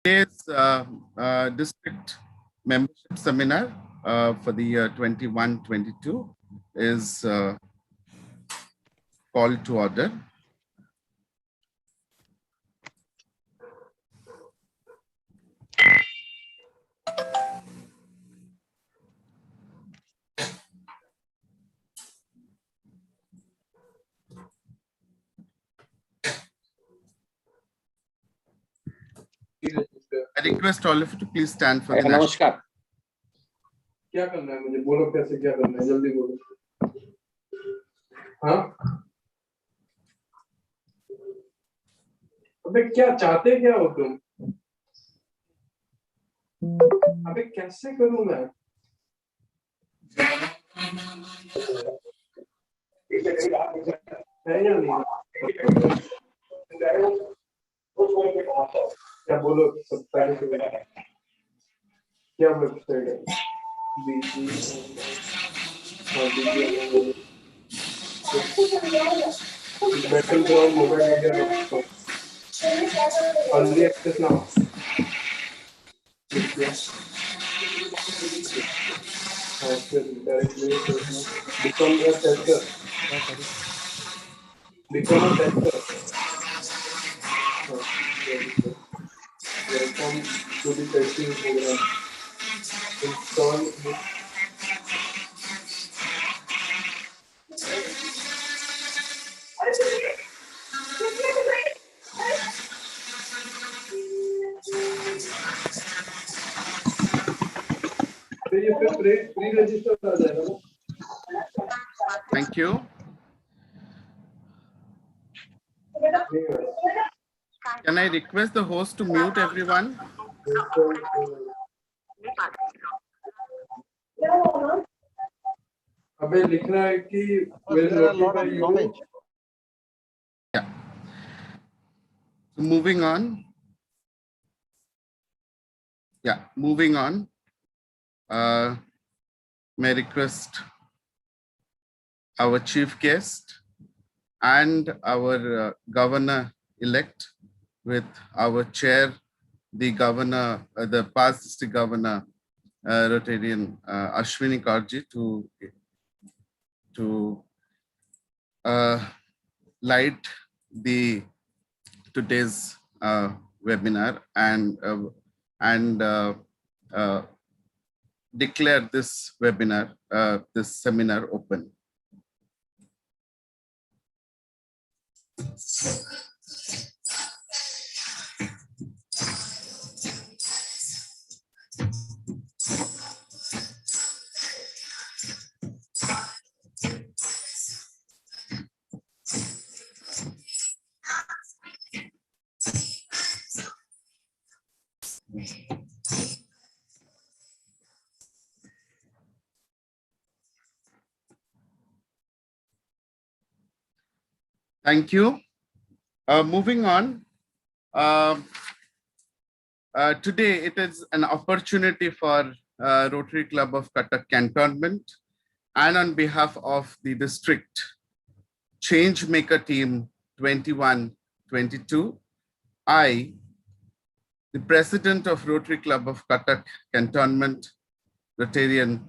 Today's district membership seminar for the year 21-22 is called to order. I request all of you to please stand for the नमस्कार। क्या करना है मुझे बोलो, कैसे क्या करना है, जल्दी बोलो। हाँ, अबे क्या चाहते क्या हो तुम? अबे कैसे करूँ मैं? है या नहीं? क्या बोलो सब पहले से? क्या वेबसाइट है? Battleground mobile media.com. Early access now. Become a tester. Become a tester. Welcome to the testing program. Install this. Thank you. Can I request the host to mute everyone? अबे लिखना है कि will notify you. Yeah. So moving on. Yeah, moving on. May I request our chief guest and our governor-elect with our chair, the governor, the past district governor, Rotarian Ashwini Karji, to light the today's webinar and declare this webinar, this seminar open. Thank you. Moving on. Today, it is an opportunity for Rotary Club of Cuttack Cantonment and on behalf of the district Changemaker team 21-22, I, the president of Rotary Club of Cuttack Cantonment, Rotarian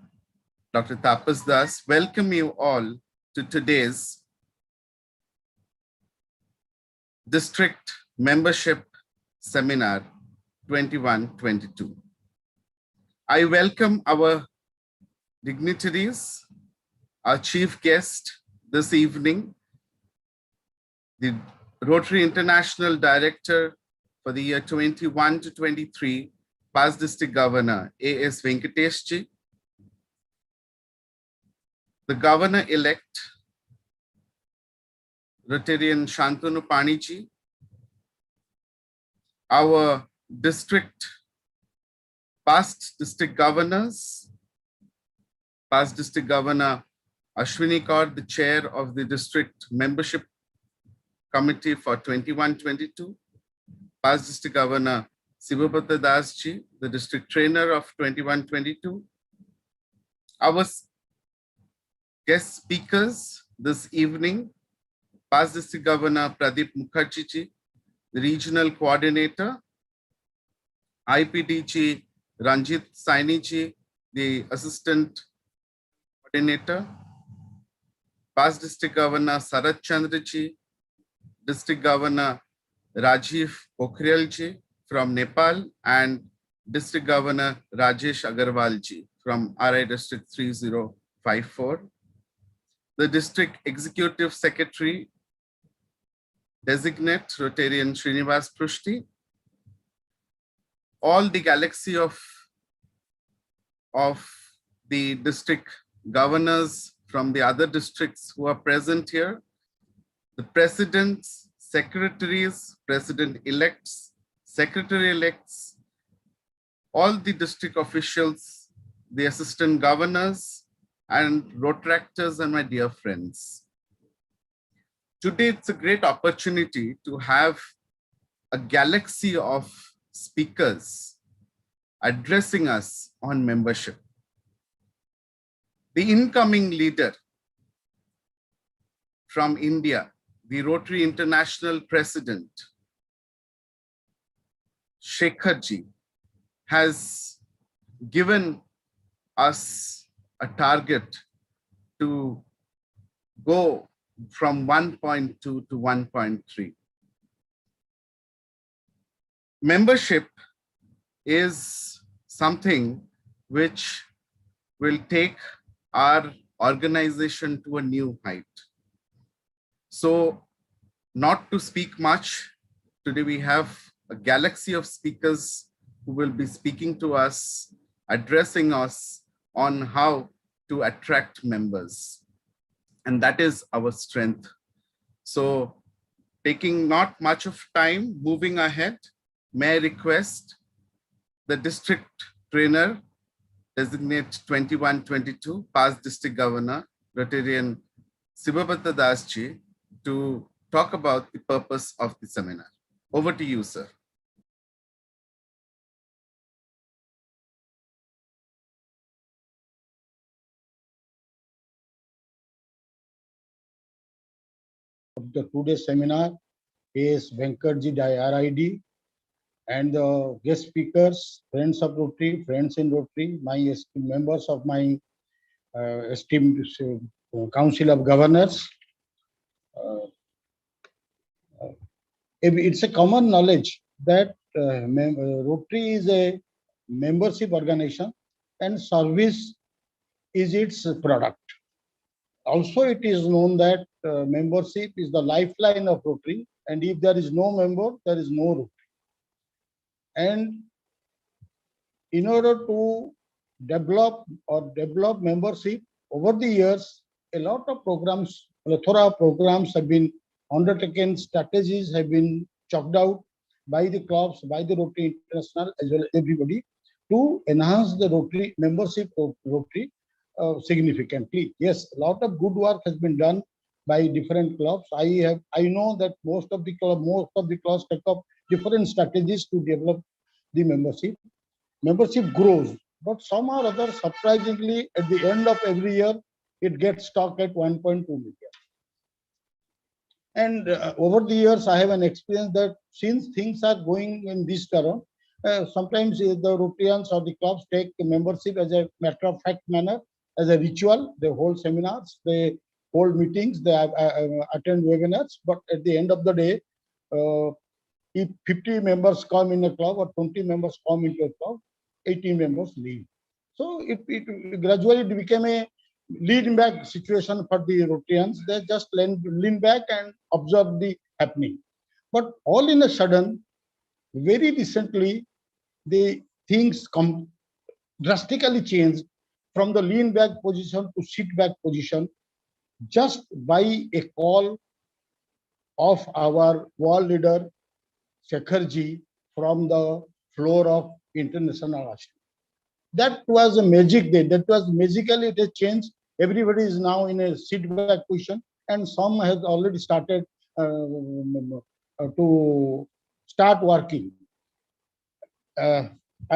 Dr. Tapas Das, welcome you all to today's district membership seminar 21-22. I welcome our dignitaries, our chief guest this evening, the Rotary International Director for the year 21-23, past district governor A.S. Venkateshji, the governor-elect Rotarian Shantanu Paniji, our district past district governors, past district governor Ashwini Kaur, the chair of the district membership committee for 21-22, past district governor Sivapatra Das ji, the district trainer of 21-22, our guest speakers this evening, past district governor Pradeep Mukherjee ji, the regional coordinator, IPDG Ranjit Saini ji, the Assistant Coordinator, past District Governor Sarat Chandra ji, District Governor Rajiv Pokhriyal ji from Nepal, and District Governor Rajesh Agarwal ji from RI District 3054. The District Executive Secretary Designate Rotarian Srinivas Prushti, all the galaxy of the district governors from the other districts who are present here, the presidents, secretaries, president-elects, secretary-elects, all the district officials, the assistant governors, and Rotaractors and my dear friends. Today, it's a great opportunity to have a galaxy of speakers addressing us on membership. The incoming leader from India, the Rotary International President, Shekharji, has given us a target to go from 1.2 to 1.3. Membership is something which will take our organization to a new height. So, not to speak much, today we have a galaxy of speakers who will be speaking to us, addressing us on how to attract members. And that is our strength. So, taking not much of time, moving ahead, may I request the district trainer, designate 2122, past district governor, Rotarian Sibabata Das ji, to talk about the purpose of the seminar. Over to you, sir. The today's seminar is Venkatji RID, and the guest speakers, friends of Rotary, friends in Rotary, my esteemed members of my esteemed Council of Governors. It's a common knowledge that Rotary is a membership organization and service is its product. Also, it is known that membership is the lifeline of Rotary, and if there is no member, there is no Rotary. And in order to develop membership over the years, a lot of programs, plethora of programs have been undertaken, strategies have been chalked out by the clubs, by the Rotary International, as well as everybody, to enhance the Rotary membership of Rotary significantly. Yes, a lot of good work has been done by different clubs. I know that most of the clubs take up different strategies to develop the membership. Membership grows, but some or other, surprisingly, at the end of every year, it gets stuck at 1.2 million. And over the years, I have an experience that since things are going in this terrain, sometimes the Rotarians or the clubs take membership as a matter of fact manner, as a ritual. They hold seminars, they hold meetings, they attend webinars, but at the end of the day, if 50 members come in a club or 20 members come into a club, 18 members leave. So it gradually became a lean back situation for the Rotarians. They just lean back and observe the happening. But all in a sudden, very recently, the things drastically changed from the lean back position to sit back position, just by a call of our world leader Shekharji from the floor of International Ashram. That was a magic day. That was magically it has changed. Everybody is now in a sit back position, and some has already started to start working. I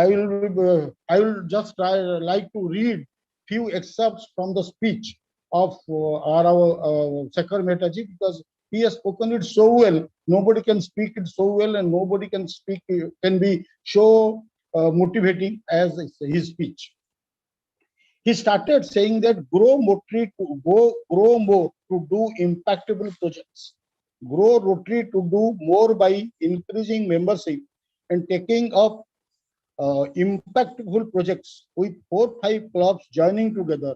will just like to read few excerpts from the speech of our Shekhar Mehtaji, because he has spoken it so well. Nobody can speak it so well, and nobody can speak can be so motivating as his speech. He started saying that grow more to do impactable projects. Grow Rotary to do more by increasing membership and taking up impactful projects with 4-5 clubs joining together.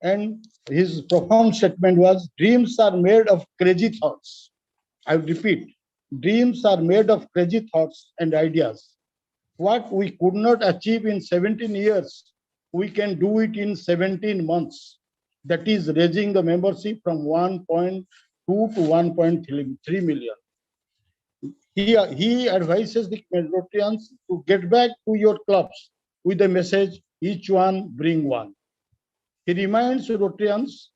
And his profound statement was, dreams are made of crazy thoughts. I repeat, dreams are made of crazy thoughts and ideas. What we could not achieve in 17 years, we can do it in 17 months. That is raising the membership from 1.2 to 1.3 million. He advises the Rotarians to get back to your clubs with the message, each one bring one. He reminds Rotarians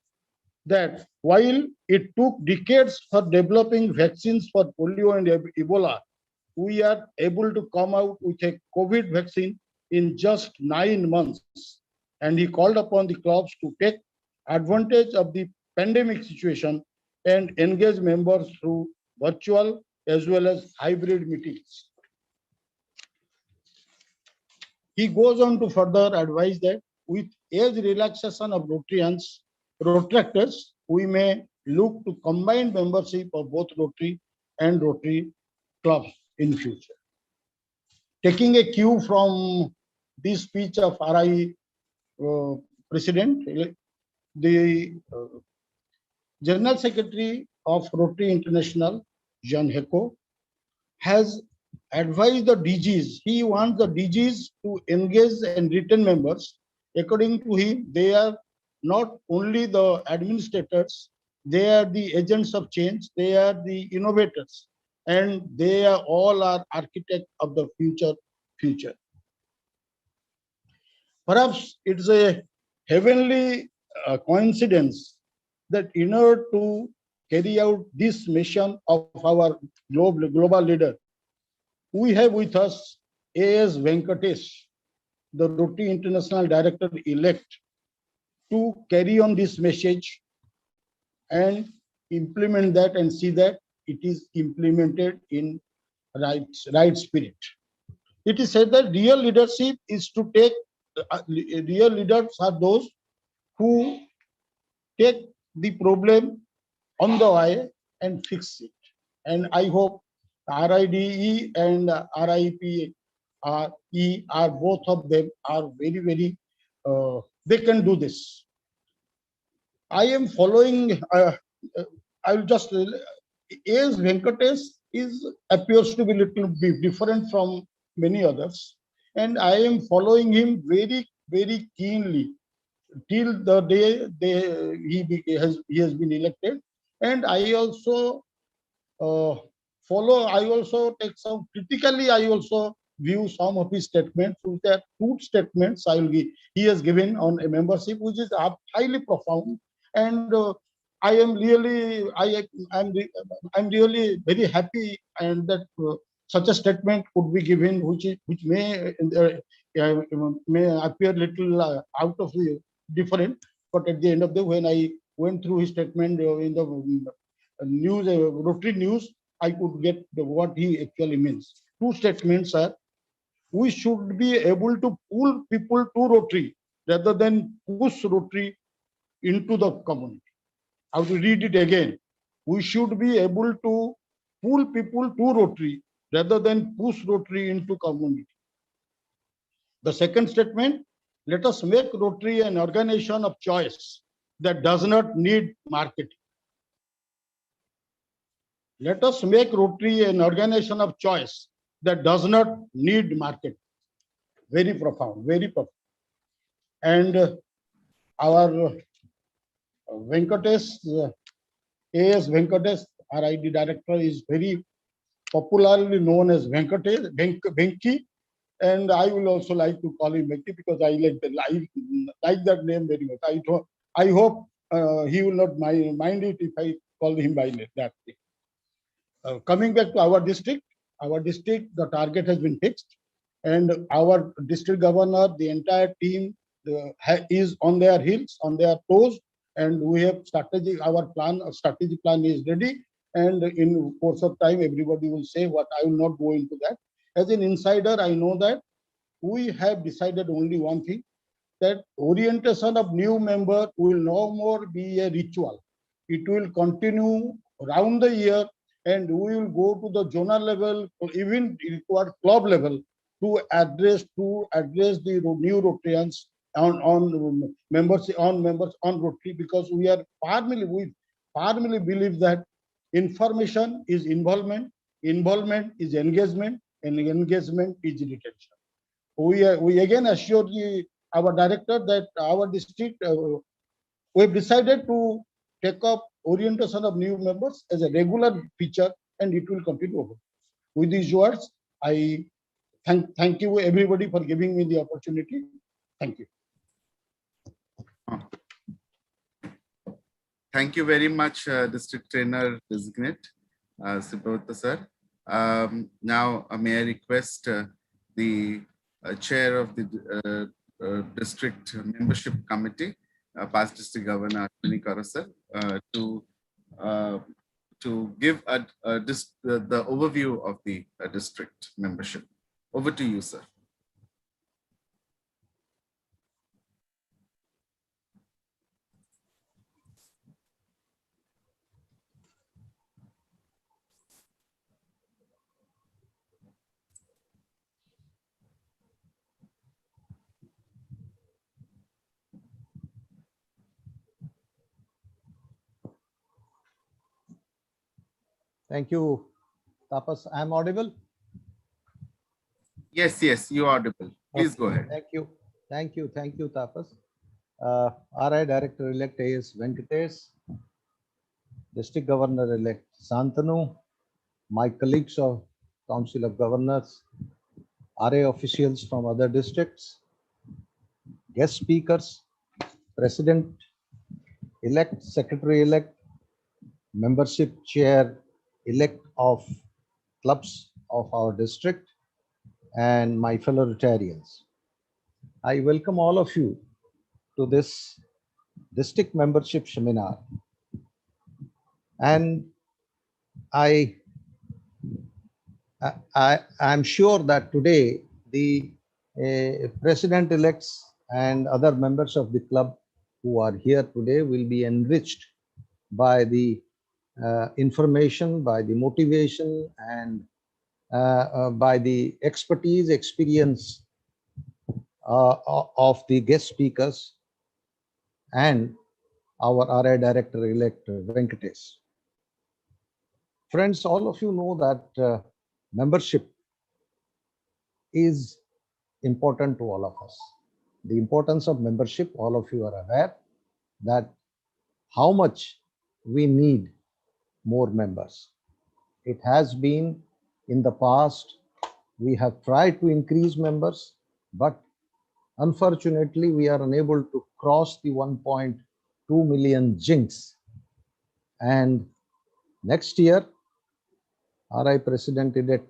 that while it took decades for developing vaccines for polio and Ebola, we are able to come out with a COVID vaccine in just 9 months. And he called upon the clubs to take advantage of the pandemic situation and engage members through virtual as well as hybrid meetings. He goes on to further advise that with age relaxation of Rotaractors, we may look to combine membership of both Rotary and Rotary clubs in future. Taking a cue from this speech of RI President, the General Secretary of Rotary International, Jean Heko, has advised the DGs. He wants the DGs to engage and retain members. According to him, they are not only the administrators, they are the agents of change, they are the innovators, and they are all are architects of the future. Perhaps it's a heavenly coincidence that in order to carry out this mission of our global leader, we have with us A.S. Venkatesh, the Rotary International Director-elect, to carry on this message and implement that and see that it is implemented in right spirit. It is said that real leadership is to take, real leaders are those who take the problem on the way and fix it. And I hope RIDE and RIP are both of them are very, they can do this. I am following, I will just, as Venkatesh appears to be little bit different from many others. And I am following him very keenly till the day he has been elected. And I also I also take some critically, I also view some of his statements, which are two statements he has given on a membership, which is highly profound. And I'm really very happy and that such a statement could be given, which may appear little out of the different, but at the end of the when I went through his statement in the news, Rotary news, I could get what he actually means. Two statements are: we should be able to pull people to Rotary rather than push Rotary into the community. I will read it again. We should be able to pull people to Rotary rather than push Rotary into community. The second statement: let us make Rotary an organization of choice that does not need marketing. Let us make Rotary an organization of choice that does not need marketing. Very profound, very profound. And our Venkatesh, A.S. Venkatesh, RID director, is very popularly known as Venki, and I will also like to call him Venki because I like that name very much. I hope he will not mind it if I call him by that name. Coming back to our district, the target has been fixed, and our district governor, the entire team is on their heels, on their toes, and we have our strategy plan is ready, and in course of time, everybody will say what. I will not go into that. As an insider, I know that we have decided only one thing, that orientation of new member will no more be a ritual. It will continue round the year, and we will go to the zonal level or even required club level to address the new Rotarians on members on Rotary, because we firmly believe that information is involvement, involvement is engagement, and engagement is retention. We again assure our director that our district, we've decided to take up orientation of new members as a regular feature, and it will continue. With these words, I thank you everybody for giving me the opportunity. Thank you. Thank you very much, District Trainer Designate, Sibrata sir. Now, may I request the Chair of the District Membership Committee, past District Governor Ashwini Kara sir, to give the overview of the district membership. Over to you, sir. Thank you, Tapas. I'm audible? Yes, yes, you are audible. Please go ahead. Thank you, Tapas. RI Director-elect AS Venkatesh, District Governor-elect Santanu, my colleagues of Council of Governors, RA officials from other districts, guest speakers, President-elect, Secretary-elect, membership chair-elect of clubs of our district, and my fellow Rotarians. I welcome all of you to this district membership seminar. And I'm sure that today the president-elects and other members of the club who are here today will be enriched by the information, by the motivation, and by the expertise, experience of the guest speakers and our RI Director-elect Venkatesh. Friends, all of you know that membership is important to all of us. The importance of membership, all of you are aware that how much we need more members. It has been in the past, we have tried to increase members, but unfortunately, we are unable to cross the 1.2 million jinx. And next year, RI President-elect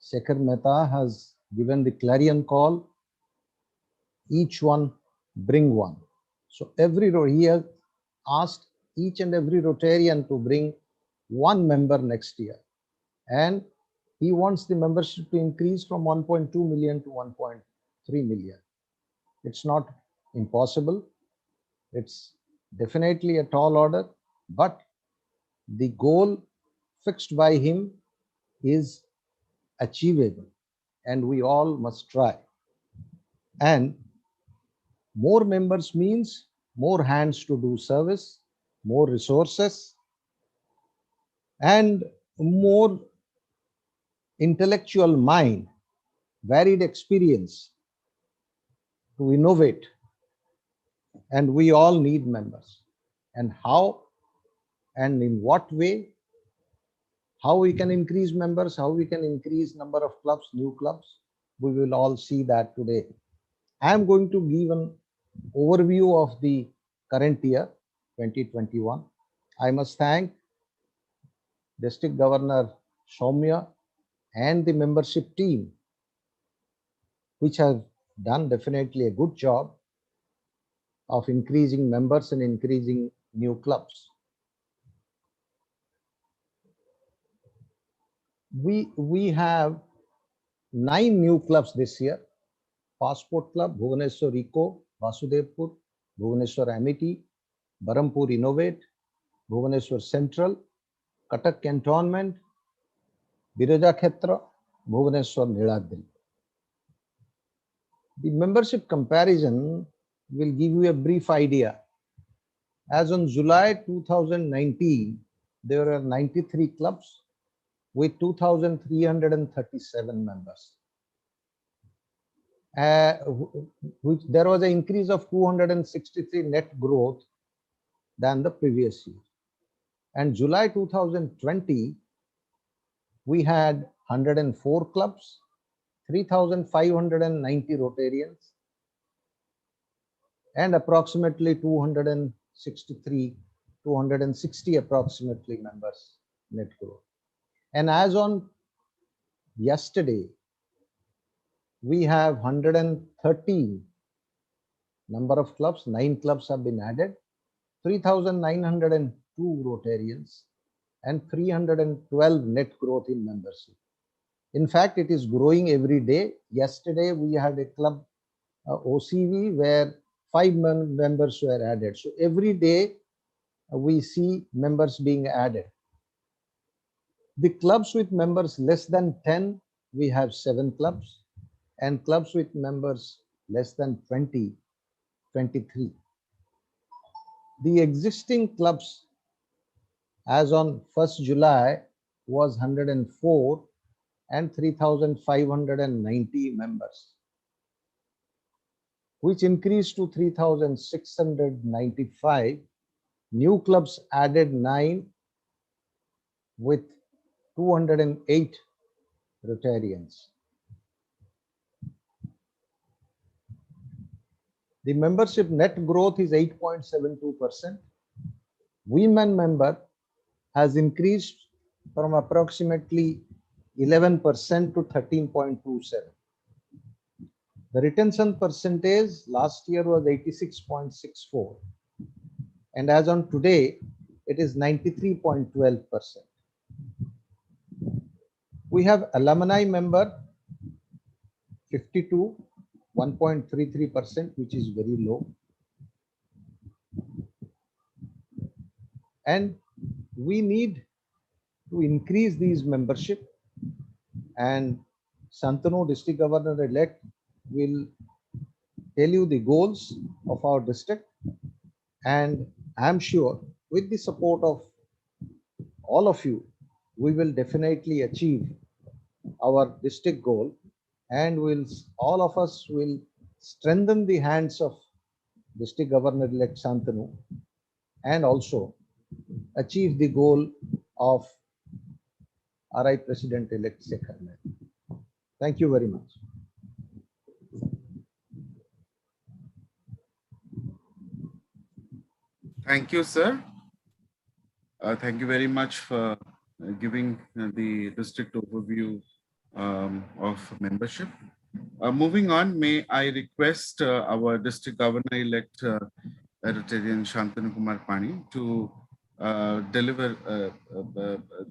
Shekhar Mehta has given the clarion call, each one bring one. So he has asked each and every Rotarian to bring one member next year. And he wants the membership to increase from 1.2 million to 1.3 million. It's not impossible. It's definitely a tall order, but the goal fixed by him is achievable, and we all must try. And more members means more hands to do service, more resources, and more intellectual mind, varied experience to innovate. And we all need members. And how and in what way, how we can increase members, how we can increase number of clubs, new clubs, we will all see that today. I am going to give an overview of the current year, 2021. I must thank District Governor Soumya and the membership team, which have done definitely a good job of increasing members and increasing new clubs. We have 9 new clubs this year, Passport Club, Bhubaneswar Eco, Vasudevpur, Bhubaneswar Amity, Barampur Innovate, Bhubaneswar Central, Cuttack Cantonment, Biraja Khetra, Bhubaneswar Niladri. The membership comparison will give you a brief idea. As on July 2019, there were 93 clubs with 2,337 members. Which there was an increase of 263 net growth than the previous year. And July 2020, we had 104 clubs, 3,590 Rotarians, and approximately 260 approximately members net growth. And as on yesterday, we have 113 number of clubs, 9 clubs have been added, 3,902 Rotarians, and 312 net growth in membership. In fact, it is growing every day. Yesterday, we had a club OCV where 5 members were added. So every day, we see members being added. The clubs with members less than 10, we have 7 clubs, and clubs with members less than 20, 23. The existing clubs as on 1st July was 104 and 3,590 members, which increased to 3,695. New clubs added 9 with 208 Rotarians. The membership net growth is 8.72%. Women member has increased from approximately 11% to 13.27. The retention percentage last year was 86.64. And as on today, it is 93.12%. We have alumni member 52, 1.33%, which is very low. And we need to increase these membership, and Shantanu district governor elect will tell you the goals of our district, and I am sure with the support of all of you, we will definitely achieve our district goal, and all of us will strengthen the hands of district governor elect Shantanu and also achieve the goal of RI President elect Shekhar. Thank you very much. Thank you, sir. Thank you very much for giving the district overview of membership. Moving on, may I request our district governor-elect Rotarian Shantanu Kumar Pani to deliver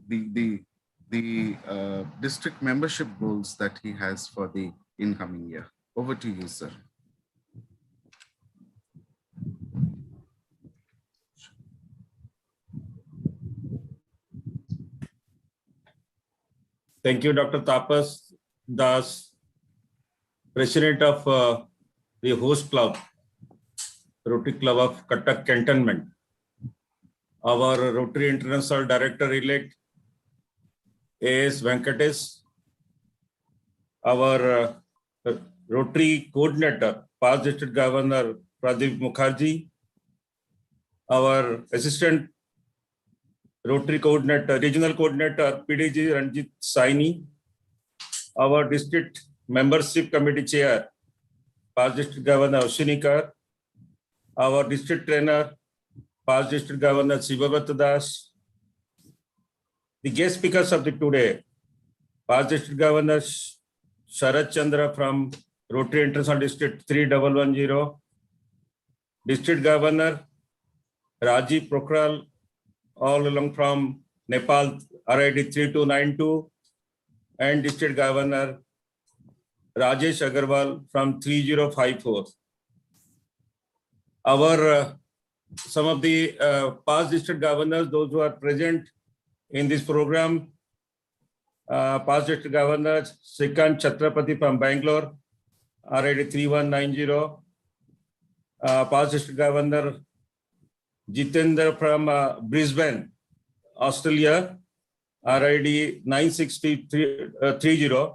the district membership goals that he has for the incoming year. Over to you, sir. Thank you, Dr. Tapas Das, President of the host club, Rotary Club of Cuttack Cantonment. Our Rotary International Director-elect, A.S. Venkatesh. Our Rotary Coordinator, past District Governor Pradeep Mukherjee. Our Assistant Rotary Coordinator, Regional Coordinator, PDG Ranjit Saini. Our District Membership Committee Chair, past District Governor Ashwinikar. Our District Trainer, past District Governor Shivabrata Das. The guest speakers of the today, past District Governor Sharad Chandra from Rotary International District 3110. District Governor Rajiv Pokral, all along from Nepal, RID 3292, and District Governor Rajesh Agarwal from 3054. Our some of the past district governors, those who are present in this program, past district governor Srikant Chhatrapati from Bangalore, RID 3190. Past district governor Jitendra from Brisbane, Australia, RID 96330.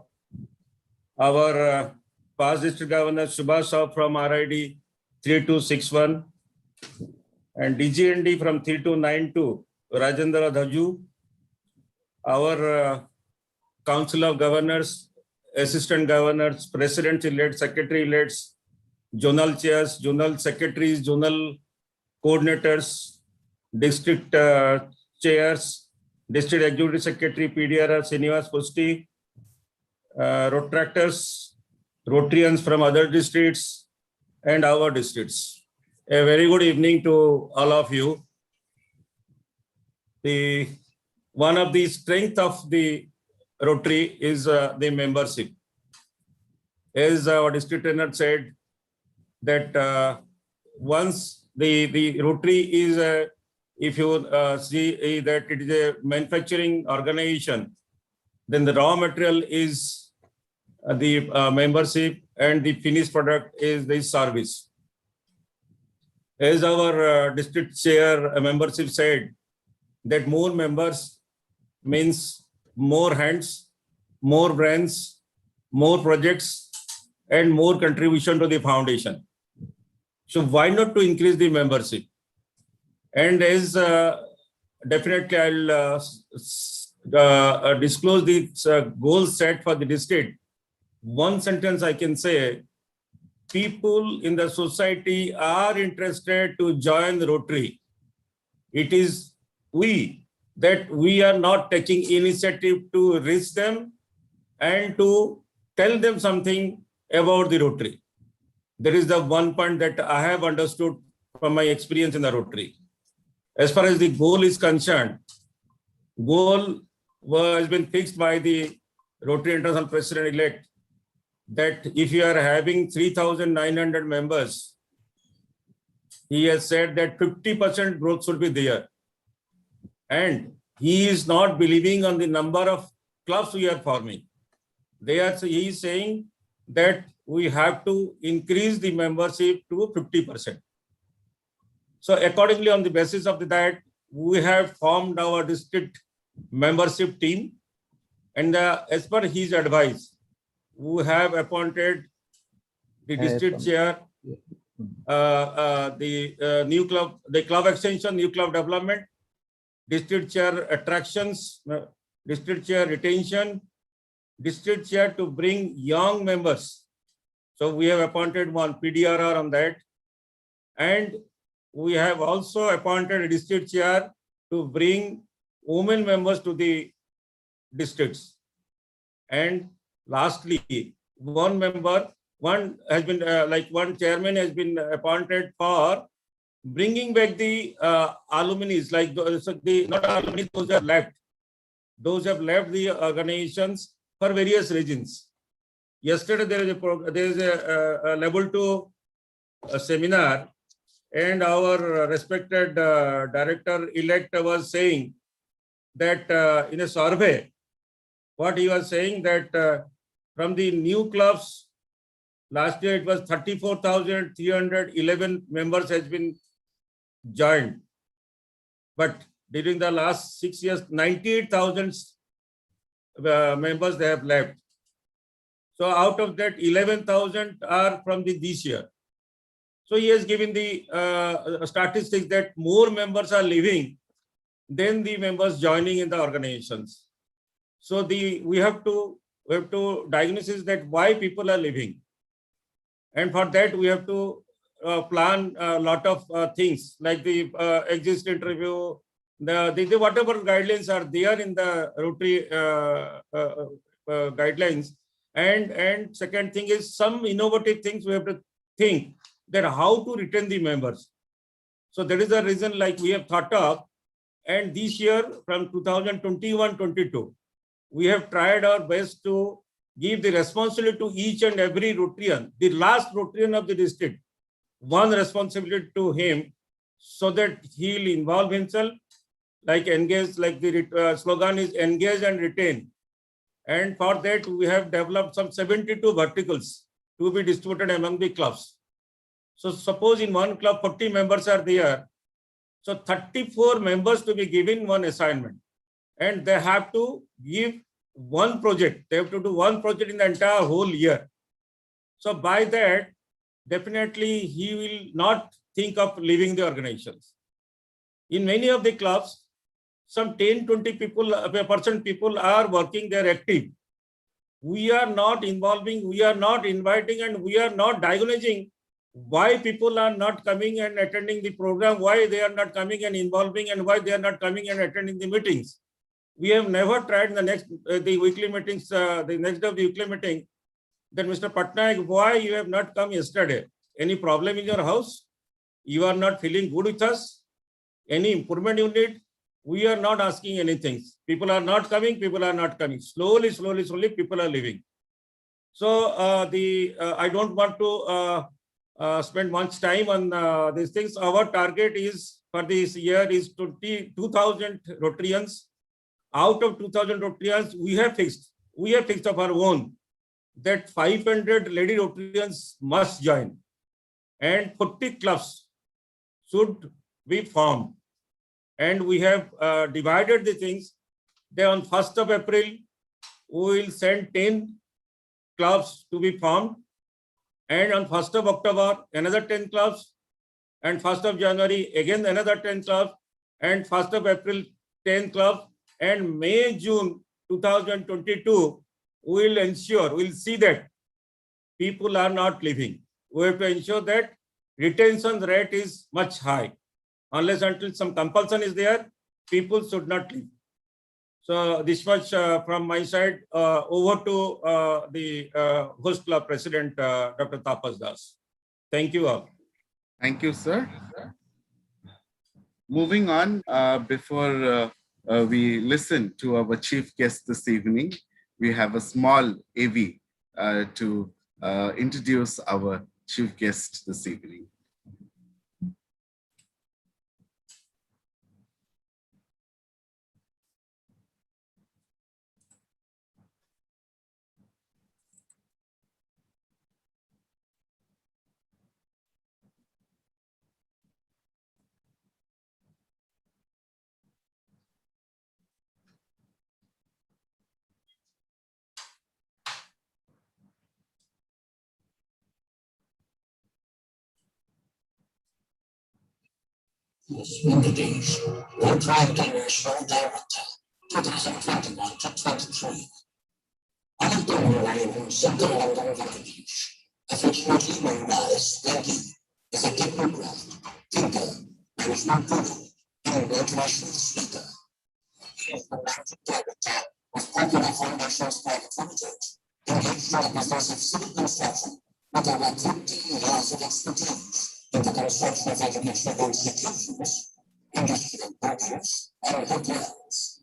Our past district governor Subhash Saw from RID 3261. And DGND from 3292, Rajendra Dhaju. Our Council of Governors, Assistant Governors, President-elect, Secretary-elects, Zonal Chairs, Zonal Secretaries, Zonal Coordinators, District Chairs, District Executive Secretary, PDR, Srinivas Pusti, Rotractors, Rotarians from other districts, and our districts. A very good evening to all of you. One of the strength of the Rotary is the membership. As our district trainer said, that once the Rotary is, if you see that it is a manufacturing organization, then the raw material is the membership and the finished product is the service. As our district chair membership said, that more members means more hands, more brands, more projects, and more contribution to the foundation. So why not to increase the membership? And as definitely I'll disclose the goals set for the district. One sentence I can say, people in the society are interested to join the Rotary. It is we are not taking initiative to reach them and to tell them something about the Rotary. That is the one point that I have understood from my experience in the Rotary. As far as the goal is concerned, goal has been fixed by the Rotary International President-elect that if you are having 3,900 members, he has said that 50% growth should be there. And he is not believing on the number of clubs we are forming. He is saying that we have to increase the membership to 50%. So accordingly, on the basis of that, we have formed our district membership team. And as per his advice, we have appointed the district chair, the new club, the club extension, new club development, district chair attractions, district chair retention, district chair to bring young members. So we have appointed one PDRR on that. And we have also appointed a district chair to bring women members to the districts. And lastly, one has been one chairman has been appointed for bringing back the alumni, like not alumni, those have left. Those have left the organizations for various reasons. Yesterday there is a level 2 seminar, and our respected director-elect was saying that in a survey, what he was saying that from the new clubs, last year it was 34,311 members has been joined. But during the last 6 years, 98,000 members they have left. So out of that, 11,000 are from this year. So he has given the statistics that more members are leaving than the members joining in the organizations. So we have to diagnose that why people are leaving. And for that, we have to plan a lot of things like the exit interview, the whatever guidelines are there in the Rotary guidelines. And second thing is some innovative things we have to think that how to retain the members. So that is the reason like we have thought of. And this year from 2021-22, we have tried our best to give the responsibility to each and every Rotarian, the last Rotarian of the district, one responsibility to him, so that he'll involve himself, like engage, like the slogan is engage and retain. And for that, we have developed some 72 verticals to be distributed among the clubs. So suppose in one club, 40 members are there. So 34 members to be given one assignment. And they have to give one project. They have to do one project in the entire whole year. So by that, definitely he will not think of leaving the organizations. In many of the clubs, some 10, 20 people, people are working, they're active. We are not involving, we are not inviting, and we are not diagnosing why people are not coming and attending the program, why they are not coming and involving, and why they are not coming and attending the meetings. We have never tried the weekly meetings, the next day of the weekly meeting, that Mr. Patnaik, why you have not come yesterday? Any problem in your house? You are not feeling good with us? Any improvement you need? We are not asking anything. People are not coming, people are not coming. Slowly, people are leaving. So I don't want to spend much time on these things. Our target is for this year is 2,000 Rotarians. Out of 2,000 Rotarians, we have fixed of our own that 500 lady Rotarians must join, and 40 clubs should be formed. And we have divided the things. Then on 1st of April, we will send 10 clubs to be formed. And on 1st of October, another 10 clubs. And 1st of January, again another 10 clubs. And 1st of April, 10 clubs. And May, June 2022, we will see that people are not leaving. We have to ensure that retention rate is much high. Unless until some compulsion is there, people should not leave. So this much from my side. Over to the host club president, Dr. Tapas Das. Thank you all. Thank you, sir. Moving on, before we listen to our chief guest this evening, we have a small AV to introduce our chief guest this evening. Communities, World Drive International Director, 2021 to 23. Anecdotally, Central London Villages, affectionately known as Yankee, is a technocrat, thinker, management guru, and international speaker. He is the managing director of Popular Foundation's Private Limited, engaged in the business of civic construction with over 20 years of expertise in the construction of educational institutions, industrial buildings, and hotels.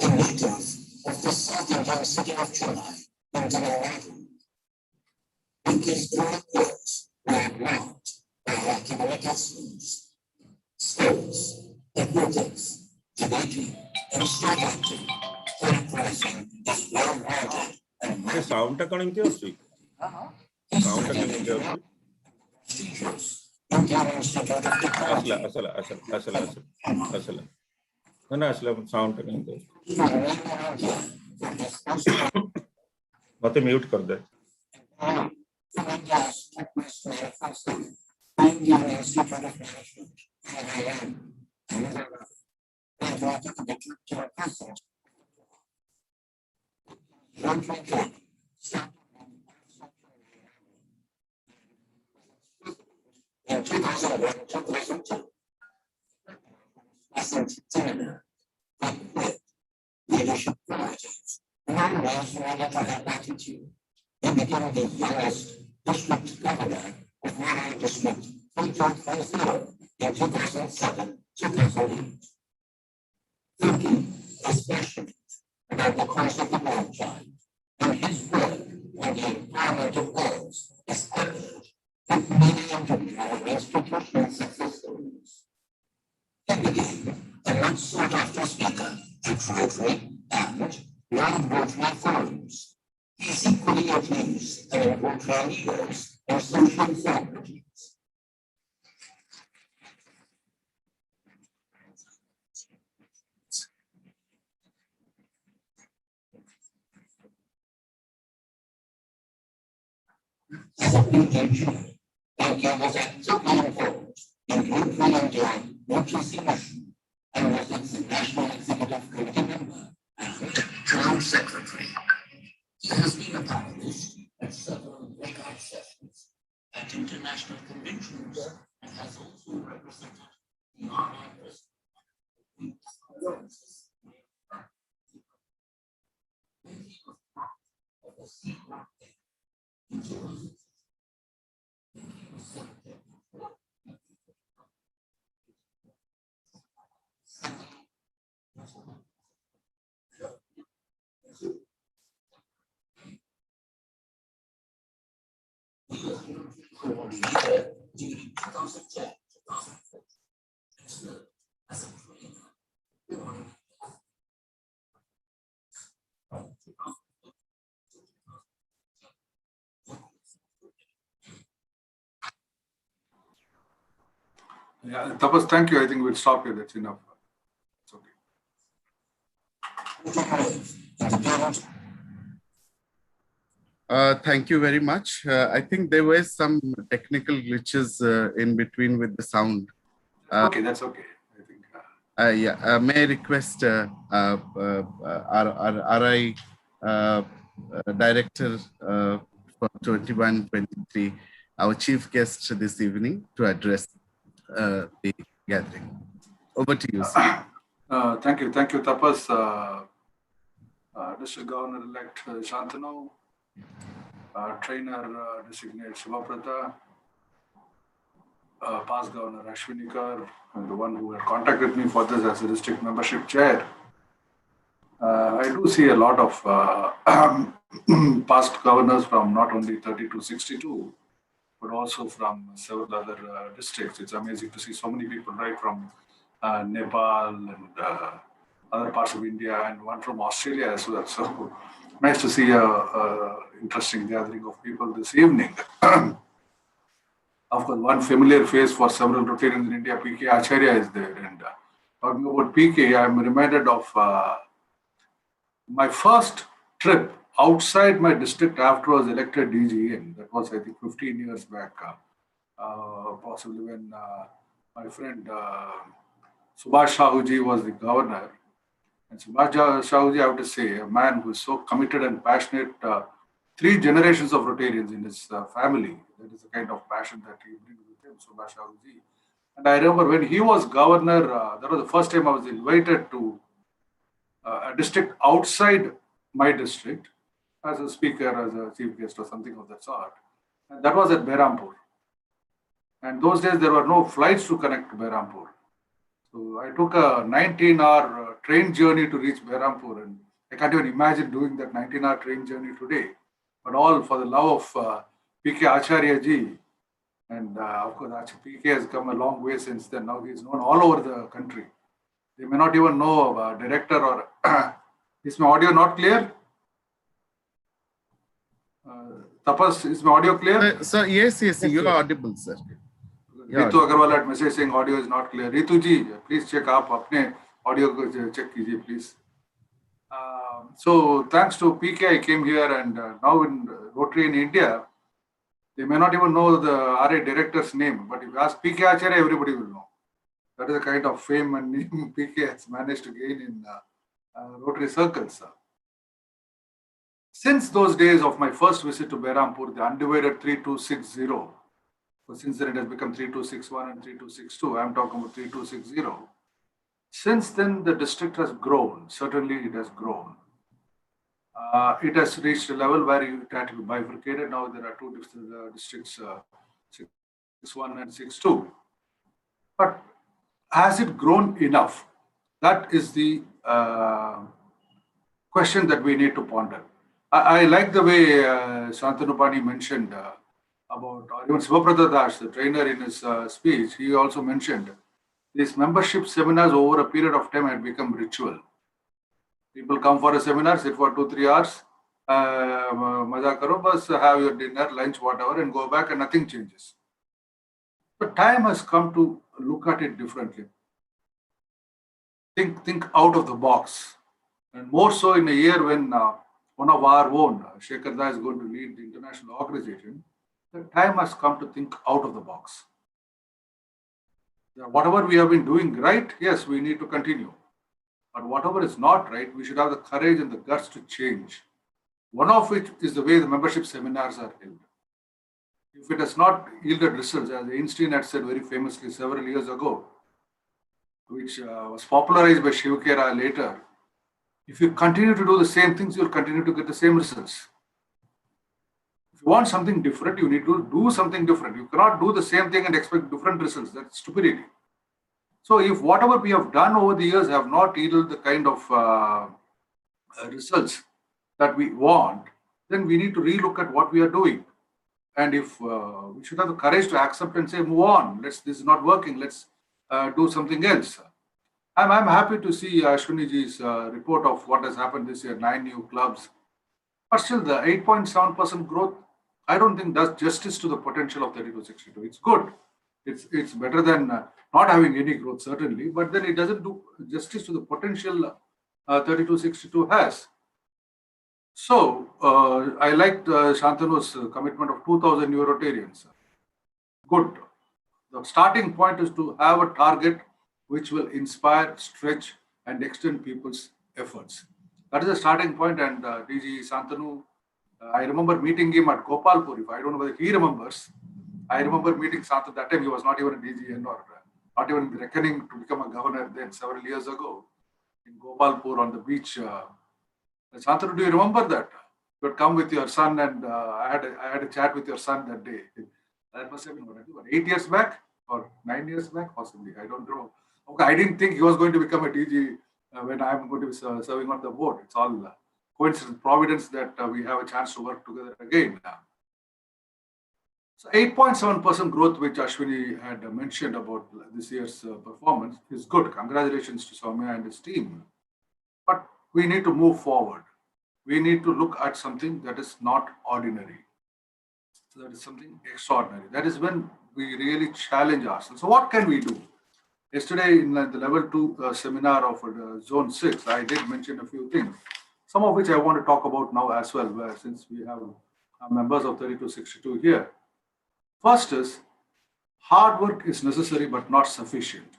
A native of the South Indian city of Chennai, in Tamil Nadu, Yankee's great works were marked by accumulated skills, techniques, debating, and strategy, characterizing this well-rounded and Sound मत mute कर दे in 2001-2002. Leadership qualities, non-national attitude, and became the youngest district governor of Mara District 3.50 in 2007-2008. Thinking is passionate about the cause of the world child members is covered with many entrepreneurial institutions successes. In the game, a much sought after speaker keeps Rotary and non-Rotary forums. He is equally at ease among Rotary leaders and social celebrities. As a PKG, Tokyo was actively involved in Rotary India Rotary mission and was its National Executive Committee member and Joint Secretary. He has been a panelist at several breakout sessions at international conventions and has also represented the online press. During 2010, as a trainer. Yeah, Tapas, thank you. I think we'll stop here. That's enough. It's okay. Thank you very much. I think there were some technical glitches in between with the sound. Okay, that's okay. I think. Yeah, may I request our RI Director for 21-23, our chief guest this evening, to address the gathering. Over to you, sir. Thank you, Tapas. District Governor-elect Shantanu, Trainer designate Shivaprata, past Governor Ashwinikar, and the one who had contacted me for this as a district membership chair. I do see a lot of past governors from not only 30 to 62, but also from several other districts. It's amazing to see so many people, right, from Nepal and other parts of India, and one from Australia as well. So nice to see a interesting gathering of people this evening. Of course, one familiar face for several Rotarians in India, P.K. Acharya, is there. And talking about P.K., I'm reminded of my first trip outside my district after I was elected DG, and that was, I think, 15 years back, possibly when my friend Subhash Shahuji was the governor. And Subhash Shahuji, I have to say, a man who is so committed and passionate, 3 generations of Rotarians in his family. That is the kind of passion that he brings with him, Subhash Shahuji. And I remember when he was governor, that was the first time I was invited to a district outside my district as a speaker, as a chief guest or something of that sort. And that was at Behrampur. And those days there were no flights to connect to Behrampur. So I took a 19-hour train journey to reach Behrampur, and I can't even imagine doing that 19-hour train journey today. But all for the love of P.K. Acharya ji. And of course, P.K. has come a long way since then. Now he is known all over the country. They may not even know a director or... Is my audio not clear? Tapas, is my audio clear? Sir, yes, you are audible, sir. Ritu Agarwal had message saying audio is not clear. Ritu ji, please check up. Apne audio ko check kijiye, please. So thanks to PK, I came here, and now in Rotary in India, they may not even know the RA director's name, but if you ask PK Acharya, everybody will know. That is the kind of fame and name PK has managed to gain in Rotary circles. Since those days of my first visit to Behrampur, the undivided 3260, so since then it has become 3261 and 3262, I am talking about 3260. Since then, the district has grown. Certainly, it has grown. It has reached a level where it had to be bifurcated. Now there are 2 districts, 61 and 62. But has it grown enough? That is the question that we need to ponder. I like the way Shantanu Pani mentioned about, or even Sivaprata Das, the trainer, in his speech, he also mentioned these membership seminars over a period of time had become ritual. People come for a seminar, sit for 2-3 hours, maza karo, bas have your dinner, lunch, whatever, and go back, and nothing changes. The time has come to look at it differently. Think out of the box, and more so in a year when one of our own, Shekhar Da, is going to lead the international organization. The time has come to think out of the box. Whatever we have been doing right, yes, we need to continue. But whatever is not right, we should have the courage and the guts to change. One of which is the way the membership seminars are held. If it has not yielded results, as Einstein had said very famously several years ago, which was popularized by Shiv Khera later, if you continue to do the same things, you'll continue to get the same results. If you want something different, you need to do something different. You cannot do the same thing and expect different results. That's stupidity. So if whatever we have done over the years have not yielded the kind of results that we want, then we need to relook at what we are doing. And if we should have the courage to accept and say, move on, this is not working, let's do something else. I'm happy to see Ashwiniji's report of what has happened this year, 9 new clubs. But still, the 8.7% growth, I don't think does justice to the potential of 3262. It's good. It's better than not having any growth, certainly, but then it doesn't do justice to the potential 3262 has. So, I liked Shantanu's commitment of 2,000 new Rotarians. Good. The starting point is to have a target which will inspire, stretch, and extend people's efforts. That is the starting point. And DG Santanu, I remember meeting him at Gopalpur. If I don't know whether he remembers, I remember meeting Santanu. That time he was not even a DGN or not even reckoning to become a governor then several years ago in Gopalpur on the beach. Santanu, do you remember that? You had come with your son, and I had a chat with your son that day. That must have been what, 8 years back or 9 years back, possibly. I don't know. Okay, I didn't think he was going to become a DG when I'm going to be serving on the board. It's all coincidence, providence that we have a chance to work together again. So 8.7% growth, which Ashwini had mentioned about this year's performance, is good. Congratulations to Soumya and his team. But we need to move forward. We need to look at something that is not ordinary. So that is something extraordinary. That is when we really challenge ourselves. So what can we do? Yesterday in the level 2 seminar of zone 6, I did mention a few things, some of which I want to talk about now as well, since we have members of 3262 here. First is, hard work is necessary but not sufficient.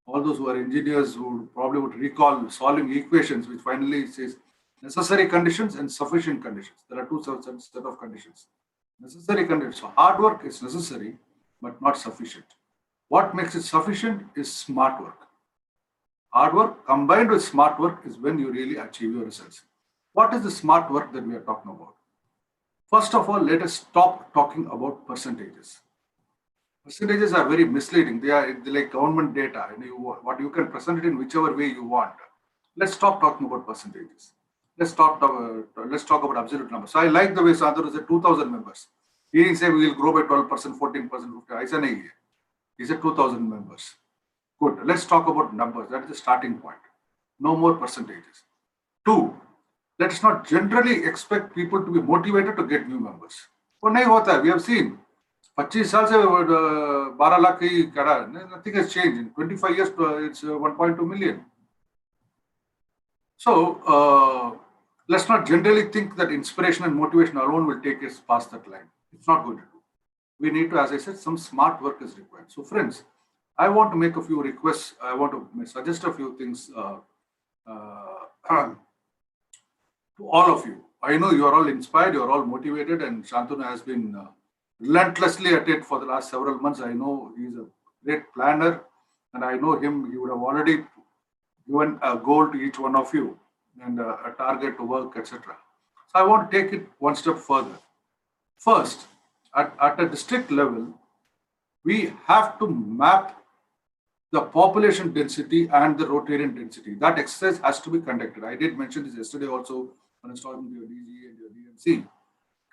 All those who are engineers who probably would recall solving equations, which finally says necessary conditions and sufficient conditions. There are two set of conditions. Necessary conditions. So hard work is necessary but not sufficient. What makes it sufficient is smart work. Hard work combined with smart work is when you really achieve your results. What is the smart work that we are talking about? First of all, let us stop talking about percentages. Percentages are very misleading. They're like government data. What you can present it in whichever way you want. Let's stop talking about percentages. Let's talk about absolute numbers. So I like the way Santanu said 2,000 members. He didn't say we will grow by 12%, 14%, 15%. He said 2,000 members. Good. Let's talk about numbers. That is the starting point. No more percentages. 2, let's not generally expect people to be motivated to get new members. वो नहीं होता है. We have seen 25 साल से 12 लाख ही करा. Nothing has changed. In 25 years, it's 1.2 million. So let's not generally think that inspiration and motivation alone will take us past that line. It's not going to do. We need to, as I said, some smart work is required. So friends, I want to make a few requests. I want to suggest a few things to all of you. I know you are all inspired, you are all motivated, and Shantanu has been relentlessly at it for the last several months. I know he is a great planner, and I know him. He would have already given a goal to each one of you and a target to work, etc. So I want to take it one step further. First, at a district level, we have to map the population density and the Rotarian density. That exercise has to be conducted. I did mention this yesterday also installing your DG and your DMC.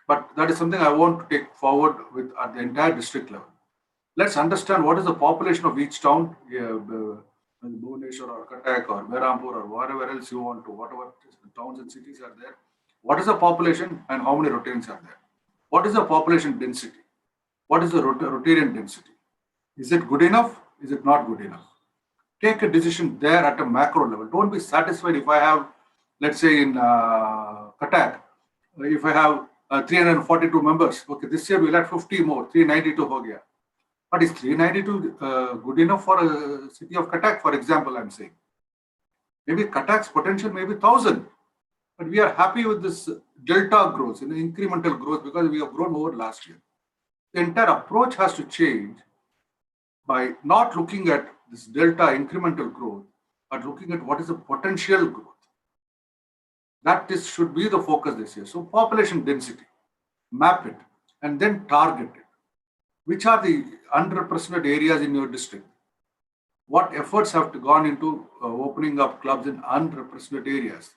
But that is something I want to take forward with at the entire district level. Let's understand what is the population of each town, Bhubaneswar or Cuttack or Berhampur or wherever else you want to, whatever towns and cities are there. What is the population and how many Rotarians are there? What is the population density? What is the Rotarian density? Is it good enough? Is it not good enough? Take a decision there at a macro level. Don't be satisfied if I have, let's say in Cuttack, if I have 342 members. Okay, this year we'll have 50 more, 392 ho gaya. But is 392 good enough for a city of Cuttack, for example, I'm saying? Maybe Cuttack's potential may be 1,000. But we are happy with this delta growth, incremental growth, because we have grown over last year. The entire approach has to change by not looking at this delta incremental growth, but looking at what is the potential growth. That should be the focus this year. So population density, map it, and then target it. Which are the underrepresented areas in your district? What efforts have gone into opening up clubs in underrepresented areas?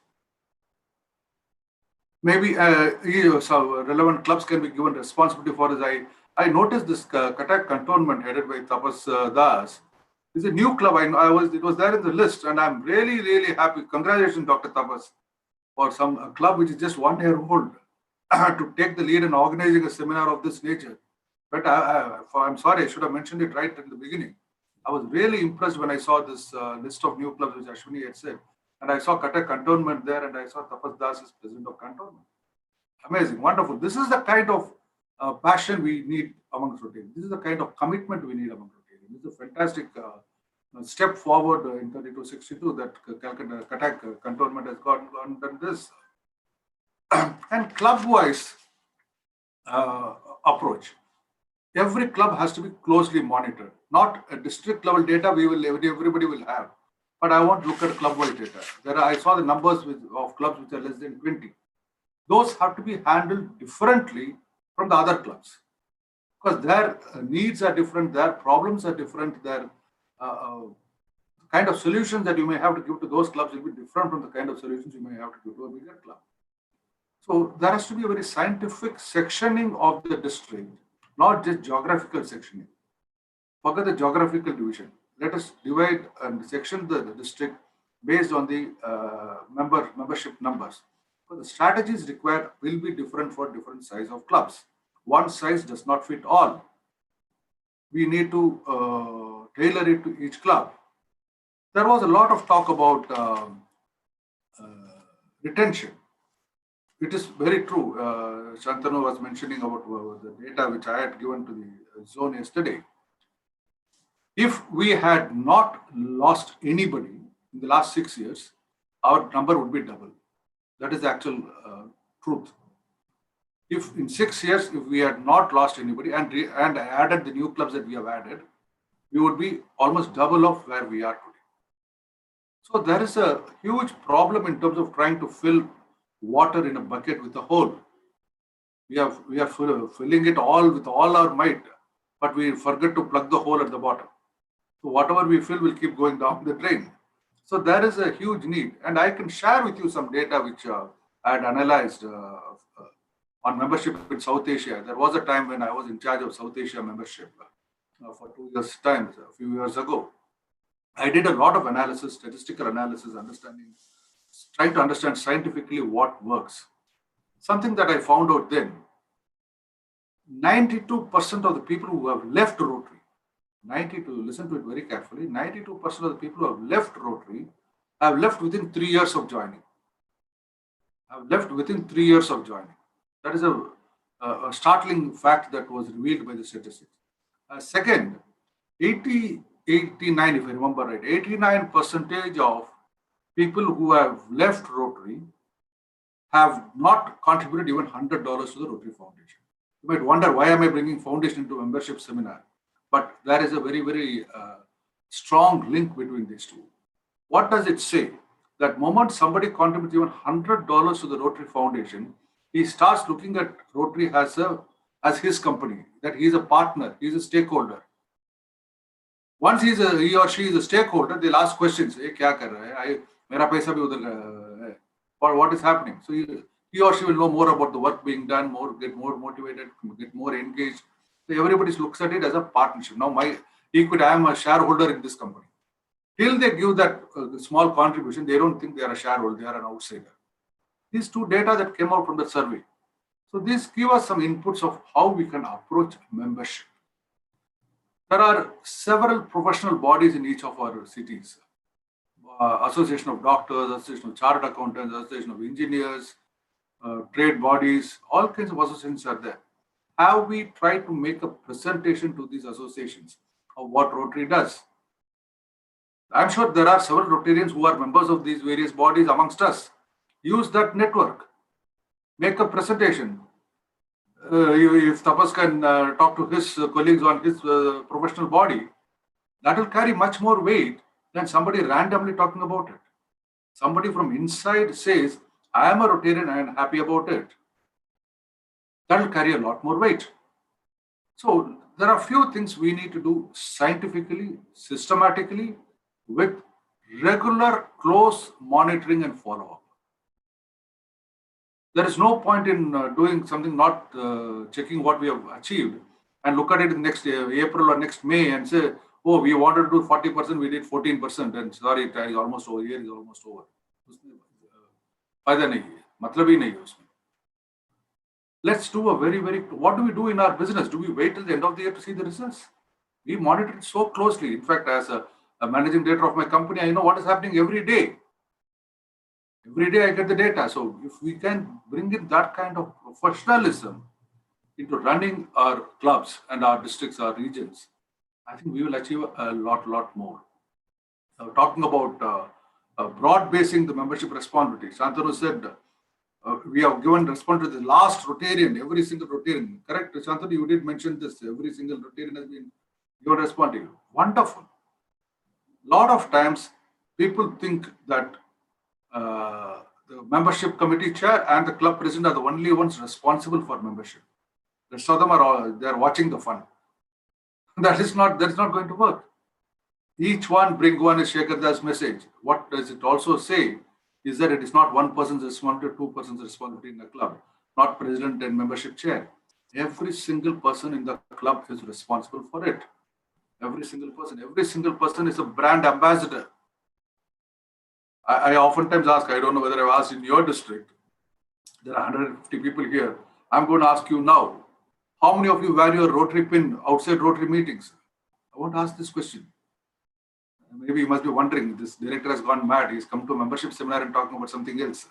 Maybe some relevant clubs can be given responsibility for this. I noticed this Cuttack cantonment headed by Tapas Das is a new club. It was there in the list, and I'm really, really happy. Congratulations, Dr. Tapas, for some club which is just 1 year old to take the lead in organizing a seminar of this nature. But I'm sorry, I should have mentioned it right in the beginning. I was really impressed when I saw this list of new clubs which Ashwini had said. And I saw Cuttack cantonment there, and I saw Tapas Das as president of cantonment. Amazing, wonderful. This is the kind of passion we need amongst Rotarians. This is the kind of commitment we need among Rotarians. This is a fantastic step forward in 3262 that Cuttack cantonment has done this. And club-wise approach. Every club has to be closely monitored. Not a district level data everybody will have. But I want to look at club-wide data. I saw the numbers of clubs which are less than 20. Those have to be handled differently from the other clubs, because their needs are different, their problems are different, their kind of solutions that you may have to give to those clubs will be different from the kind of solutions you may have to give to a bigger club. So there has to be a very scientific sectioning of the district, not just geographical sectioning. Forget the geographical division. Let us divide and section the district based on the membership numbers. So the strategies required will be different for different size of clubs. One size does not fit all. We need to tailor it to each club. There was a lot of talk about retention. It is very true. Shantanu was mentioning about the data which I had given to the zone yesterday. If we had not lost anybody in the last 6 years, our number would be double. That is the actual truth. If in 6 years, if we had not lost anybody and added the new clubs that we have added, we would be almost double of where we are today. So there is a huge problem in terms of trying to fill water in a bucket with a hole. We are filling it all with all our might, but we forget to plug the hole at the bottom. So whatever we fill will keep going down the drain. So there is a huge need, and I can share with you some data which I had analyzed on membership in South Asia. There was a time when I was in charge of South Asia membership for 2 years' time, a few years ago. I did a lot of analysis, statistical analysis, trying to understand scientifically what works. Something that I found out then, 92% of the people who have left Rotary, 92, listen to it very carefully, 92% of the people who have left Rotary have left within 3 years of joining. That is a startling fact that was revealed by the statistics. Second, 89, if I remember right, 89% of people who have left Rotary have not contributed even $100 to the Rotary Foundation. You might wonder, why am I bringing foundation into membership seminar? But there is a very, very strong link between these two. What does it say? That moment somebody contributes even $100 to the Rotary Foundation, he starts looking at Rotary as his company, that he is a partner, he is a stakeholder. Once he or she is a stakeholder, they'll ask questions. Hey, kya kar raha hai? Mera paisa bhi udhar hai. for what is happening. So he or she will know more about the work being done, get more motivated, get more engaged. So everybody looks at it as a partnership. Now my equity, I am a shareholder in this company. Till they give that small contribution, they don't think they are a shareholder, they are an outsider. These two data that came out from the survey. So this give us some inputs of how we can approach membership. There are several professional bodies in each of our cities. Association of Doctors, Association of Chartered Accountants, Association of Engineers, trade bodies, all kinds of associations are there. Have we tried to make a presentation to these associations of what Rotary does? I'm sure there are several Rotarians who are members of these various bodies amongst us. Use that network. Make a presentation. If Tapas can talk to his colleagues on his professional body, that will carry much more weight than somebody randomly talking about it. Somebody from inside says, I am a Rotarian, I am happy about it. That will carry a lot more weight. So there are a few things we need to do scientifically, systematically, with regular close monitoring and follow-up. There is no point in doing something, not checking what we have achieved and look at it in next April or next May and say, oh, we wanted to do 40%, we did 14%, and sorry, it is almost over, year is almost over. Let's do a very, what do we do in our business? Do we wait till the end of the year to see the results? We monitor it so closely. In fact, as a managing director of my company, I know what is happening every day. Every day I get the data. So if we can bring in that kind of professionalism into running our clubs and our districts, our regions, I think we will achieve a lot more. Talking about broad basing the membership responsibility, Shantanu said we have given response to the last Rotarian, every single Rotarian. Correct, Shantanu, you did mention this. Every single Rotarian has been given response to you. Wonderful. Lot of times people think that the membership committee chair and the club president are the only ones responsible for membership. The rest of them are they are watching the fun. That is not going to work. Each one bring one is Shekhar Das message. What does it also say is that it is not one person's responsibility, two persons' responsibility in the club, not president and membership chair. Every single person in the club is responsible for it. Every single person is a brand ambassador. I oftentimes ask, I don't know whether I've asked in your district, there are 150 people here. I'm going to ask you now, how many of you wear your Rotary pin outside Rotary meetings? I want to ask this question. Maybe you must be wondering, this director has gone mad. He's come to a membership seminar and talking about something else.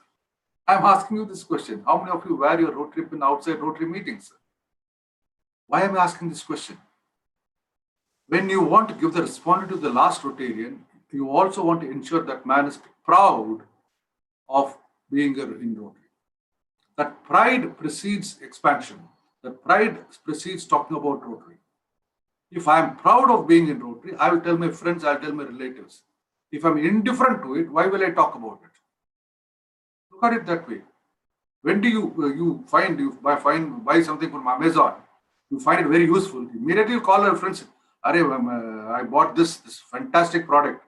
I'm asking you this question. How many of you wear your Rotary pin outside Rotary meetings? Why am I asking this question? When you want to give the responsibility to the last Rotarian, you also want to ensure that man is proud of being in Rotary. That pride precedes expansion. That pride precedes talking about Rotary. If I am proud of being in Rotary, I will tell my friends, I'll tell my relatives. If I'm indifferent to it, why will I talk about it? Look at it that way. When do you buy something from Amazon, you find it very useful, immediately you call your friends, I bought this fantastic product.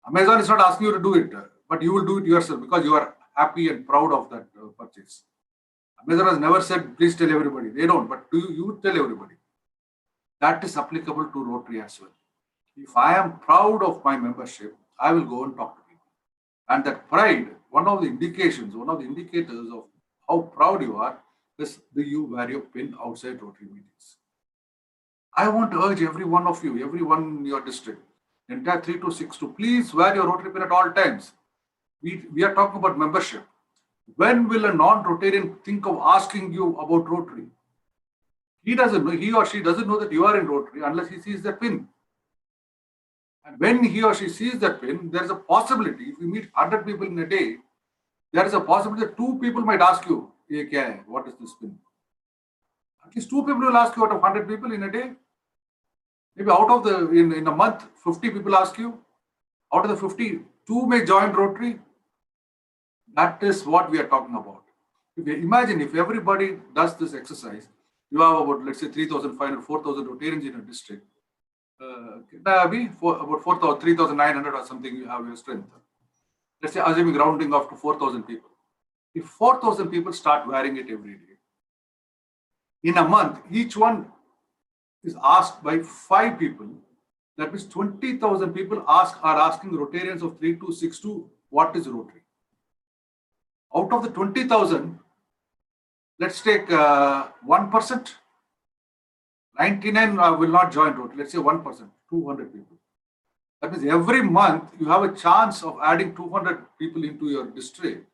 Amazon is not asking you to do it, but you will do it yourself because you are happy and proud of that purchase. Amazon has never said, please tell everybody. They don't, but you tell everybody. That is applicable to Rotary as well. If I am proud of my membership, I will go and talk to people. And that pride, one of the indicators of how proud you are is do you wear your pin outside Rotary meetings. I want to urge every one of you, everyone in your district, entire 3262, please wear your Rotary pin at all times. We are talking about membership. When will a non-Rotarian think of asking you about Rotary? He or she doesn't know that you are in Rotary unless he sees that pin. And when he or she sees that pin, there is a possibility, if you meet 100 people in a day, there is a possibility that 2 people might ask you, what is this pin? At least 2 people will ask you out of 100 people in a day. Maybe out of in a month, 50 people ask you. Out of the 50, 2 may join Rotary. That is what we are talking about. Imagine if everybody does this exercise, you have about, let's say, 3,500, 4,000 Rotarians in a district. About 3,900 or something you have your strength. Let's say assuming rounding off to 4,000 people. If 4,000 people start wearing it every day, in a month, each one is asked by 5 people. That means 20,000 people are asking Rotarians of 3262 what is Rotary. Out of the 20,000, let's take 1%. 99 will not join Rotary. Let's say 1%, 200 people. That means every month you have a chance of adding 200 people into your district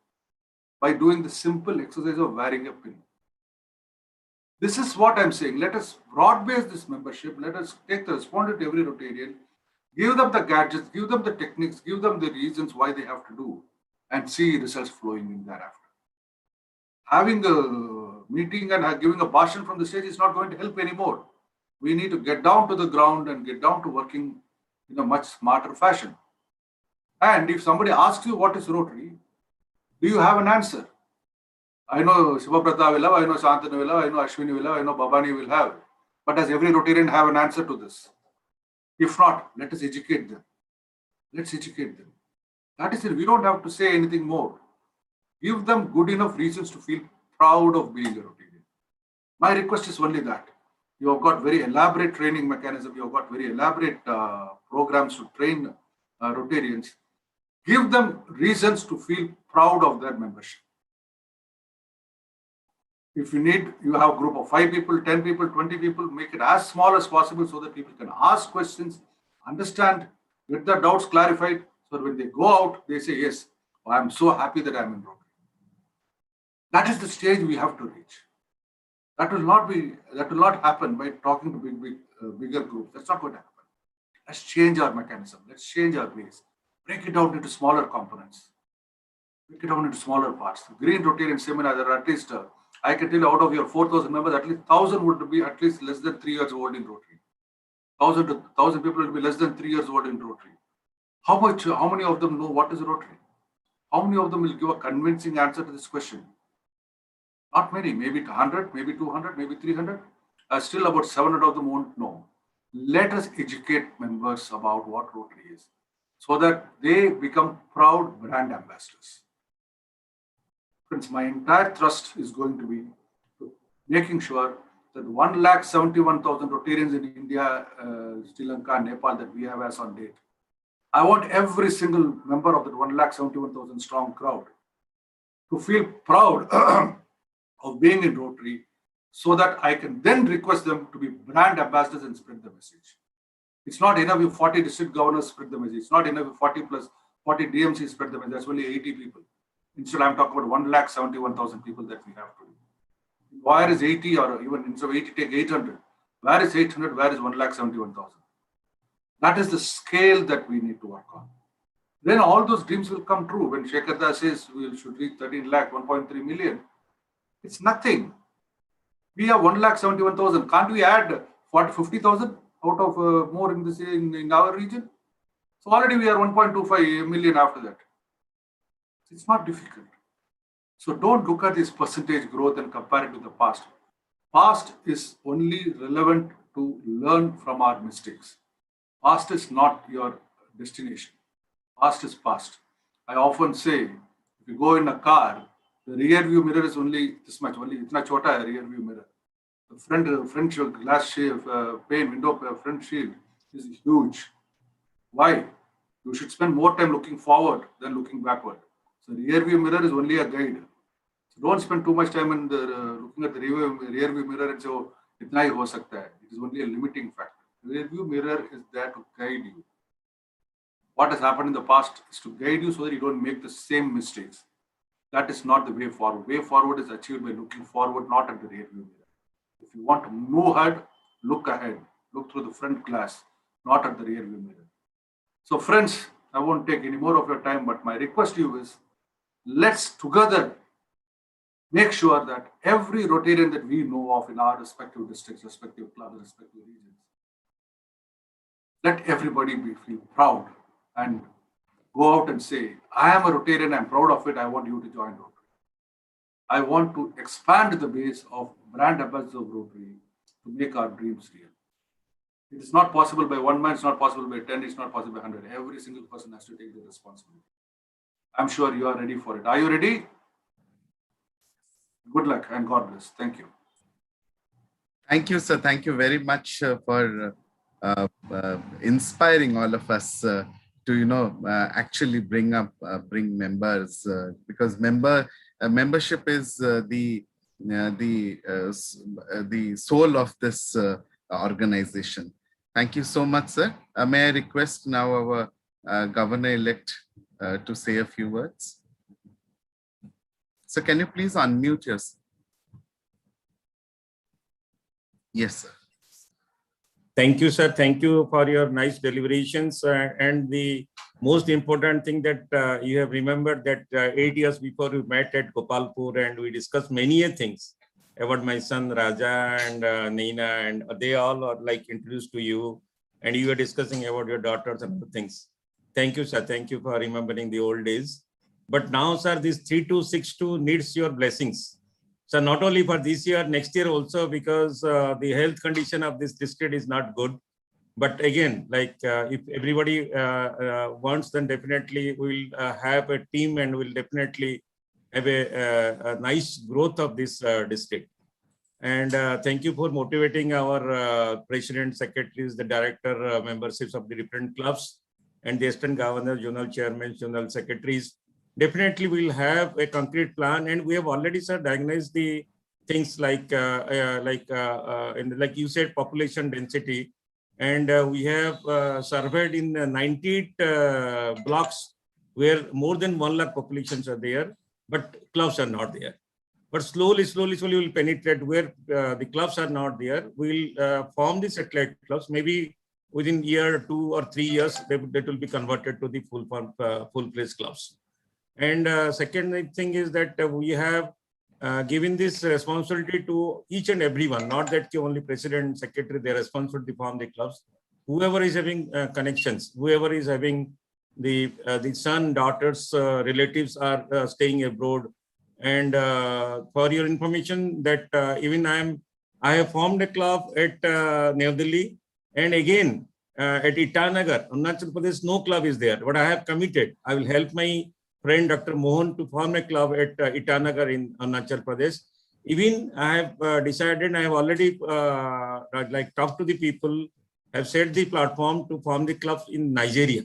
by doing the simple exercise of wearing a pin. This is what I'm saying. Let us broad base this membership. Let us take the responsibility to every Rotarian, give them the gadgets, give them the techniques, give them the reasons why they have to do, and see results flowing in thereafter. Having a meeting and giving a bashing from the stage is not going to help anymore. We need to get down to the ground and get down to working in a much smarter fashion. And if somebody asks you what is Rotary, do you have an answer? I know Shivaprata will have, I know Shantanu will have, I know Ashwini will have, I know Babani will have. But does every Rotarian have an answer to this? If not, let us educate them. Let's educate them. That is it. We don't have to say anything more. Give them good enough reasons to feel proud of being a Rotarian. My request is only that. You have got very elaborate training mechanism. You have got very elaborate programs to train Rotarians. Give them reasons to feel proud of their membership. If you need, you have a group of 5 people, 10 people, 20 people, make it as small as possible so that people can ask questions, understand, get their doubts clarified. So when they go out, they say, yes, I'm so happy that I'm in Rotary. That is the stage we have to reach. That will not happen by talking to bigger groups. That's not going to happen. Let's change our mechanism. Let's change our ways. Break it down into smaller components. Break it down into smaller parts. The Green Rotarian Seminar, there are at least, I can tell you out of your 4,000 members, at least 1,000 would be at least less than 3 years old in Rotary. 1,000 people will be less than 3 years old in Rotary. How many of them know what is Rotary? How many of them will give a convincing answer to this question? Not many, maybe 100, maybe 200, maybe 300. Still about 700 of them won't know. Let us educate members about what Rotary is so that they become proud brand ambassadors. Friends, my entire thrust is going to be making sure that 171,000 Rotarians in India, Sri Lanka, Nepal that we have as on date. I want every single member of that 171,000 strong crowd to feel proud of being in Rotary so that I can then request them to be brand ambassadors and spread the message. It's not enough if 40 district governors spread the message. It's not enough if 40 DMCs spread the message. That's only 80 people. Instead, I'm talking about 171,000 people that we have to do. Where is 80 or even instead of 80, take 800. Where is 800? Where is 171,000? That is the scale that we need to work on. Then all those dreams will come true. When Shekhar Das says we should reach 13 lakh, 1.3 million, it's nothing. We have 171,000. Can't we add 50,000 out of more in this in our region? So already we are 1.25 million after that. It's not difficult. So don't look at this percentage growth and compare it to the past. Past is only relevant to learn from our mistakes. Past is not your destination. Past is past. I often say, if you go in a car, the rear view mirror is only this much, only itna chota hai rear view mirror. The front glass pane, window front shield is huge. Why? You should spend more time looking forward than looking backward. So rear view mirror is only a guide. So don't spend too much time in looking at the rear view mirror and say, oh, itna hi ho sakta hai. It is only a limiting factor. The rear view mirror is there to guide you. What has happened in the past is to guide you so that you don't make the same mistakes. That is not the way forward. Way forward is achieved by looking forward, not at the rear view mirror. If you want to move ahead, look ahead. Look through the front glass, not at the rear view mirror. So friends, I won't take any more of your time, but my request to you is, let's together make sure that every Rotarian that we know of in our respective districts, respective clubs, respective regions, let everybody feel proud and go out and say, I am a Rotarian, I'm proud of it, I want you to join Rotary. I want to expand the base of brand ambassadors of Rotary to make our dreams real. It is not possible by one man, it's not possible by 10, it's not possible by 100. Every single person has to take the responsibility. I'm sure you are ready for it. Are you ready? Good luck and God bless. Thank you. Thank you, sir. Thank you very much for inspiring all of us to, actually bring members, because membership is the soul of this organization. Thank you so much, sir. May I request now our governor-elect to say a few words? So can you please unmute yourself? Yes, sir. Thank you, sir. Thank you for your nice deliberations. And the most important thing that you have remembered that 8 years before we met at Gopalpur and we discussed many things about my son Raja and Neena, and they all are like introduced to you, and you were discussing about your daughters and other things. Thank you, sir. Thank you for remembering the old days. But now, sir, this 3262 needs your blessings. So not only for this year, next year also, because the health condition of this district is not good. But again, like if everybody wants, then definitely we'll have a team and we'll definitely have a nice growth of this district. And thank you for motivating our president, secretaries, the director memberships of the different clubs, and the assistant governor, zonal chairmen, zonal secretaries. Definitely we'll have a concrete plan, and we have already, sir, diagnosed the things like you said, population density, and we have surveyed in 98 blocks where more than 1 lakh populations are there, but clubs are not there. But slowly we'll penetrate where the clubs are not there. We'll form the satellite clubs. Maybe within year 2 or 3 years, that will be converted to the full-fledged clubs. And second thing is that we have given this responsibility to each and everyone, not that only president, secretary, they're responsible to form the clubs. Whoever is having connections, whoever is having the son, daughters, relatives are staying abroad. And for your information, that even I have formed a club at New Delhi, and again at Itanagar, Arunachal Pradesh, no club is there. But I have committed, I will help my friend Dr. Mohan to form a club at Itanagar in Arunachal Pradesh. Even I have decided, I have already talked to the people, have set the platform to form the clubs in Nigeria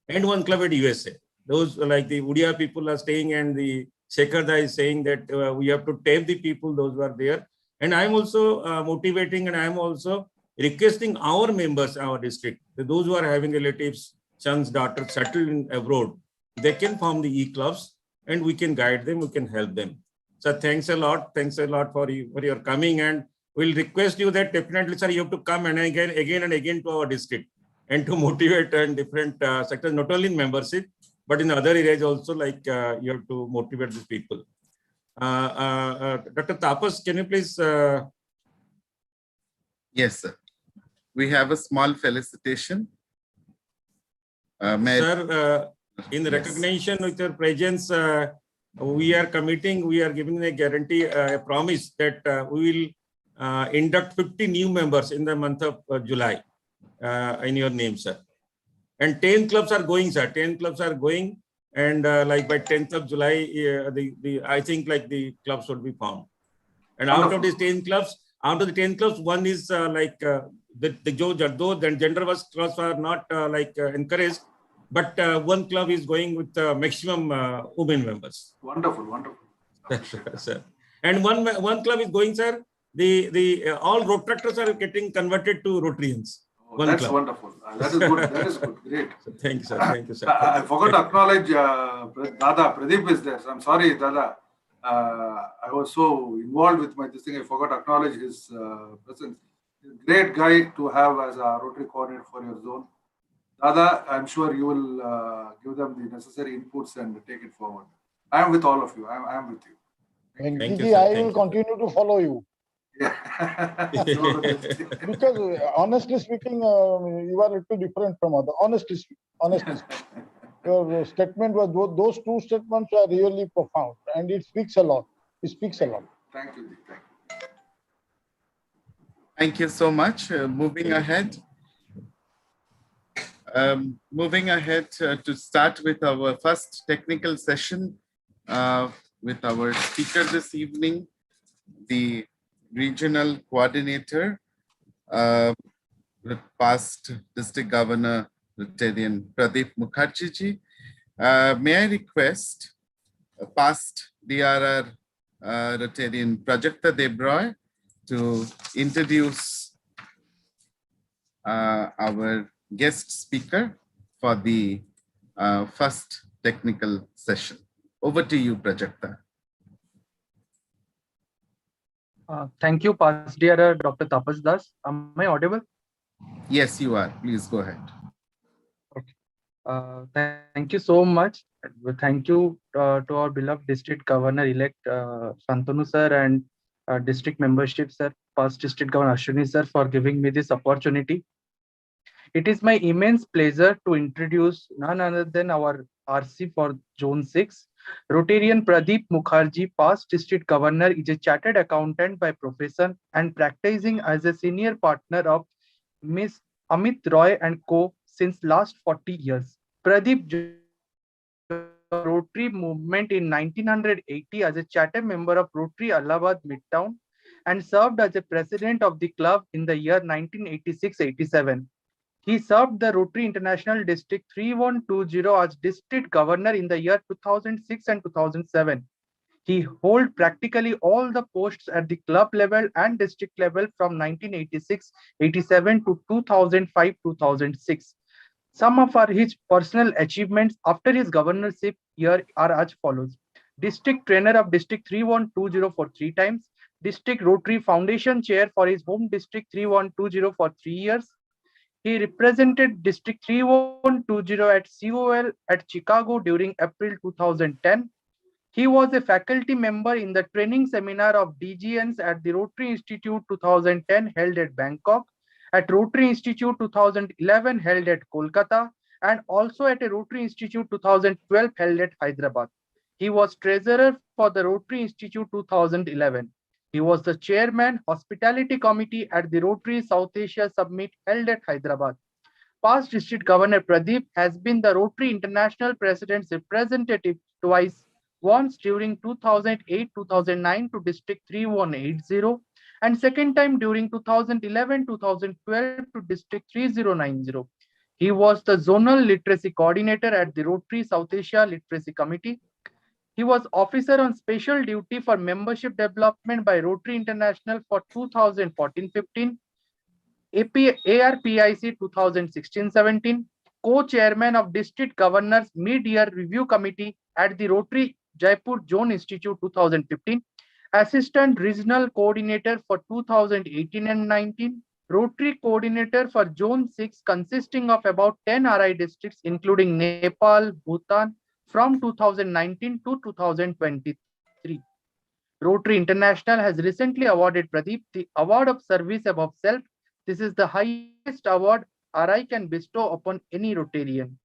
and one club at USA. Those like the Udia people are staying, and the Shekarda is saying that we have to tap the people, those who are there. And I'm also motivating, and I'm also requesting our members, our district, those who are having relatives, sons, daughters settled in abroad, they can form the e-clubs, and we can guide them, we can help them. So thanks a lot for your coming, and we'll request you that definitely, sir, you have to come and again and again to our district and to motivate in different sectors, not only in membership, but in other areas also, like you have to motivate these people. Dr. Tapas, can you please? Yes, sir. We have a small felicitation. Sir, in Yes. recognition with your presence, we are committing, we are giving a guarantee, a promise that we will induct 50 new members in the month of July in your name, sir. And 10 clubs are going, sir. 10 clubs are going, and like by 10th of July, I think like the clubs will be formed. And out of these 10 clubs, one is the gender-wise clubs are not encouraged, but one club is going with maximum women members. Wonderful. Sir. And one club is going, sir. All Rotractors are getting converted to Rotarians. Oh, that's club. Wonderful. That is good. That is good. Great. So thank you, sir. Thank you, sir. I forgot to acknowledge Dada. Pradeep is there. I'm sorry, Dada. I was so involved with this thing, I forgot to acknowledge his presence. Great guy to have as a Rotary coordinator for your zone. Dada, I'm sure you will give them the necessary inputs and take it forward. I am with all of you. I am with you. Thank you, I will continue to follow you. Yeah. Because honestly speaking, you are a little different from others. Honestly speaking. Your statement was, those two statements are really profound, and it speaks a lot. Thank you. Thank you so much. Moving ahead, Moving ahead to start with our first technical session with our speaker this evening, the regional coordinator, the past district governor, Rotarian Pradeep Mukherjee ji. May I request past DRR Rotarian Prajakta Debroy to introduce our guest speaker for the first technical session. Over to you, Prajakta. Thank you, past dear Dr. Tapas Das. Am I audible? Yes, you are. Please go ahead. Thank you so much. Thank you to our beloved district governor-elect Shantanu sir and district membership sir, past district governor Ashwini sir for giving me this opportunity. It is my immense pleasure to introduce none other than our RC for Zone 6. Rotarian Pradeep Mukherjee, past district governor, is a chartered accountant by profession and practicing as a senior partner of Miss Amit Roy and Co. since last 40 years. Pradeep joined Rotary movement in 1980 as a charter member of Rotary Allahabad Midtown and served as a president of the club in the year 1986-87. He served the Rotary International District 3120 as district governor in the year 2006 and 2007. He held practically all the posts at the club level and district level from 1986-87 to 2005-2006. Some of his personal achievements after his governorship here are as follows. District trainer of District 3120 for 3 times. District Rotary Foundation chair for his home district 3120 for 3 years. He represented District 3120 at COL at Chicago during April 2010. He was a faculty member in the training seminar of DGNs at the Rotary Institute 2010 held at Bangkok, at Rotary Institute 2011 held at Kolkata, and also at a Rotary Institute 2012 held at Hyderabad. He was treasurer for the Rotary Institute 2011. He was the chairman hospitality committee at the Rotary South Asia Summit held at Hyderabad. Past district governor Pradeep has been the Rotary International President's representative twice, once during 2008-2009 to District 3180 and second time during 2011-2012 to District 3090. He was the zonal literacy coordinator at the Rotary South Asia Literacy Committee. He was officer on special duty for membership development by Rotary International for 2014-15, ARPIC 2016-17, co-chairman of District Governors Mid-Year Review Committee at the Rotary Jaipur Zone Institute 2015, Assistant Regional Coordinator for 2018 and 19, Rotary Coordinator for Zone 6 consisting of about 10 RI districts including Nepal, Bhutan from 2019 to 2023. Rotary International has recently awarded Pradeep the Award of Service Above Self. This is the highest award RI can bestow upon any Rotarian.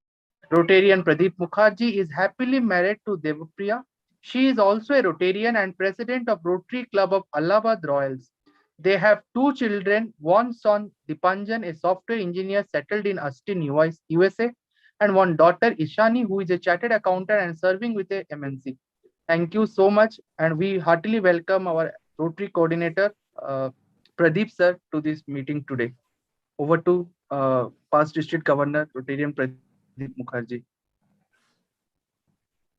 Rotarian Pradeep Mukherjee is happily married to Devapriya. She is also a Rotarian and president of Rotary Club of Allahabad Royals. They have 2 children, one son, Dipanjan, a software engineer settled in Austin, USA, and one daughter, Ishani, who is a chartered accountant and serving with a MNC. Thank you so much, and we heartily welcome our Rotary coordinator, Pradeep sir, to this meeting today. Over to past district governor, Rotarian Pradeep Mukherjee.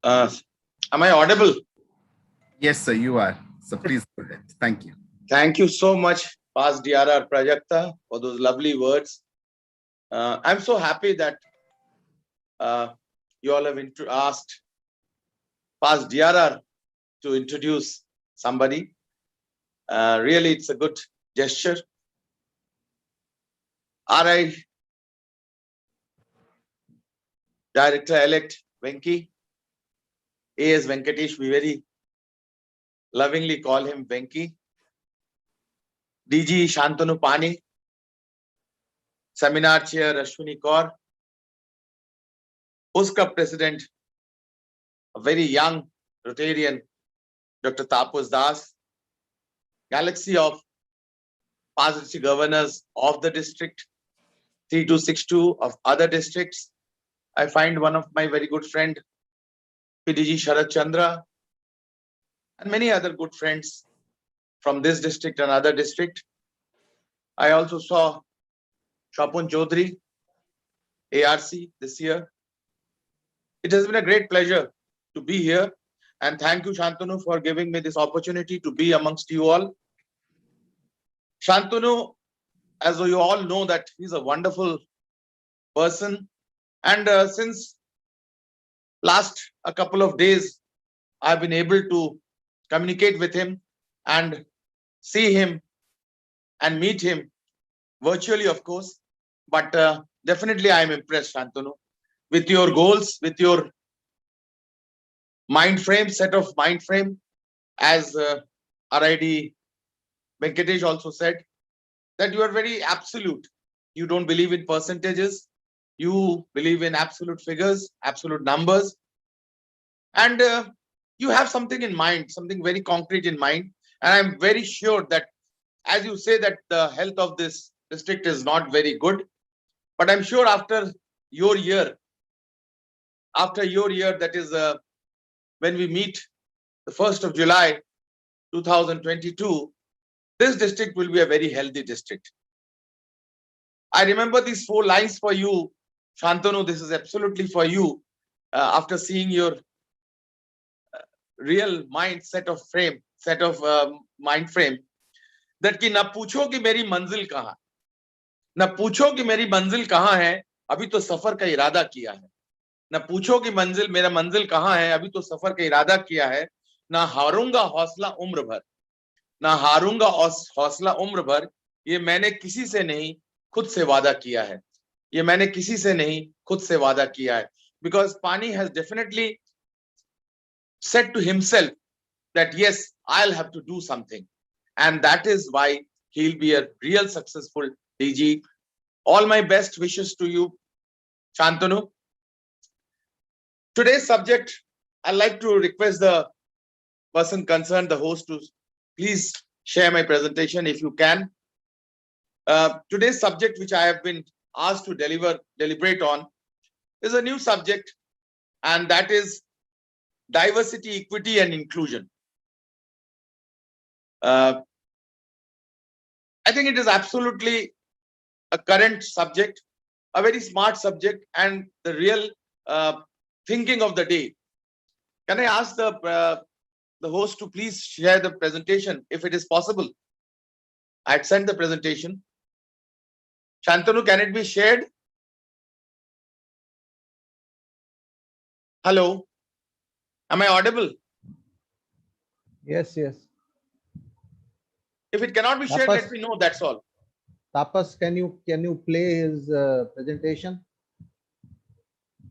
Am I audible? Yes, sir, you are. So please go ahead. Thank you. Thank you so much, past DRR Prajakta, for those lovely words. I'm so happy that you all have asked past DRR to introduce somebody. Really, it's a good gesture. RI Director-elect Venki, A.S. Venkatesh, we very lovingly call him Venki. DG Shantanu Pani, Seminar Chair Ashwini Kaur, USCA President, a very young Rotarian, Dr. Tapas Das, galaxy of past district governors of the district, 3262 of other districts. I find one of my very good friend, PDG Sharad Chandra, and many other good friends from this district and other district. I also saw Shapun Chaudhary, ARC this year. It has been a great pleasure to be here, and thank you, Shantanu, for giving me this opportunity to be amongst you all. Shantanu, as you all know, that he's a wonderful person, and since last a couple of days, I've been able to communicate with him and see him and meet him virtually, of course. But definitely, I am impressed, Shantanu, with your goals, with your mind frame, set of mind frame, as RID Venkatesh also said, that you are very absolute. You don't believe in percentages. You believe in absolute figures, absolute numbers. And you have something in mind, something very concrete in mind. And I'm very sure that, as you say, that the health of this district is not very good. But I'm sure after your year, that is when we meet the 1st of July, 2022, this district will be a very healthy district. I remember these 4 lines for you, Shantanu. This is absolutely for you. After seeing your real mind set of mind frame, that कि ना पूछो कि मेरी मंजिल कहाँ, ना पूछो कि मेरी मंजिल कहाँ है, अभी तो सफर का इरादा किया है. ना पूछो कि मेरा मंजिल कहाँ है, अभी तो सफर का इरादा किया है. ना हारूंगा हौसला उम्र भर, ना हारूंगा हौसला उम्र भर, ये मैंने किसी से नहीं खुद से वादा किया है. ये मैंने किसी से नहीं खुद से वादा किया है. Because Pani has definitely said to himself that yes, I'll have to do something, and that is why he'll be a real successful DG. All my best wishes to you, Shantanu. Today's subject, I'd like to request the person concerned, the host, to please share my presentation if you can. Today's subject, which I have been asked to deliberate on, is a new subject, and that is diversity, equity, and inclusion. I think it is absolutely a current subject, a very smart subject, and the real thinking of the day. Can I ask the host to please share the presentation if it is possible? I had sent the presentation. Shantanu, can it be shared? Hello, am I audible? Yes, yes. If it cannot be shared, let me know. That's all. Tapas, can you play his presentation?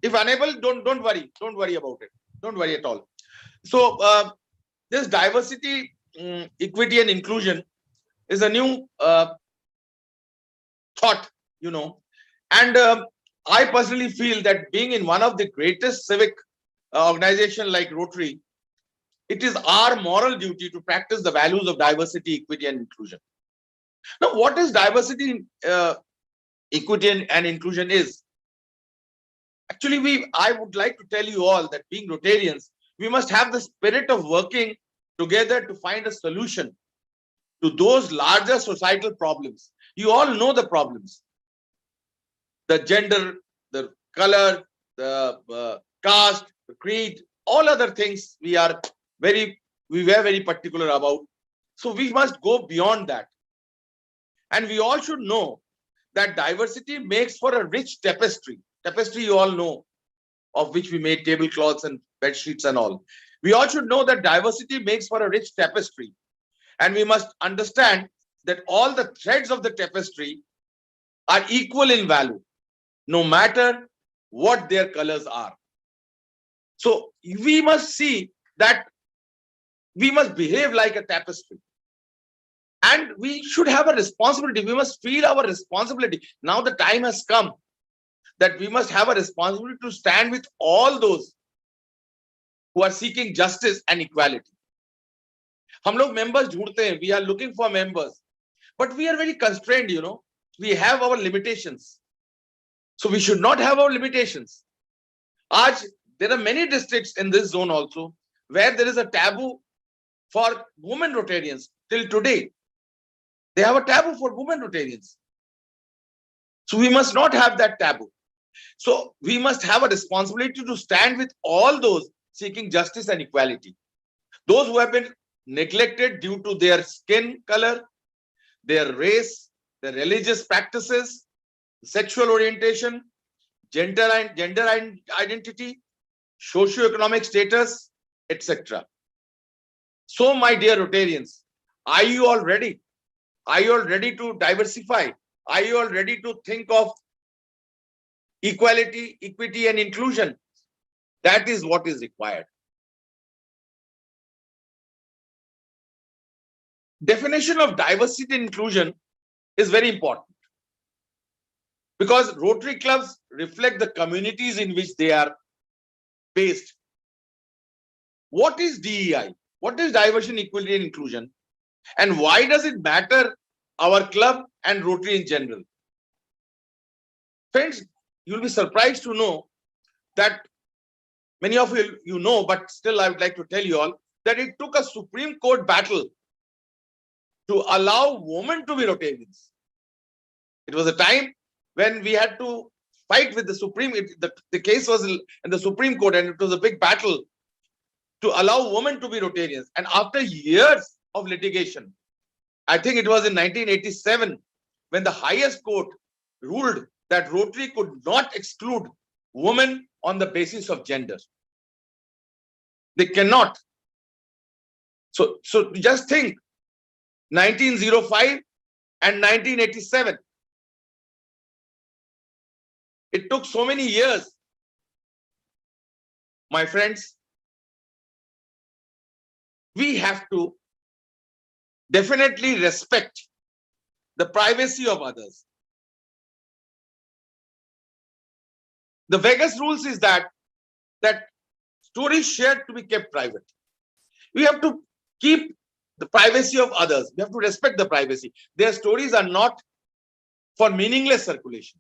If unable, don't worry. Don't worry about it. Don't worry at all. So this diversity, equity, and inclusion is a new thought, you know, and I personally feel that being in one of the greatest civic organization like Rotary, it is our moral duty to practice the values of diversity, equity, and inclusion. Now, what is diversity, equity, and inclusion is? Actually, I would like to tell you all that being Rotarians, we must have the spirit of working together to find a solution to those larger societal problems. You all know the problems: the gender, the color, the caste, the creed, all other things we were very particular about. So we must go beyond that. And we all should know that diversity makes for a rich tapestry. Tapestry, you all know, of which we made tablecloths and bed sheets and all. We all should know that diversity makes for a rich tapestry. And we must understand that all the threads of the tapestry are equal in value, no matter what their colors are. So we must see that we must behave like a tapestry. And we should have a responsibility. We must feel our responsibility. Now the time has come that we must have a responsibility to stand with all those who are seeking justice and equality. हम लोग members ढूंढते हैं. We are looking for members, but we are very constrained. You know, we have our limitations. So we should not have our limitations. There are many districts in this zone also where there is a taboo for women Rotarians till today. They have a taboo for women Rotarians. So we must not have that taboo. So we must have a responsibility to stand with all those seeking justice and equality. Those who have been neglected due to their skin color, their race, their religious practices, sexual orientation, gender identity, socio-economic status, etc. So, my dear Rotarians, are you all ready? Are you all ready to diversify? Are you all ready to think of equality, equity, and inclusion? That is what is required. Definition of diversity and inclusion is very important because Rotary clubs reflect the communities in which they are based. What is DEI? What is diversity, equality, and inclusion? And why does it matter our club and Rotary in general? Friends, you'll be surprised to know that many of you know, but still I would like to tell you all that it took a Supreme Court battle to allow women to be Rotarians. It was a time when we had to fight with the Supreme, the case was in the Supreme Court and it was a big battle to allow women to be Rotarians. And after years of litigation, I think it was in 1987, when the highest court ruled that Rotary could not exclude women on the basis of gender. They cannot. So just think, 1905 and 1987. It took so many years. My friends, we have to definitely respect the privacy of others. The Vegas rules is that stories shared to be kept private. We have to keep the privacy of others. We have to respect the privacy. Their stories are not for meaningless circulation.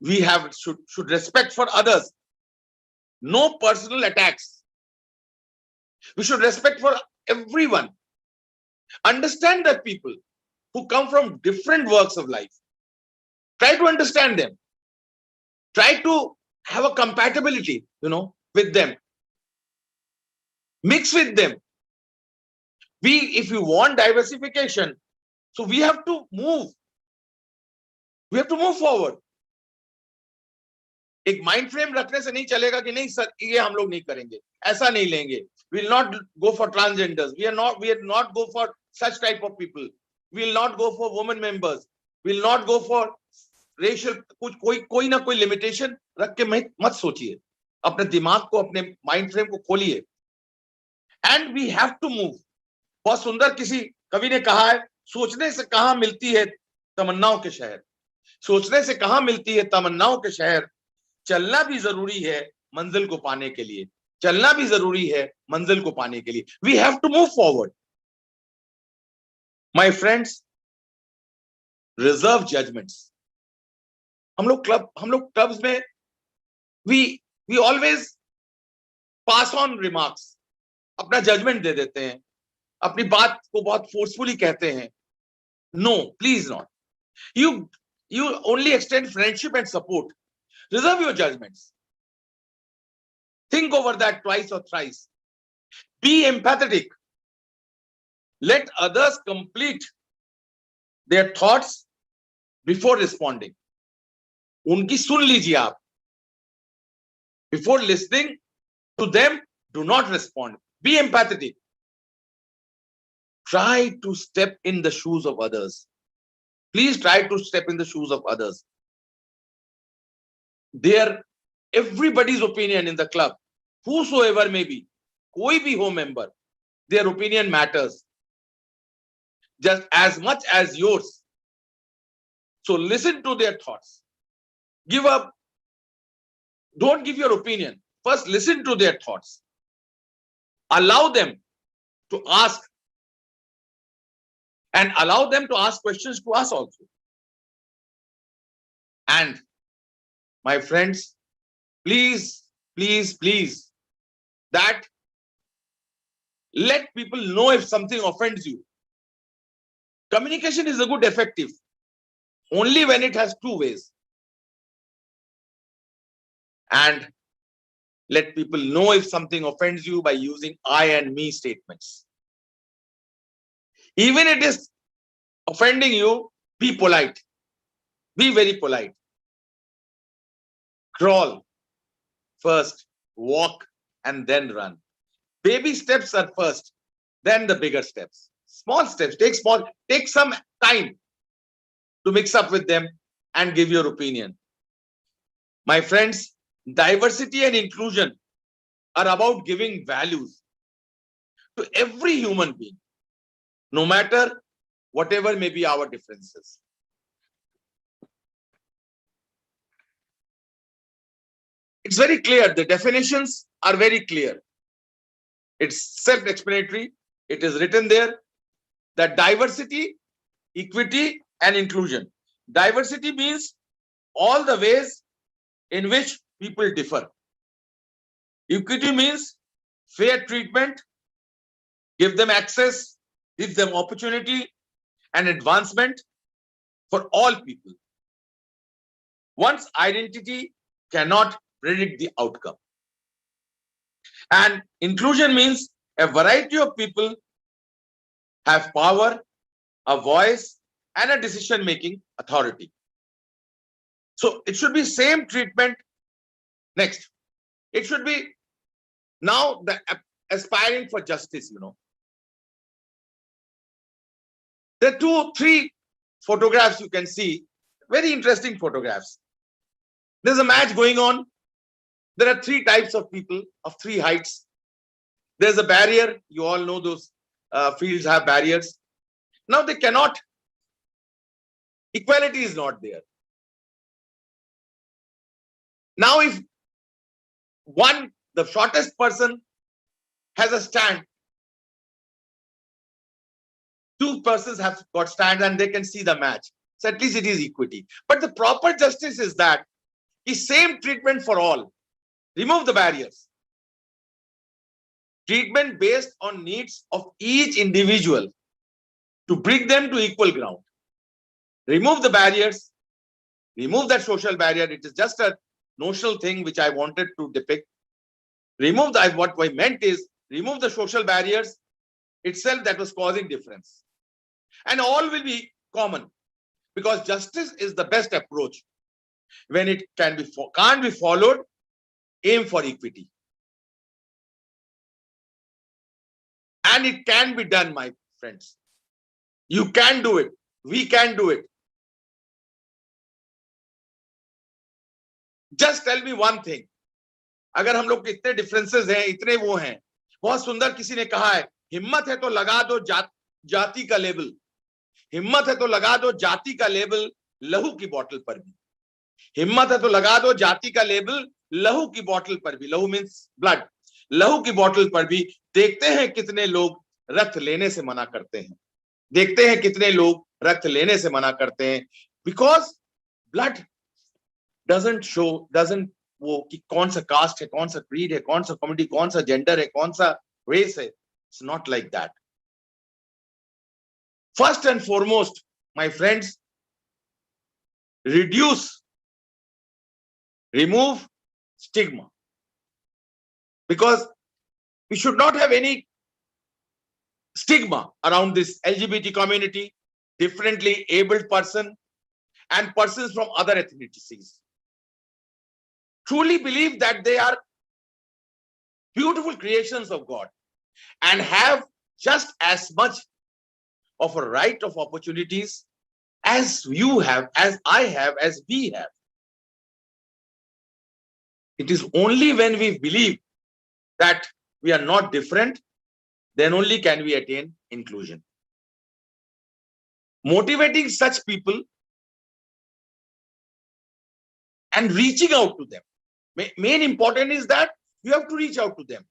We should respect for others. No personal attacks. We should respect for everyone. Understand that people who come from different walks of life. Try to understand them. Try to have a compatibility, with them. Mix with them. If you want diversification, so we have to move. We have to move forward. एक mind frame रखने से नहीं चलेगा कि नहीं sir ये हम लोग नहीं करेंगे, ऐसा नहीं लेंगे. We will not go for transgenders. We will not go for such type of people. We will not go for women members. We will not go for racial. कोई ना कोई लिमिटेशन रख के मत सोचिए. अपने दिमाग को, अपने माइंड फ्रेम को खोलिए. And we have to move. बहुत सुंदर किसी कवि ने कहा है, सोचने से कहां मिलती है तमन्नाओं के शहर. सोचने से कहां मिलती है तमन्नाओं के शहर. चलना भी जरूरी है मंजिल को पाने के लिए. चलना भी जरूरी है मंजिल को पाने के लिए. We have to move forward. My friends, reserve judgments. हम लोग क्लब्स में we always pass on remarks. अपना जजमेंट दे देते हैं, अपनी बात को बहुत फोर्सफुली कहते हैं. No, please not. You only extend friendship and support. Reserve your judgments. Think over that twice or thrice. Be empathetic. Let others complete their thoughts before responding. उनकी सुन लीजिए आप. Before listening to them, do not respond. Be empathetic. Try to step in the shoes of others. Please try to step in the shoes of others. Everybody's opinion in the club, whosoever may be, koi bhi ho member, their opinion matters just as much as yours. So listen to their thoughts. Don't give your opinion. First, listen to their thoughts. Allow them to ask, and allow them to ask questions to us also. And my friends, please, please, please, that let people know if something offends you. Communication is a good effective only when it has two ways. And let people know if something offends you by using I and me statements. Even it is offending you, be polite. Be very polite. Crawl first, walk, and then run. Baby steps are first, then the bigger steps. Small steps, take some time to mix up with them and give your opinion. My friends, diversity and inclusion are about giving values to every human being, no matter whatever may be our differences. It's very clear. The definitions are very clear. It's self-explanatory. It is written there that diversity, equity, and inclusion. Diversity means all the ways in which people differ. Equity means fair treatment, give them access, give them opportunity and advancement for all people. One's identity cannot predict the outcome. And inclusion means a variety of people have power, a voice, and a decision-making authority. So it should be same treatment. Next, it should be now the aspiring for justice, There are 3 photographs you can see, very interesting photographs. There's a match going on. There are 3 types of people of 3 heights. There's a barrier. You all know those fields have barriers. Now they cannot, equality is not there. Now if the shortest person has a stand, 2 persons have got stands and they can see the match. So at least it is equity. But the proper justice is that is same treatment for all. Remove the barriers. Treatment based on needs of each individual to bring them to equal ground. Remove the barriers. Remove that social barrier. It is just a notional thing which I wanted to depict. What I meant is remove the social barriers itself that was causing difference. And all will be common because justice is the best approach. When it can't be followed, aim for equity. And it can be done, my friends. You can do it. We can do it. Just tell me one thing. अगर हम लोग के इतने differences हैं, इतने वो हैं, बहुत सुंदर किसी ने कहा है, हिम्मत है तो लगा दो जाति का लेबल. हिम्मत है तो लगा दो जाति का लेबल लहू की बोतल पर भी. हिम्मत है तो लगा दो जाति का लेबल लहू की बोतल पर भी. लहू मीन्स ब्लड. लहू की बोतल पर भी. देखते हैं कितने लोग रक्त लेने से मना करते हैं. देखते हैं कितने लोग रक्त लेने से मना करते हैं. Because blood doesn't वो कि कौन सा कास्ट है, कौन सा क्रीड है, कौन सा कम्युनिटी, कौन सा जेंडर है, कौन सा रेस है. It's not like that. First and foremost, my friends, remove stigma. Because we should not have any stigma around this LGBT community, differently abled person, and persons from other ethnicities. Truly believe that they are beautiful creations of God and have just as much of a right of opportunities as you have, as I have, as we have. It is only when we believe that we are not different, then only can we attain inclusion. Motivating such people and reaching out to them. Main important is that you have to reach out to them.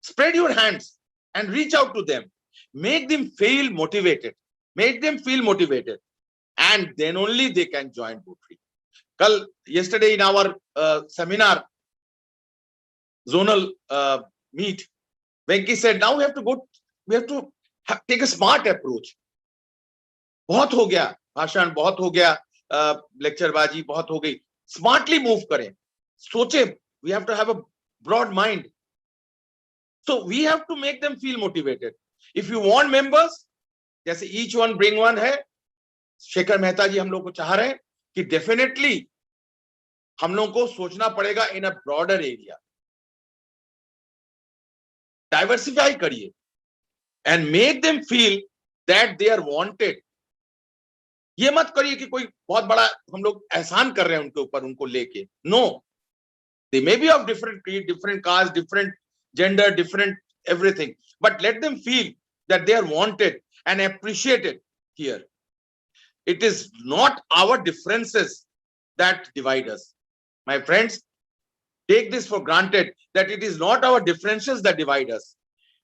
Spread your hands and reach out to them. Make them feel motivated. Make them feel motivated. and then only they can join Rotary. Yesterday in our seminar, zonal meet, Venki said, now we have to take a smart approach. बहुत हो गया भाषण, बहुत हो गया लेक्चरबाजी, बहुत हो गई. Smartly move करें, सोचे. We have to have a broad mind. So we have to make them feel motivated. If you want members, जैसे each one bring one है, शेखर मेहता जी हम लोग को चाह रहे हैं कि definitely हम लोग को सोचना पड़ेगा in a broader area. Diversify करिए and make them feel that they are wanted. ये मत करिए कि कोई बहुत बड़ा हम लोग एहसान कर रहे हैं उनके ऊपर, उनको लेके. No, they may be of different creed, different caste, different gender, different everything, but let them feel that they are wanted and appreciated here. It is not our differences that divide us. My friends, take this for granted that it is not our differences that divide us.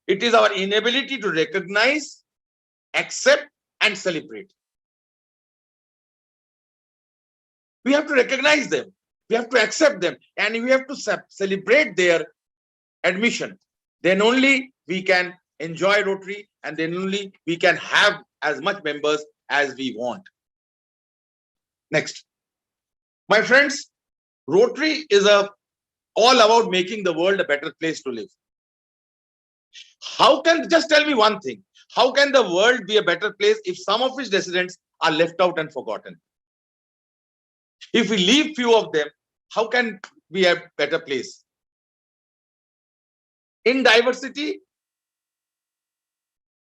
It is our inability to recognize, accept, and celebrate. We have to recognize them, we have to accept them, and we have to celebrate their admission. Then only we can enjoy Rotary, and then only we can have as much members as we want. Next. My friends, Rotary is all about making the world a better place to live. How can, just tell me one thing, how can the world be a better place if some of its residents are left out and forgotten? If we leave few of them, how can we have a better place? In diversity,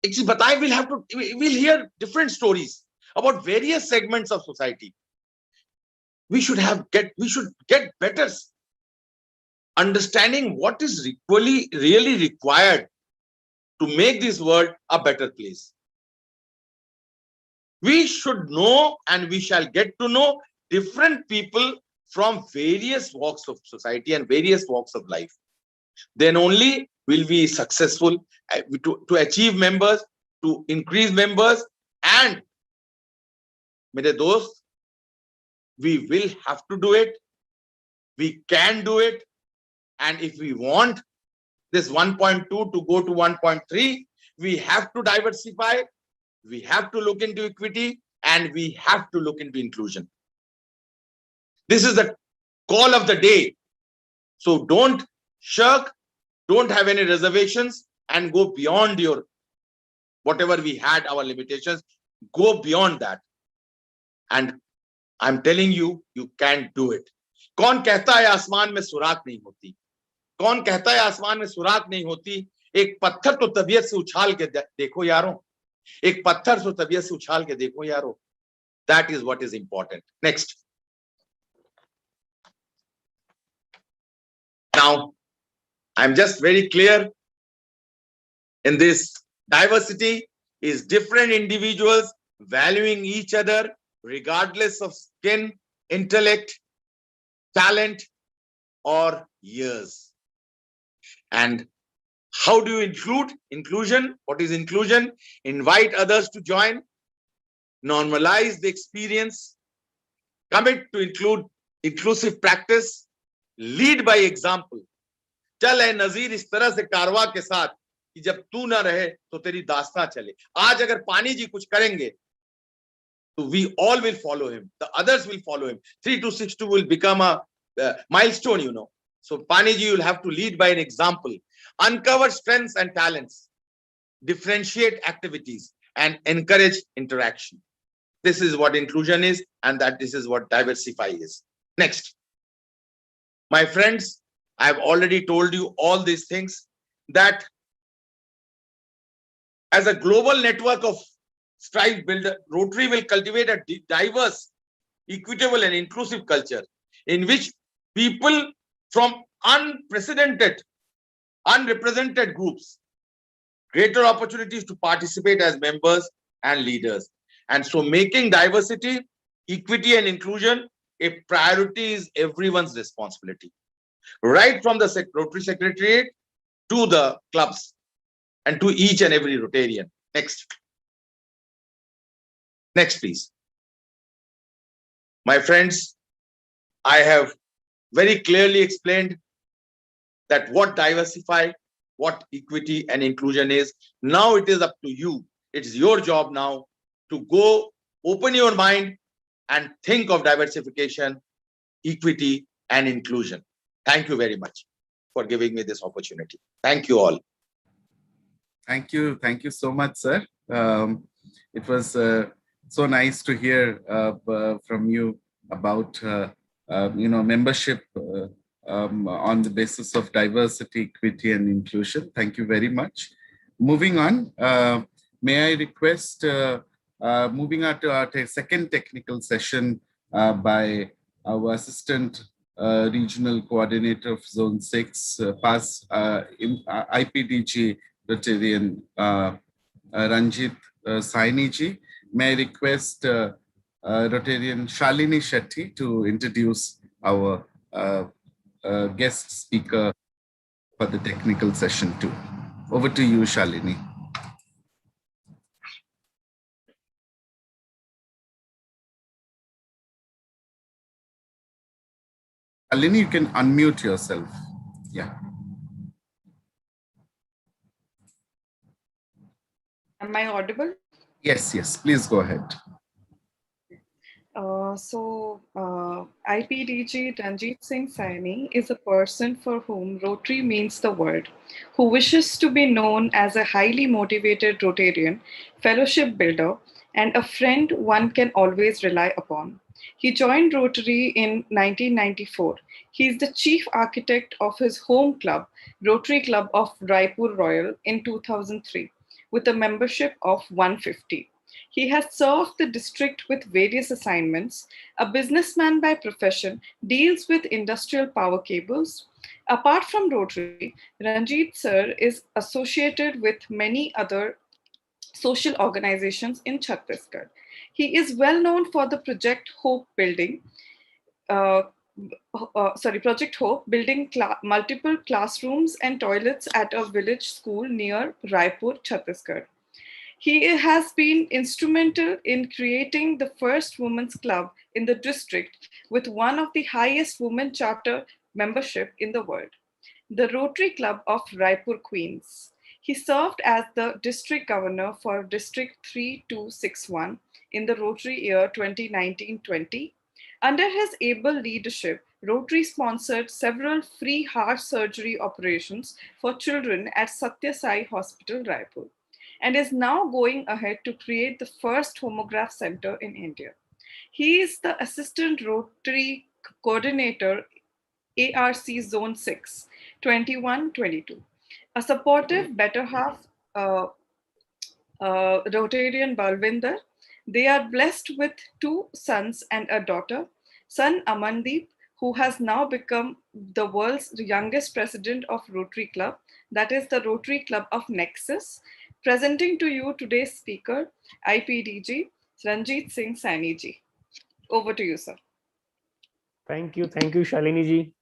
we'll hear different stories about various segments of society. We should get better understanding what is really required to make this world a better place. We should know, and we shall get to know different people from various walks of society and various walks of life. Then only will we be successful to achieve members, to increase members, and mere dost, we will have to do it. We can do it. And if we want this 1.2 to go to 1.3, we have to diversify, we have to look into equity, and we have to look into inclusion. This is the call of the day. So don't shirk, don't have any reservations, and go beyond your whatever we had, our limitations. Go beyond that. And I'm telling you, you can do it. कौन कहता है आसमान में सुराख नहीं होती? कौन कहता है आसमान में सुराख नहीं होती? एक पत्थर तो तबीयत से उछाल के देखो यारों. एक पत्थर तो तबीयत से उछाल के देखो यारों. That is what is important. Next. Now, I'm just very clear in this. Diversity is different individuals valuing each other regardless of skin, intellect, talent, or years. And how do you include? Inclusion. What is inclusion? Invite others to join, normalize the experience, commit to inclusive practice, lead by example. चल ए नजीर इस तरह से कारवा के साथ कि जब तू ना रहे तो तेरी दास्तां चले. आज अगर पानी जी कुछ करेंगे तो we all will follow him, the others will follow him. 3262 will become a milestone, you know. So Pani ji, will have to lead by an example. Uncover strengths and talents, differentiate activities, and encourage interaction. This is what inclusion is, and this is what diversify is. Next. My friends, I have already told you all these things, that as a global network of strive builder, Rotary will cultivate a diverse, equitable, and inclusive culture in which people from unrepresented groups greater opportunities to participate as members and leaders. And so making diversity, equity, and inclusion a priority is everyone's responsibility, right from the Rotary Secretariat to the clubs and to each and every Rotarian. Next. Next, please. My friends, I have very clearly explained that what diversify, what equity and inclusion is. Now it is up to you. It's your job now to go open your mind and think of diversification, equity and inclusion. Thank you very much for giving me this opportunity. Thank you all. Thank you. Thank you so much, sir. It was so nice to hear from you about membership on the basis of diversity, equity, and inclusion. Thank you very much. Moving on, may I request moving on to our second technical session by our assistant regional coordinator of Zone 6, IPDG Rotarian Ranjit Saini ji. May I request Rotarian Shalini Shetty to introduce our guest speaker for the technical session too. Over to you, Shalini. Shalini, you can unmute yourself. Yeah. Am I audible? Yes, yes, please go ahead. IPDG Ranjit Singh Saini is a person for whom Rotary means the world, who wishes to be known as a highly motivated Rotarian, fellowship builder, and a friend one can always rely upon. He joined Rotary in 1994. He is the chief architect of his home club, Rotary Club of Raipur Royal, in 2003, with a membership of 150. He has served the district with various assignments. A businessman by profession, deals with industrial power cables. Apart from Rotary, Ranjit sir is associated with many other social organizations in Chhattisgarh. He is well known for the Project Hope building. Project Hope, building multiple classrooms and toilets at a village school near Raipur, Chhattisgarh. He has been instrumental in creating the first women's club in the district with one of the highest women charter membership in the world, the Rotary Club of Raipur Queens. He served as the district governor for District 3261 in the Rotary year 2019-20. Under his able leadership, Rotary sponsored several free heart surgery operations for children at Satya Sai Hospital, Raipur, and is now going ahead to create the first homograph center in India. He is the Assistant Rotary Coordinator, ARC Zone 6, 21-22. A supportive, better half Rotarian Balvinder. They are blessed with 2 sons and a daughter. Son Amandeep, who has now become the world's youngest president of Rotary Club, that is the Rotary Club of Nexus. Presenting to you today's speaker, IPDG Ranjit Singh Saini ji. Over to you, sir. Thank you, Shalini ji.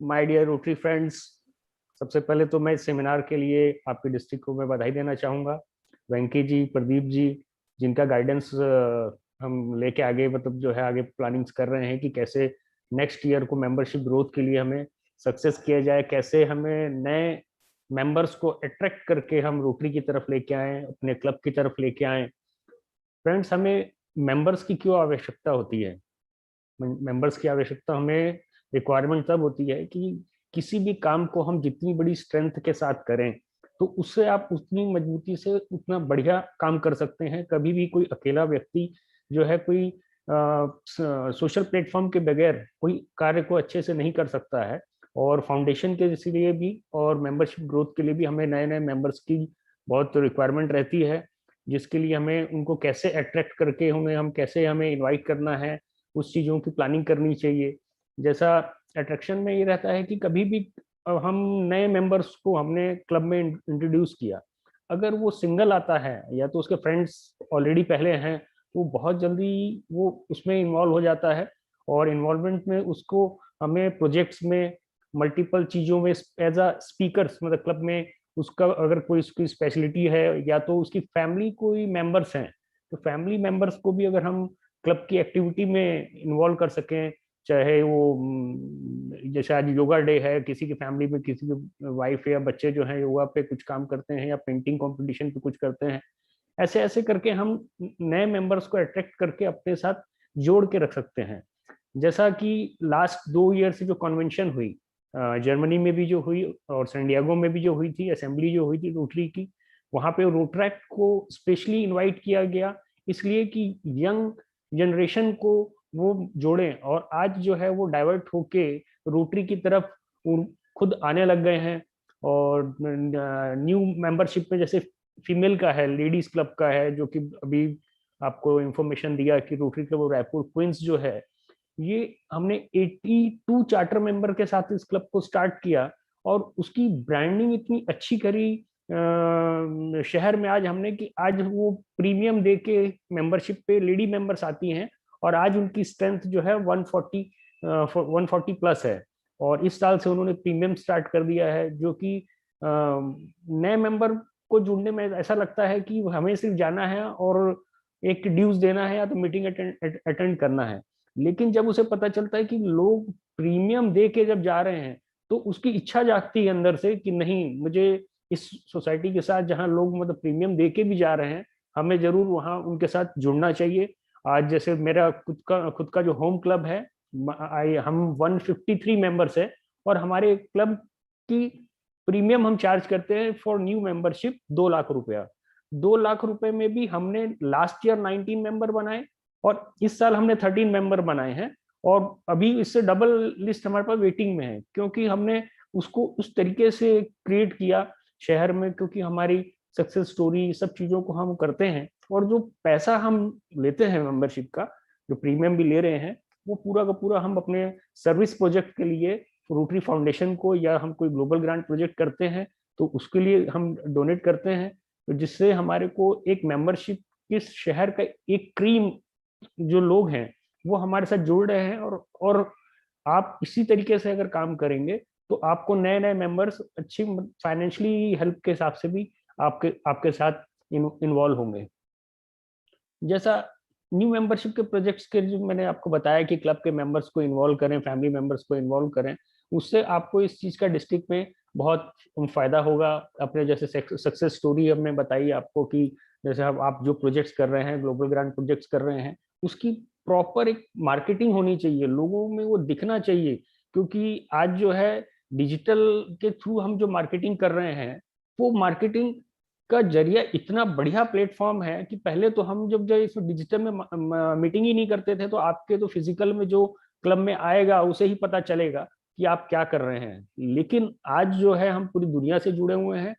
My dear Rotary friends, सबसे पहले तो मैं seminar के लिए आपके district को मैं बधाई देना चाहूँगा। वेंकी जी, प्रदीप जी, जिनका गाइडेंस हम लेके आगे मतलब जो है आगे प्लानिंग्स कर रहे हैं कि कैसे नेक्स्ट ईयर को मेंबरशिप ग्रोथ के लिए हमें सक्सेस किया जाए, कैसे हमें नए मेंबर्स को अट्रैक्ट करके हम रोटरी की तरफ लेके आए, अपने क्लब की तरफ लेके आए। फ्रेंड्स, हमें मेंबर्स की क्यों आवश्यकता होती है? मेंबर्स की आवश्यकता हमें रिक्वायरमेंट तब होती है कि किसी भी काम को हम जितनी बड़ी स्ट्रेंथ के साथ करें तो उससे आप उतनी मजबूती से उतना बढ़िया काम कर सकते हैं। कभी भी कोई अकेला व्यक्ति जो है कोई सोशल प्लेटफॉर्म के बगैर कोई कार्य को अच्छे से नहीं कर सकता है, और फाउंडेशन के लिए भी और मेंबरशिप ग्रोथ के लिए भी हमें नए नए मेंबर्स की बहुत रिक्वायरमेंट रहती है, जिसके लिए हमें उनको कैसे अट्रैक्ट करके हमें कैसे हमें इन्वाइट करना है, उस चीज़ों की प्लानिंग करनी चाहिए। जैसा अट्रैक्शन में ये रहता है कि कभी भी हम नए मेंबर्स को हमने क्लब में इंट्रोड्यूस किया, अगर वो सिंगल आता है या तो उसके फ्रेंड्स ऑलरेडी पहले हैं, वो बहुत जल्दी वो उसमें इन्वॉल्व हो जाता है, और इन्वॉल्वमेंट में उसको हमें प्रोजेक्ट्स में मल्टीपल चीज़ों में एज अ स्पीकर्स मतलब क्लब में उसका अगर कोई उसकी स्पेशलिटी है या तो उसकी फैमिली कोई मेंबर्स हैं तो फैमिली मेंबर्स को भी अगर हम क्लब की एक्टिविटी में इन्वॉल्व कर सकें, चाहे वो जैसे आज योगा डे है, किसी की फैमिली में किसी की वाइफ या बच्चे जो हैं योगा पे कुछ काम करते हैं या पेंटिंग कंपटीशन पे कुछ करते हैं, ऐसे ऐसे करके हम नए मेंबर्स को अट्रैक्ट करके अपने साथ जोड़ के रख सकते हैं। जैसा कि लास्ट 2 ईयर से जो कन्वेंशन हुई, जर्मनी में भी जो हुई और सैन डिएगो में भी जो हुई थी, असेंबली जो हुई थी रोटरी की, वहाँ पे रोटरैक्ट को स्पेशली इनवाइट किया गया इसलिए कि यंग जनरेशन को वो जोड़ें, और आज जो है वो डाइवर्ट होके रोटरी की तरफ खुद आने लग गए हैं। और न्यू मेंबरशिप में जैसे फीमेल का है, लेडीज क्लब का है, जो कि अभी आपको इंफॉर्मेशन दिया कि रोटरी क्लब रायपुर क्वींस जो है, ये हमने 82 चार्टर मेंबर के साथ इस क्लब को स्टार्ट किया और उसकी ब्रांडिंग इतनी अच्छी करी शहर में आज हमने कि आज वो प्रीमियम दे के मेंबरशिप पे लेडी मेंबर्स आती हैं और आज उनकी स्ट्रेंथ जो है 140 प्लस है। और इस साल से उन्होंने प्रीमियम स्टार्ट कर दिया है, जो कि नए मेंबर को जुड़ने में ऐसा लगता है कि हमें सिर्फ जाना है और एक ड्यूज देना है या तो मीटिंग अटेंड करना है। लेकिन जब उसे पता चलता है कि लोग प्रीमियम दे के जब जा रहे हैं तो उसकी इच्छा जागती है अंदर से कि नहीं, मुझे इस सोसाइटी के साथ जहां लोग मतलब प्रीमियम दे के भी जा रहे हैं, हमें जरूर वहां उनके साथ जुड़ना चाहिए। आज जैसे मेरा खुद का जो होम क्लब है, हम 153 मेंबर्स है और हमारे क्लब की प्रीमियम हम चार्ज करते हैं फॉर न्यू मेंबरशिप 2 लाख रुपया। 2 लाख रुपए में भी हमने लास्ट ईयर 19 मेंबर बनाए और इस साल हमने 13 मेंबर बनाए हैं और अभी इससे डबल लिस्ट हमारे पास वेटिंग में है, क्योंकि हमने उसको उस तरीके से क्रिएट किया शहर में, क्योंकि हमारी सक्सेस स्टोरी सब चीजों को हम करते हैं और जो पैसा हम लेते हैं मेंबरशिप का, जो प्रीमियम भी ले रहे हैं, वो पूरा का पूरा हम अपने सर्विस प्रोजेक्ट के लिए रोटरी फाउंडेशन को, या हम कोई ग्लोबल ग्रांट प्रोजेक्ट करते हैं तो उसके लिए हम डोनेट करते हैं, तो जिससे हमारे को एक मेंबरशिप इस शहर का एक क्रीम जो लोग हैं वो हमारे साथ जुड़ रहे हैं। और आप इसी तरीके से अगर काम करेंगे तो आपको नए नए मेंबर्स अच्छी फाइनेंशियली हेल्प के हिसाब से भी आपके साथ इन्वॉल्व होंगे। जैसा न्यू मेंबरशिप के प्रोजेक्ट्स के जो मैंने आपको बताया कि क्लब के मेंबर्स को इन्वॉल्व करें, फैमिली मेंबर्स को इन्वॉल्व करें, उससे आपको इस चीज का डिस्ट्रिक्ट में बहुत फायदा होगा। अपने जैसे सक्सेस स्टोरी हमने बताई आपको कि जैसे आप जो प्रोजेक्ट्स कर रहे हैं, ग्लोबल ग्रांट प्रोजेक्ट्स कर रहे हैं, उसकी प्रॉपर एक मार्केटिंग होनी चाहिए, लोगों में वो दिखना चाहिए, क्योंकि आज जो है डिजिटल के थ्रू हम जो मार्केटिंग कर रहे हैं, वो मार्केटिंग का जरिया इतना बढ़िया प्लेटफॉर्म है कि पहले तो हम जब इस डिजिटल में मीटिंग ही नहीं करते थे, तो आपके तो फिजिकल में जो क्लब में आएगा उसे ही पता चलेगा कि आप क्या कर रहे हैं। लेकिन आज जो है हम पूरी दुनिया से जुड़े हुए हैं।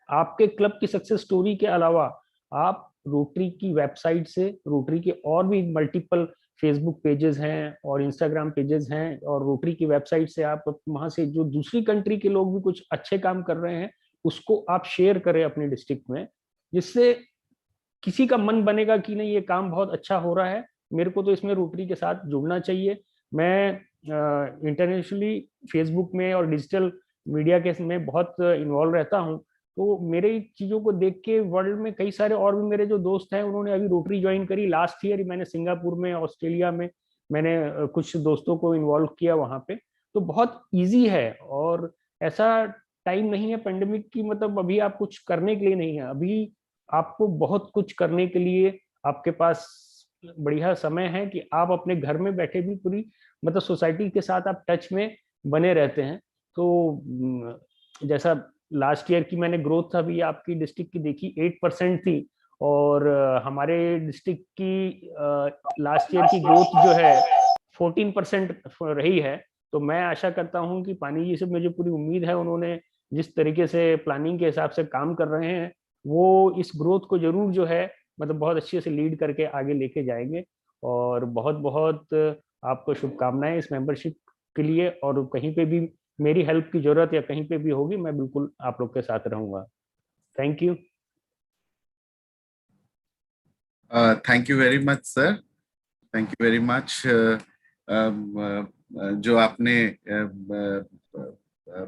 आपके क्लब की सक्सेस स्टोरी के अलावा आप रोटरी की वेबसाइट से, रोटरी के और भी मल्टीपल फेसबुक पेजेस हैं और इंस्टाग्राम पेजेस हैं, और रोटरी की वेबसाइट से आप वहां से जो दूसरी कंट्री के लोग भी कुछ अच्छे काम कर रहे हैं उसको आप शेयर करें अपने डिस्ट्रिक्ट में, जिससे किसी का मन बनेगा कि नहीं, ये काम बहुत अच्छा हो रहा है, मेरे को तो इसमें रोटरी के साथ जुड़ना चाहिए। मैं इंटरनेशनली फेसबुक में और डिजिटल मीडिया के में बहुत इन्वॉल्व रहता हूँ, तो मेरे चीज़ों को देख के वर्ल्ड में कई सारे और भी मेरे जो दोस्त हैं उन्होंने अभी रोटरी ज्वाइन करी। लास्ट ईयर मैंने सिंगापुर में, ऑस्ट्रेलिया में मैंने कुछ दोस्तों को इन्वॉल्व किया वहाँ पे। तो बहुत ईजी है और ऐसा टाइम नहीं है पेंडेमिक की, मतलब अभी आप कुछ करने के लिए नहीं है, अभी आपको बहुत कुछ करने के लिए आपके पास बढ़िया समय है कि आप अपने घर में बैठे भी पूरी मतलब सोसाइटी के साथ आप टच में बने रहते हैं। तो जैसा लास्ट ईयर की मैंने ग्रोथ अभी आपकी डिस्ट्रिक्ट की देखी 8% थी, और हमारे डिस्ट्रिक्ट की लास्ट ईयर की ग्रोथ जो है 14% रही है। तो मैं आशा करता हूं कि पानी जी से मुझे पूरी उम्मीद है, उन्होंने जिस तरीके से प्लानिंग के हिसाब से काम कर रहे हैं वो इस ग्रोथ को जरूर जो है मतलब बहुत अच्छे से लीड करके आगे लेके जाएंगे। और बहुत बहुत आपको शुभकामनाएं इस मेंबरशिप के लिए, और कहीं पे भी मेरी हेल्प की जरूरत या कहीं पे भी होगी मैं बिल्कुल आप लोग के साथ रहूंगा। Thank you. Thank you very much sir, thank you very much. जो आपने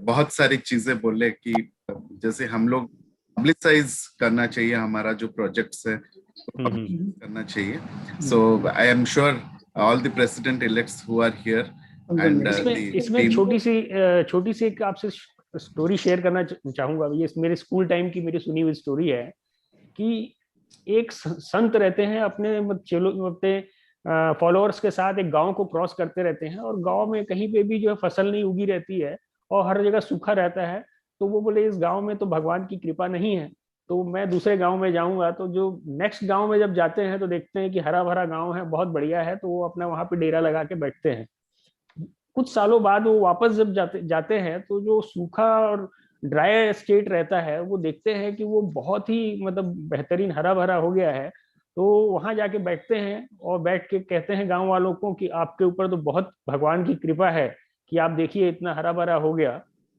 बहुत सारी चीजें बोले कि जैसे हम लोग पब्लिसाइज करना चाहिए, हमारा जो प्रोजेक्ट्स है तो करना चाहिए। So I am sure all the president-elects who are here and इसमें छोटी सी एक आपसे स्टोरी शेयर करना चाहूंगा। ये मेरे स्कूल टाइम की मेरी सुनी हुई स्टोरी है कि एक संत रहते हैं अपने अपने फॉलोअर्स के साथ एक गांव को क्रॉस करते रहते हैं, और गांव में कहीं पे भी जो है फसल नहीं उगी रहती है और हर जगह सूखा रहता है। तो वो बोले इस गांव में तो भगवान की कृपा नहीं है, तो मैं दूसरे गांव में जाऊंगा। तो जो नेक्स्ट गांव में जब जाते हैं तो देखते हैं कि हरा भरा गांव है, बहुत बढ़िया है, तो वो अपना वहां पे डेरा लगा के बैठते हैं। कुछ सालों बाद वो वापस जब जाते हैं तो जो सूखा और ड्राई स्टेट रहता है वो देखते हैं कि वो बहुत ही मतलब बेहतरीन हरा भरा हो गया है। तो वहां जाके बैठते हैं और बैठ के कहते हैं गांव वालों को कि आपके ऊपर तो बहुत भगवान की कृपा है कि आप देखिए इतना हरा भरा हो गया।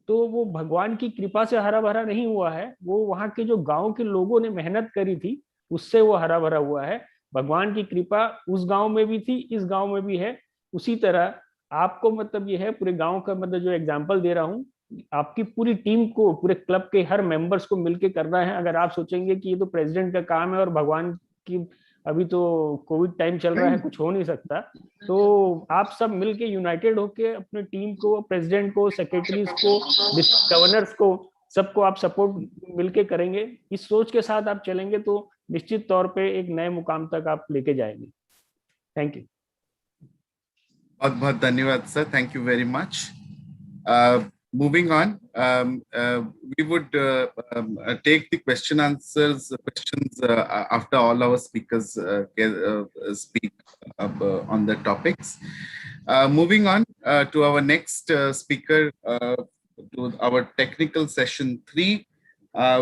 तो वो भगवान की कृपा से हरा भरा नहीं हुआ है, वो वहां के जो गांव के लोगों ने मेहनत करी थी उससे वो हरा भरा हुआ है। भगवान की कृपा उस गांव में भी थी, इस गांव में भी है। उसी तरह आपको मतलब ये है पूरे गांव का मतलब जो एग्जांपल दे रहा हूँ, आपकी पूरी टीम को, पूरे क्लब के हर मेंबर्स को मिलके करना है। अगर आप सोचेंगे कि ये तो प्रेसिडेंट का काम है और भगवान की, अभी तो कोविड टाइम चल रहा है, कुछ हो नहीं सकता, तो आप सब मिलके यूनाइटेड होके अपने टीम को, प्रेसिडेंट को, सेक्रेटरीज को, डिस्ट्रिक्ट गवर्नर्स को, सबको आप सपोर्ट मिलके करेंगे। इस सोच के साथ आप चलेंगे तो निश्चित तौर पे एक नए मुकाम तक आप लेके जाएंगे। Thank you. बहुत बहुत धन्यवाद sir, thank you very much. Moving on, we would take the questions after all our speakers speak on the topics. Moving on to our next speaker, to our technical session 3,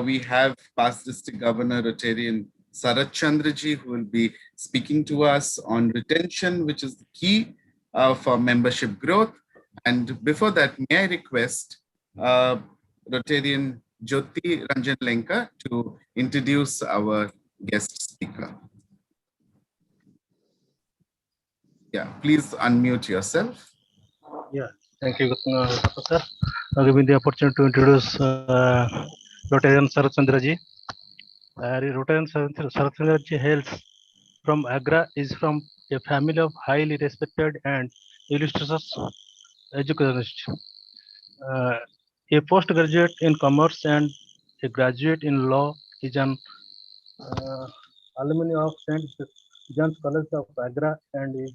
we have past district governor Rotarian Sarat Chandraji, who will be speaking to us on retention, which is the key for membership growth. And before that, may I request Rotarian Jyoti Ranjan Lenka to introduce our guest speaker. Yeah, please unmute yourself. Yeah, thank you, sir. Giving the opportunity to introduce Rotarian Sarat Chandraji. Rotarian Sarat Chandraji hails from Agra, is from a family of highly respected and illustrious educationists. A postgraduate in commerce and a graduate in law, is an alumni of St. John's College of Agra and is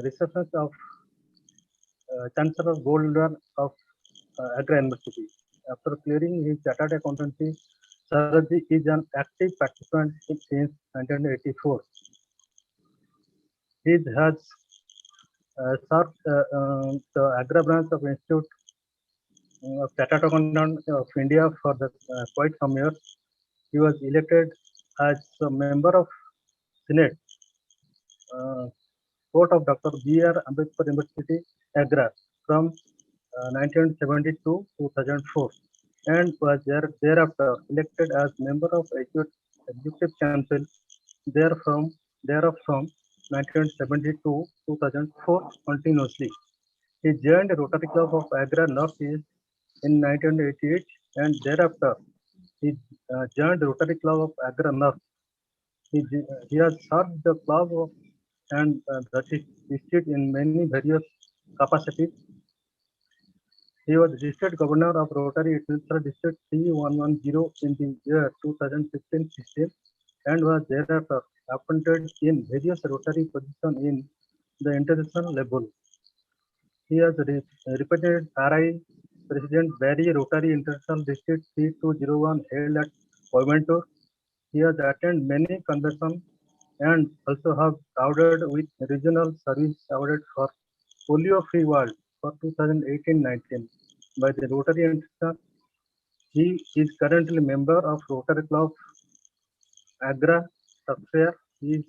receptionist of Chancellor Golden of Agra University. After clearing his chartered accountancy, Saratji is an active participant since 1984. He has served the Agra branch of Institute of Chartered Accountant of India for quite some years. He was elected as a member of Senate, court of Dr. B.R. Ambedkar University, Agra, from 1972 to 2004, and was thereafter elected as member of Executive Council thereof from 1972 to 2004 continuously. He joined Rotary Club of Agra Northeast in 1988, and thereafter he joined Rotary Club of Agra North. He has served the club and the district in many various capacities. He was district governor of Rotary Administrative District 3110 in the year 2015-16, and was thereafter appointed in various Rotary positions in the international level. He has represented RI President Barry Rotary International District 3201 held at Coimbatore. He has attended many conventions and also have awarded with regional service awarded for Polio Free World for 2018-19 by the Rotary International. He is currently member of Rotary Club Agra Subfair. He is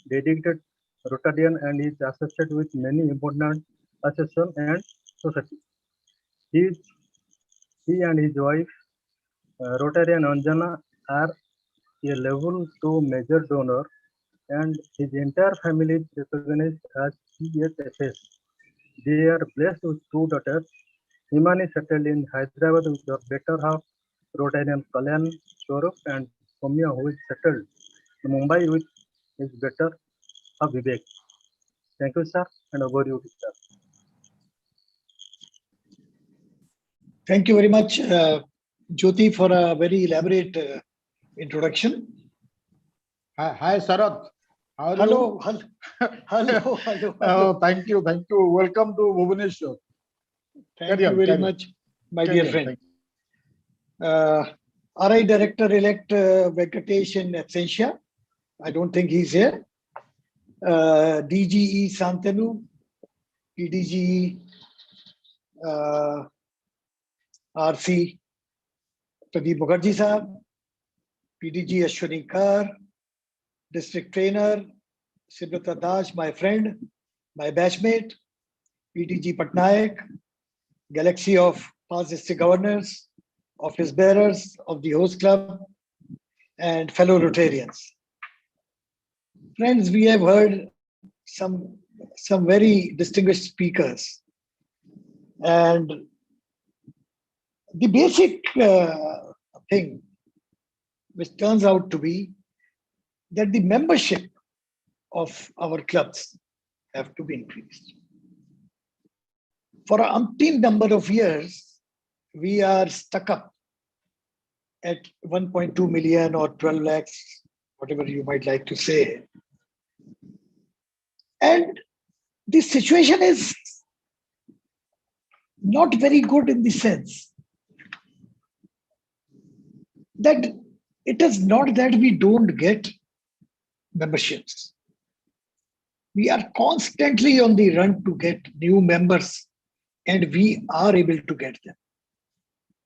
dedicated Rotarian and is associated with many important associations and societies. He and his wife, Rotarian Anjana, are a level 2 major donor, and his entire family is recognized as CSFS. They are blessed with 2 daughters. Himani settled in Hyderabad with her better half, Rotarian Kalyan Swarup, and Soumya, who is settled in Mumbai with his better of Vivek. Thank you, sir, and over you, sir. Thank you very much, Jyoti, for a very elaborate introduction. Hi, Sarath. How are Hello, you? hello, hello. Oh, thank you. Welcome to Bhubaneswar. Thank you very much, my dear friend. RI Director-elect Venkatesh in absentia. I don't think he's here. DGE Santanu, PDGE RC Pradeep Mukherjee Sahab, PDG Ashwini Kar, District Trainer Sibrata Das, my friend, my batchmate, PDG Patnaik, galaxy of past district governors, office bearers of the host club, and fellow Rotarians. Friends, we have heard some very distinguished speakers, and the basic thing which turns out to be that the membership of our clubs have to be increased. For an umpteen number of years, we are stuck up at 1.2 million or 12 lakhs, whatever you might like to say. And this situation is not very good in the sense that it is not that we don't get memberships. We are constantly on the run to get new members, and we are able to get them.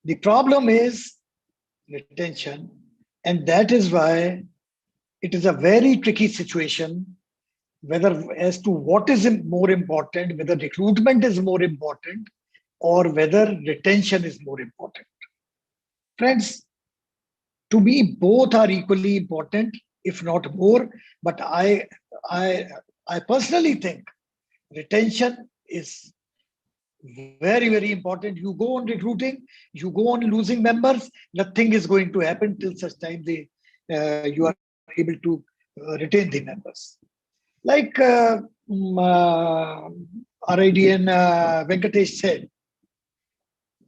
The problem is retention, and that is why it is a very tricky situation, whether as to what is more important, whether recruitment is more important or whether retention is more important. Friends, to me, both are equally important, if not more, but I personally think retention is very, very important. You go on recruiting, you go on losing members, nothing is going to happen till such time you are able to retain the members. Like RIDN Venkatesh said,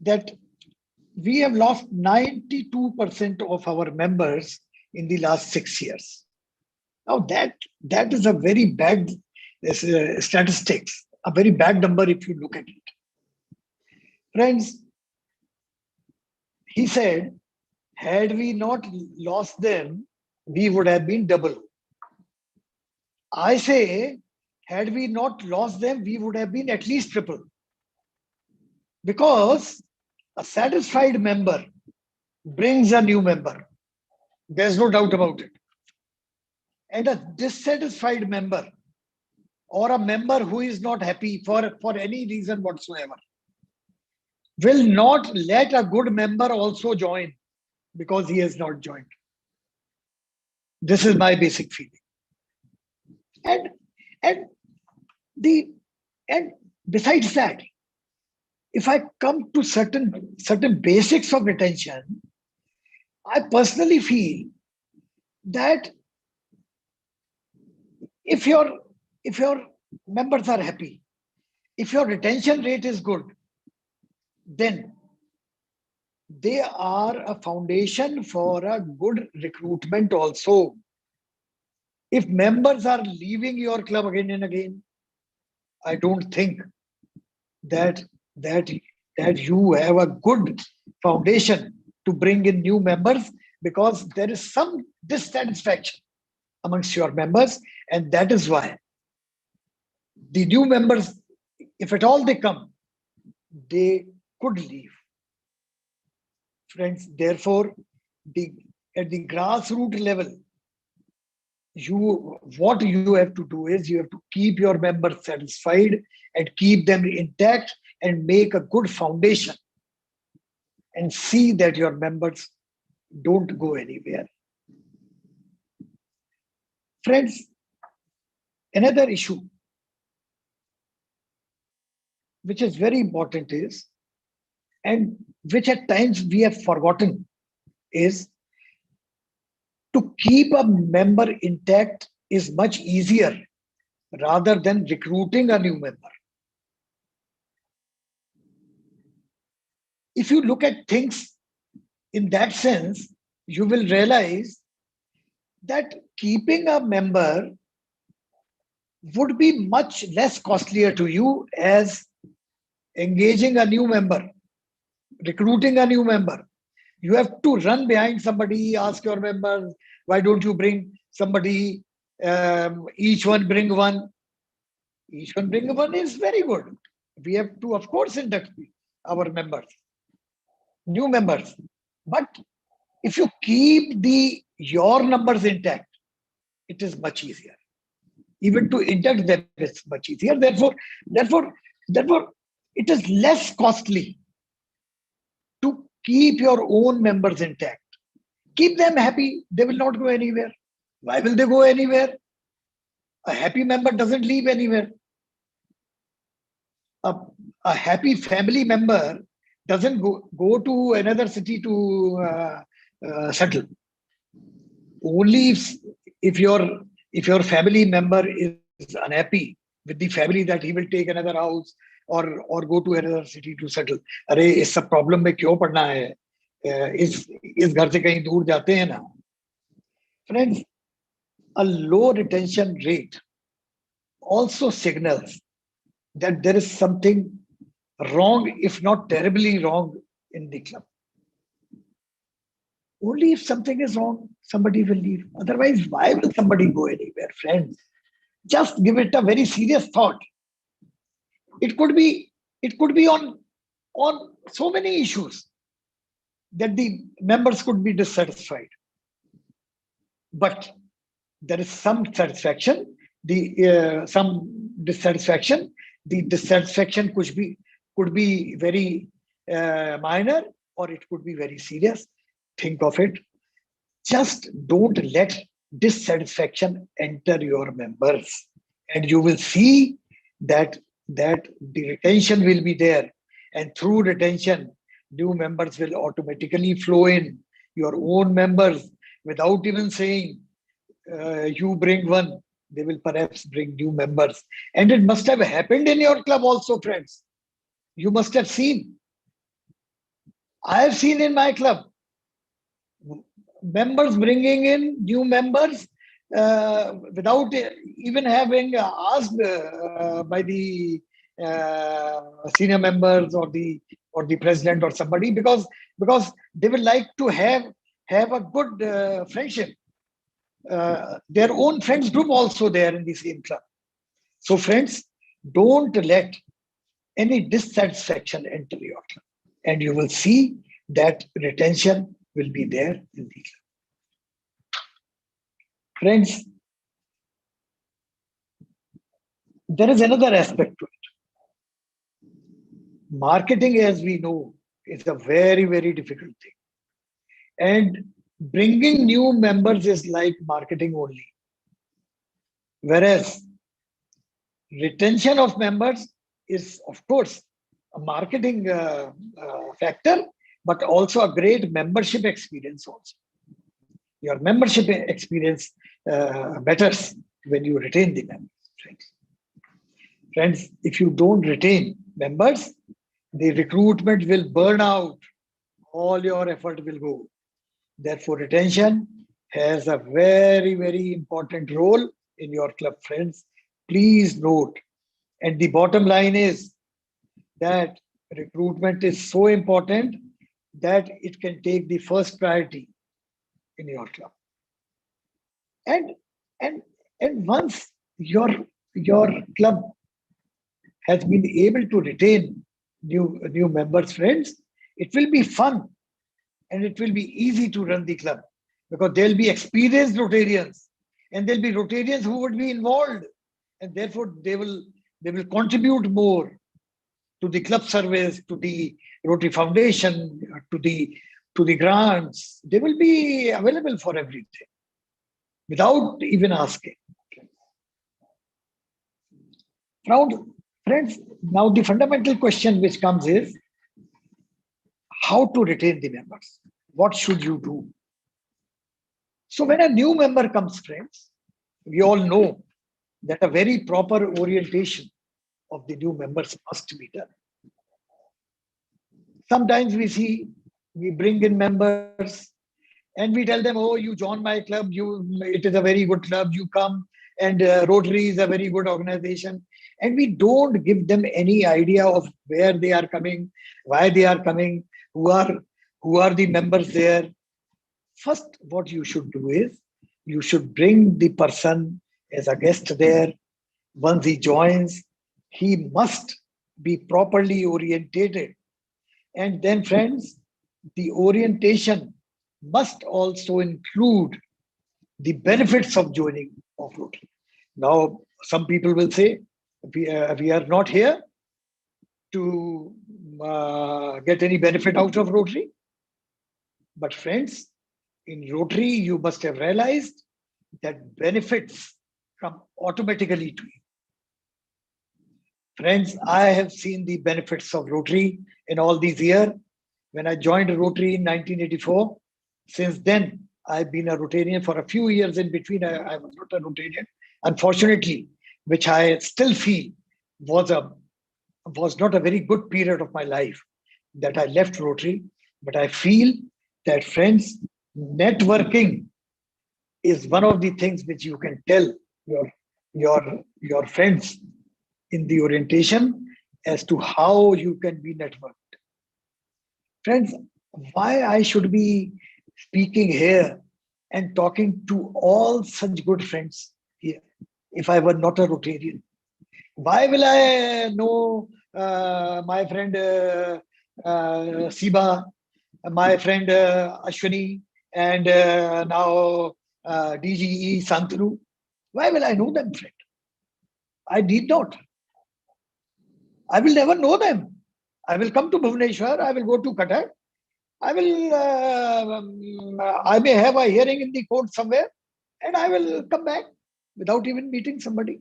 that we have lost 92% of our members in the last 6 years. Now that is a very bad statistics, a very bad number if you look at it. Friends, he said, had we not lost them, we would have been double. I say, had we not lost them, we would have been at least triple. Because a satisfied member brings a new member. There's no doubt about it. And a dissatisfied member or a member who is not happy for any reason whatsoever will not let a good member also join because he has not joined. This is my basic feeling. And besides that, if I come to certain basics of retention, I personally feel that if your members are happy, if your retention rate is good, then they are a foundation for a good recruitment also. If members are leaving your club again and again, I don't think that you have a good foundation to bring in new members, because there is some dissatisfaction amongst your members, and that is why the new members, if at all they come, they could leave. Friends, therefore, at the grassroots level, what you have to do is you have to keep your members satisfied and keep them intact and make a good foundation and see that your members don't go anywhere. Friends, another issue which is very important is, and which at times we have forgotten, is to keep a member intact is much easier rather than recruiting a new member. If you look at things in that sense, you will realize that keeping a member would be much less costlier to you as engaging a new member, recruiting a new member. You have to run behind somebody, ask your members, why don't you bring somebody? Each one bring one. Each one bring one is very good. We have to, of course, induct our members, new members. But if you keep your numbers intact, it is much easier. Even to induct them is much easier. Therefore, it is less costly to keep your own members intact. Keep them happy. They will not go anywhere. Why will they go anywhere? A happy member doesn't leave anywhere. A happy family member doesn't go to another city to settle. Only if your family member is unhappy with the family, that he will take another house or go to another city to settle. अरे इस सब problem में क्यों पड़ना है? इस घर से कहीं दूर जाते हैं ना. Friends, a low retention rate also signals that there is something wrong, if not terribly wrong, in the club. Only if something is wrong, somebody will leave. Otherwise, why will somebody go anywhere, friends? Just give it a very serious thought. It could be on so many issues that the members could be dissatisfied. But there is some satisfaction, some dissatisfaction. The dissatisfaction could be very minor, or it could be very serious. Think of it. Just don't let dissatisfaction enter your members, and you will see that the retention will be there, and through retention, new members will automatically flow in. Your own members, without even saying you bring one, they will perhaps bring new members. And it must have happened in your club also, friends. You must have seen. I have seen in my club members bringing in new members without even having asked by the senior members or the president or somebody, because they will like to have a good friendship. Their own friends group also there in the same club. So friends, don't let any dissatisfaction enter your club, and you will see that retention will be there in the club. Friends, there is another aspect to it. Marketing, as we know, is a very, very difficult thing. And bringing new members is like marketing only. Whereas retention of members is, of course, a marketing factor, but also a great membership experience also. Your membership experience betters when you retain the members. Friends, if you don't retain members, the recruitment will burn out. All your effort will go. Therefore, retention has a very, very important role in your club, friends. Please note. And the bottom line is that recruitment is so important that it can take the first priority in your club. And once your club has been able to retain new members, friends, it will be fun and it will be easy to run the club, because there'll be experienced Rotarians, and there'll be Rotarians who would be involved, and therefore they will contribute more to the club service, to the Rotary Foundation, to the grants. They will be available for everything without even asking. Friends, now the fundamental question which comes is how to retain the members. What should you do? So when a new member comes, friends, we all know that a very proper orientation of the new members must be done. Sometimes we bring in members and we tell them, oh, you join my club, it is a very good club, you come, and Rotary is a very good organization. And we don't give them any idea of where they are coming, why they are coming, who are the members there. First, what you should do is, you should bring the person as a guest there. Once he joins, he must be properly orientated. And then, friends, the orientation must also include the benefits of joining of Rotary. Now, some people will say, we are not here to get any benefit out of Rotary. But friends, in Rotary, you must have realized that benefits come automatically to you. Friends, I have seen the benefits of Rotary in all these years. When I joined Rotary in 1984, since then, I've been a Rotarian. For a few years in between, I was not a Rotarian. Unfortunately, which I still feel was not a very good period of my life that I left Rotary. But I feel that, friends, networking is one of the things which you can tell your friends in the orientation as to how you can be networked. Friends, why I should be speaking here and talking to all such good friends here if I were not a Rotarian? Why will I know my friend Siba, my friend Ashwini, and now DGE Santanu? Why will I know them, friend? I need not. I will never know them. I will come to Bhubaneswar, I will go to Cuttack, I may have a hearing in the court somewhere, and I will come back without even meeting somebody,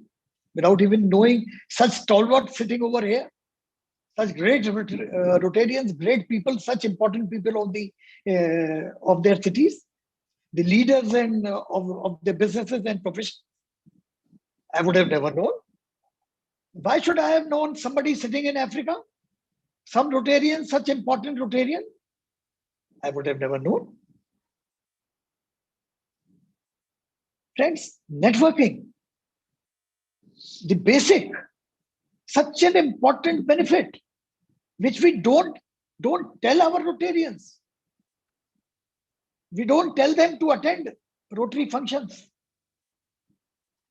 without even knowing such stalwarts sitting over here, such great Rotarians, great people, such important people of their cities, the leaders and of their businesses and professions. I would have never known. Why should I have known somebody sitting in Africa? Some Rotarian, such important Rotarian? I would have never known. Friends, networking, the basic, such an important benefit, which we don't tell our Rotarians. We don't tell them to attend Rotary functions.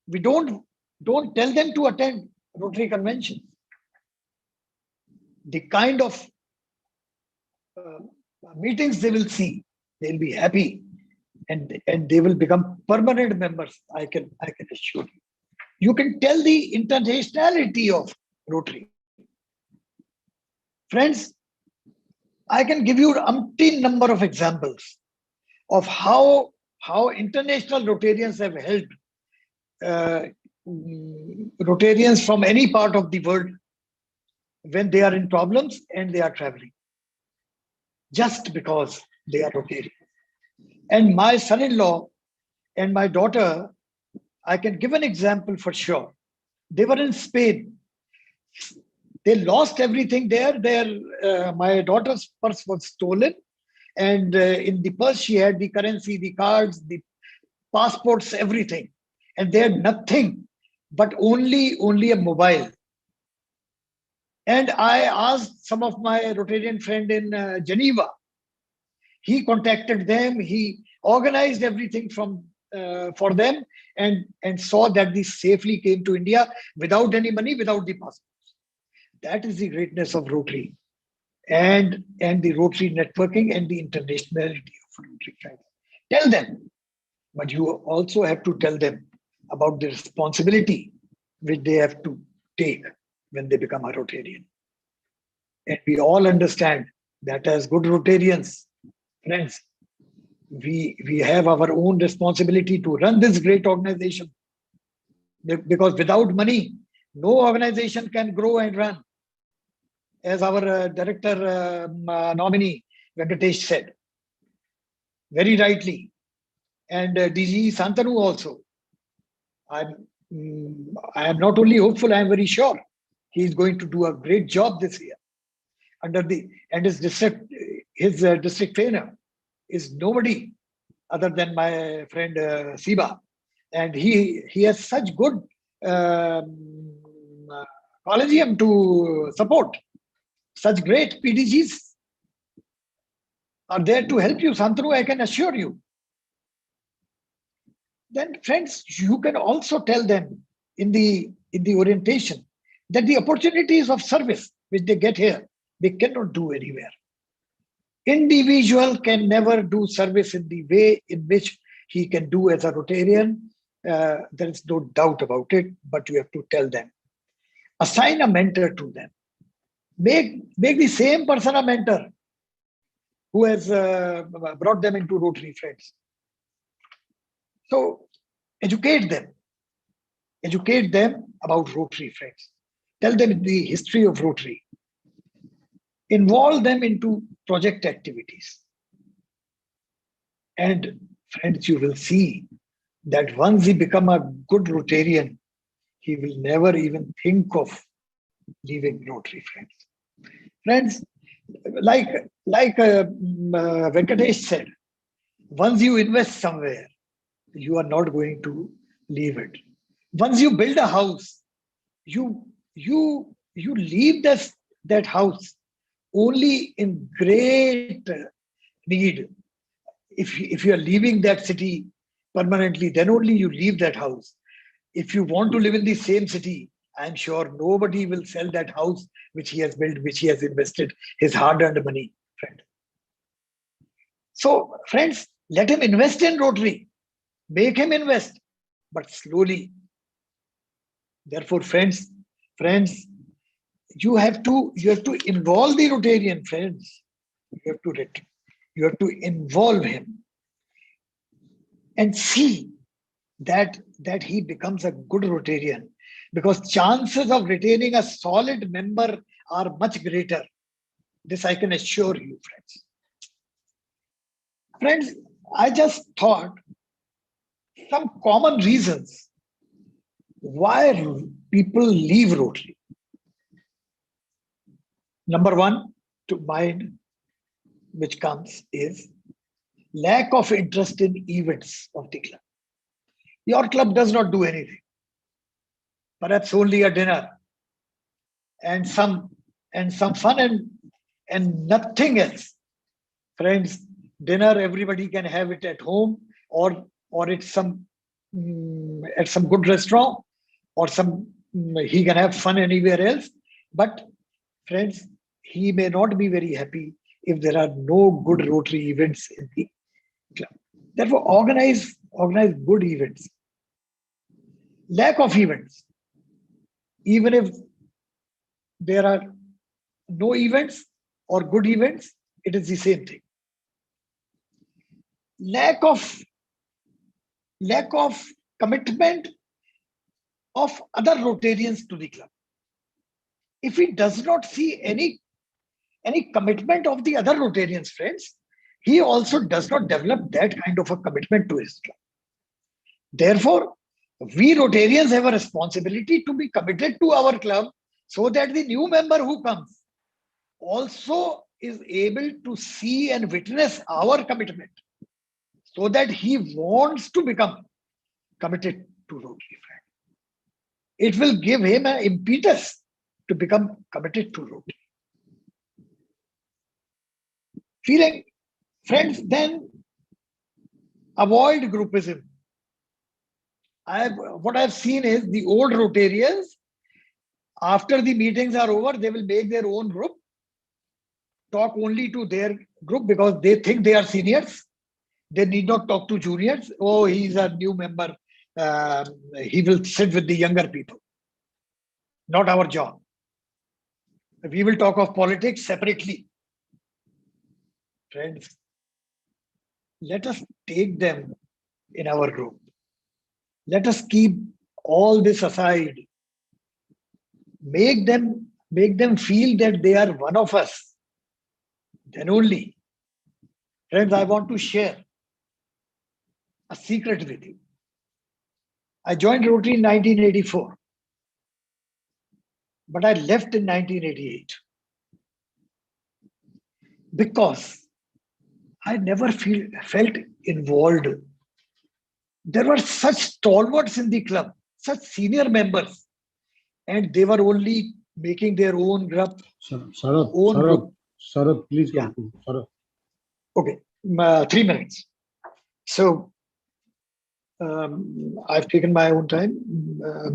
We don't tell them to attend Rotary conventions. The kind of meetings they will see, they'll be happy, and they will become permanent members. I can assure you. You can tell the internationality of Rotary. Friends, I can give you an umpteen number of examples of how international Rotarians have helped Rotarians from any part of the world when they are in problems and they are traveling, just because they are Rotarians. And my son-in-law and my daughter, I can give an example for sure. They were in Spain. They lost everything there. My daughter's purse was stolen. And in the purse, she had the currency, the cards, the passports, everything. And they had nothing but only a mobile. And I asked some of my Rotarian friend in Geneva. He contacted them. He organized everything for them and saw that this safely came to India without any money, without the passports. That is the greatness of Rotary and the Rotary networking and the internationality of Rotary. Tell them, but you also have to tell them about the responsibility which they have to take when they become a Rotarian. And we all understand that as good Rotarians, friends, we have our own responsibility to run this great organization. Because without money, no organization can grow and run. As our director nominee, Venkatesh, said, very rightly, and DG Santanu also. I am not only hopeful, I am very sure he is going to do a great job this year. And his district trainer is nobody other than my friend Siba, and he has such good collegium to support. Such great PDGs are there to help you, Santanu, I can assure you. Then, friends, you can also tell them in the orientation that the opportunities of service which they get here, they cannot do anywhere. Individual can never do service in the way in which he can do as a Rotarian. There is no doubt about it, but you have to tell them. Assign a mentor to them. Make the same person a mentor who has brought them into Rotary, friends. So educate them. Educate them about Rotary, friends. Tell them the history of Rotary. Involve them into project activities. And friends, you will see that once he become a good Rotarian, he will never even think of leaving Rotary, friends. Friends, like Venkatesh said, once you invest somewhere, you are not going to leave it. Once you build a house, you leave that house only in great need. If you are leaving that city permanently, then only you leave that house. If you want to live in the same city, I'm sure nobody will sell that house which he has built, which he has invested his hard-earned money, friend. So, friends, let him invest in Rotary. Make him invest, but slowly. Therefore, friends, you have to involve the Rotarian, friends. You have to involve him and see that he becomes a good Rotarian, because chances of retaining a solid member are much greater. This I can assure you, friends. Friends, I just thought some common reasons why people leave Rotary. Number one, to mind, which comes, is lack of interest in events of the club. Your club does not do anything. Perhaps only a dinner and some fun and nothing else. Friends, dinner everybody can have it at home or at some good restaurant, or he can have fun anywhere else. But friends, he may not be very happy if there are no good Rotary events in the club. Therefore, organize good events. Lack of events. Even if there are no events or good events, it is the same thing. Lack of commitment of other Rotarians to the club. If he does not see any commitment of the other Rotarians, friends, he also does not develop that kind of a commitment to his club. Therefore, we Rotarians have a responsibility to be committed to our club, so that the new member who comes also is able to see and witness our commitment, so that he wants to become committed to Rotary, friend. It will give him an impetus to become committed to Rotary. Feeling, friends, then avoid groupism. What I've seen is the old Rotarians, after the meetings are over, they will make their own group, talk only to their group because they think they are seniors. They need not talk to juniors. Oh, he's a new member. He will sit with the younger people. Not our job. We will talk of politics separately. Friends, let us take them in our group. Let us keep all this aside. Make them feel that they are one of us. Then only. Friends, I want to share a secret with you. I joined Rotary in 1984, but I left in 1988 because I never felt involved. There were such stalwarts in the club, such senior members, and they were only making their own group. Sarath, please Yeah. conclude. Sarath. Okay, 3 minutes. So I've taken my own time,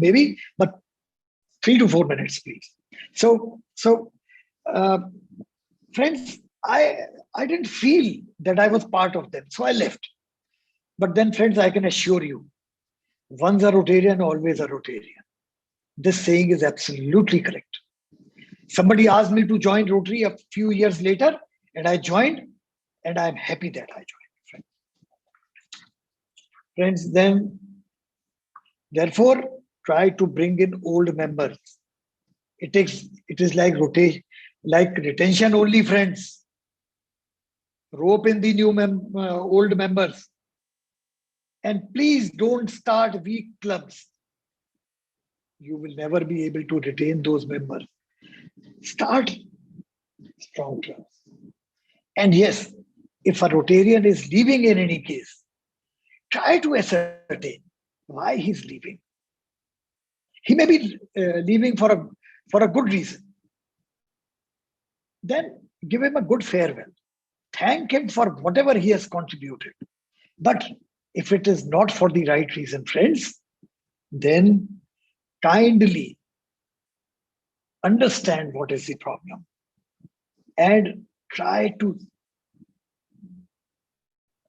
maybe, but 3 to 4 minutes, please. So friends, I didn't feel that I was part of them, so I left. But then, friends, I can assure you, once a Rotarian, always a Rotarian. This saying is absolutely correct. Somebody asked me to join Rotary a few years later, and I joined, and I'm happy that I joined. Friends, then, therefore, try to bring in old members. It is like rotation, like retention only, friends. Rope in the new old members. And please don't start weak clubs. You will never be able to retain those members. Start strong clubs. And yes, if a Rotarian is leaving in any case, try to ascertain why he's leaving. He may be leaving for a good reason. Then give him a good farewell. Thank him for whatever he has contributed. But if it is not for the right reason, friends, then kindly understand what is the problem and try to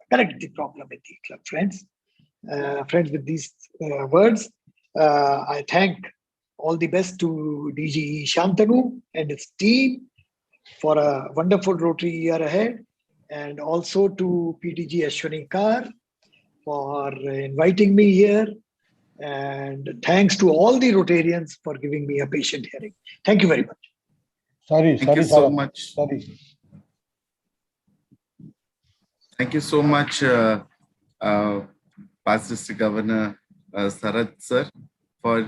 correct the problem in the club, friends. Friends, with these words, I thank all the best to DG Shantanu and his team for a wonderful Rotary year ahead, and also to PTG Ashwini Kar for inviting me here. And thanks to all the Rotarians for giving me a patient hearing. Thank you very much. Sorry, Thank you so Sarath. much. Sorry. Thank you so much, Past District Governor Sarath sir, for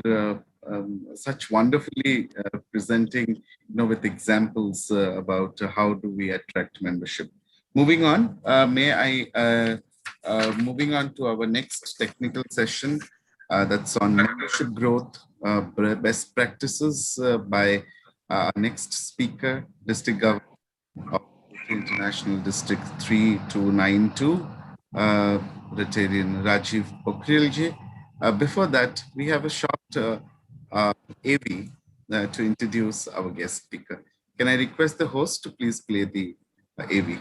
such wonderfully presenting, with examples about how do we attract membership. Moving on, moving on to our next technical session, that's on membership growth, best practices by our next speaker, District Governor of International District 3292, Rotarian Rajiv Pokhrelji. Before that, we have a short AV to introduce our guest speaker. Can I request the host to please play the AV?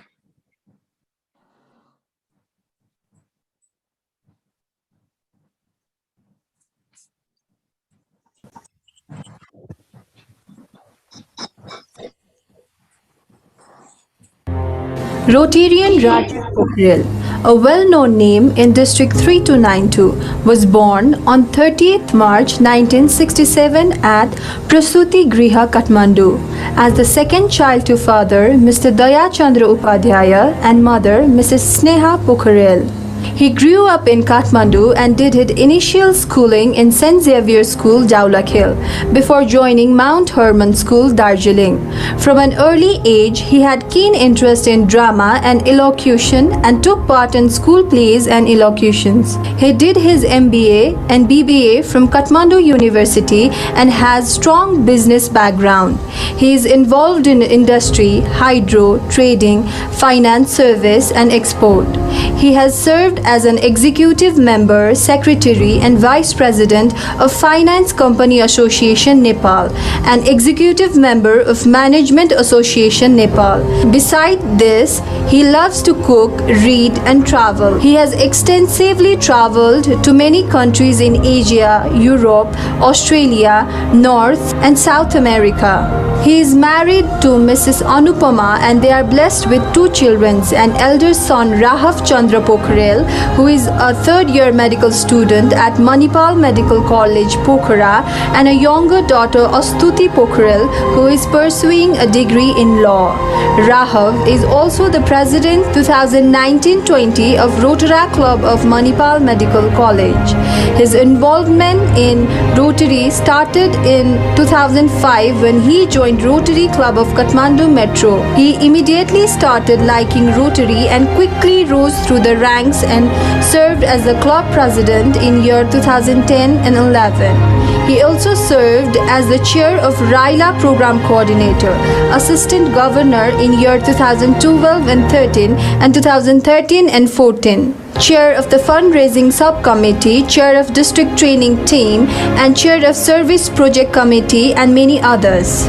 Rotarian Rajiv Pokhrel, a well-known name in District 3292, was born on 30th March 1967 at Prasuti Griha, Kathmandu, as the second child to father Mr. Daya Chandra Upadhyaya and mother Mrs. Sneha Pokhrel. He grew up in Kathmandu and did his initial schooling in St. Xavier School, Jaulakhel, before joining Mount Hermon School, Darjeeling. From an early age, he had keen interest in drama and elocution and took part in school plays and elocutions. He did his MBA and BBA from Kathmandu University and has strong business background. He is involved in industry, hydro, trading, finance, service and export. He has served as an executive member, secretary and vice president of Finance Company Association Nepal and executive member of Management Association Nepal. Beside this, he loves to cook, read and travel. He has extensively traveled to many countries in Asia, Europe, Australia, North and South America. He is married to Mrs. Anupama and they are blessed with 2 children, an elder son Rahav Chandra Pokhrel, who is a 3rd-year medical student at Manipal Medical College, Pokhara, and a younger daughter Astuti Pokhrel, who is pursuing a degree in law. Rahav is also the president 2019-20 of Rotary Club of Manipal Medical College. His involvement in Rotary started in 2005 when he joined Rotary Club of Kathmandu Metro. He immediately started liking Rotary and quickly rose through the ranks and served as the club president in year 2010 and 11. He also served as the chair of RILA program coordinator, assistant governor in year 2012 and 13 and 2013 and 14. Chair of the fundraising subcommittee, chair of district training team, and chair of service project committee, and many others.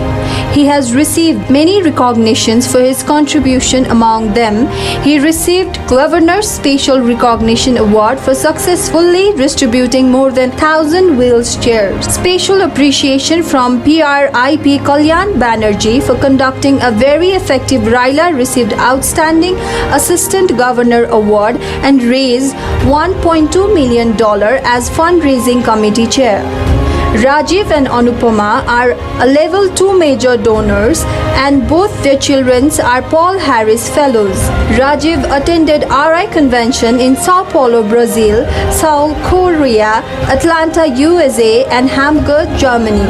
He has received many recognitions for his contribution. Among them, he received Governor's Special Recognition Award for successfully distributing more than 1,000 wheelchairs. Special appreciation from PRIP Kalyan Banerjee for conducting a very effective RILA received Outstanding Assistant Governor Award and raised $1.2 million as fundraising committee chair. Rajiv and Anupama are a level 2 major donors and both their children are Paul Harris Fellows. Rajiv attended RI convention in Sao Paulo, Brazil, Seoul, Korea, Atlanta, USA and Hamburg, Germany.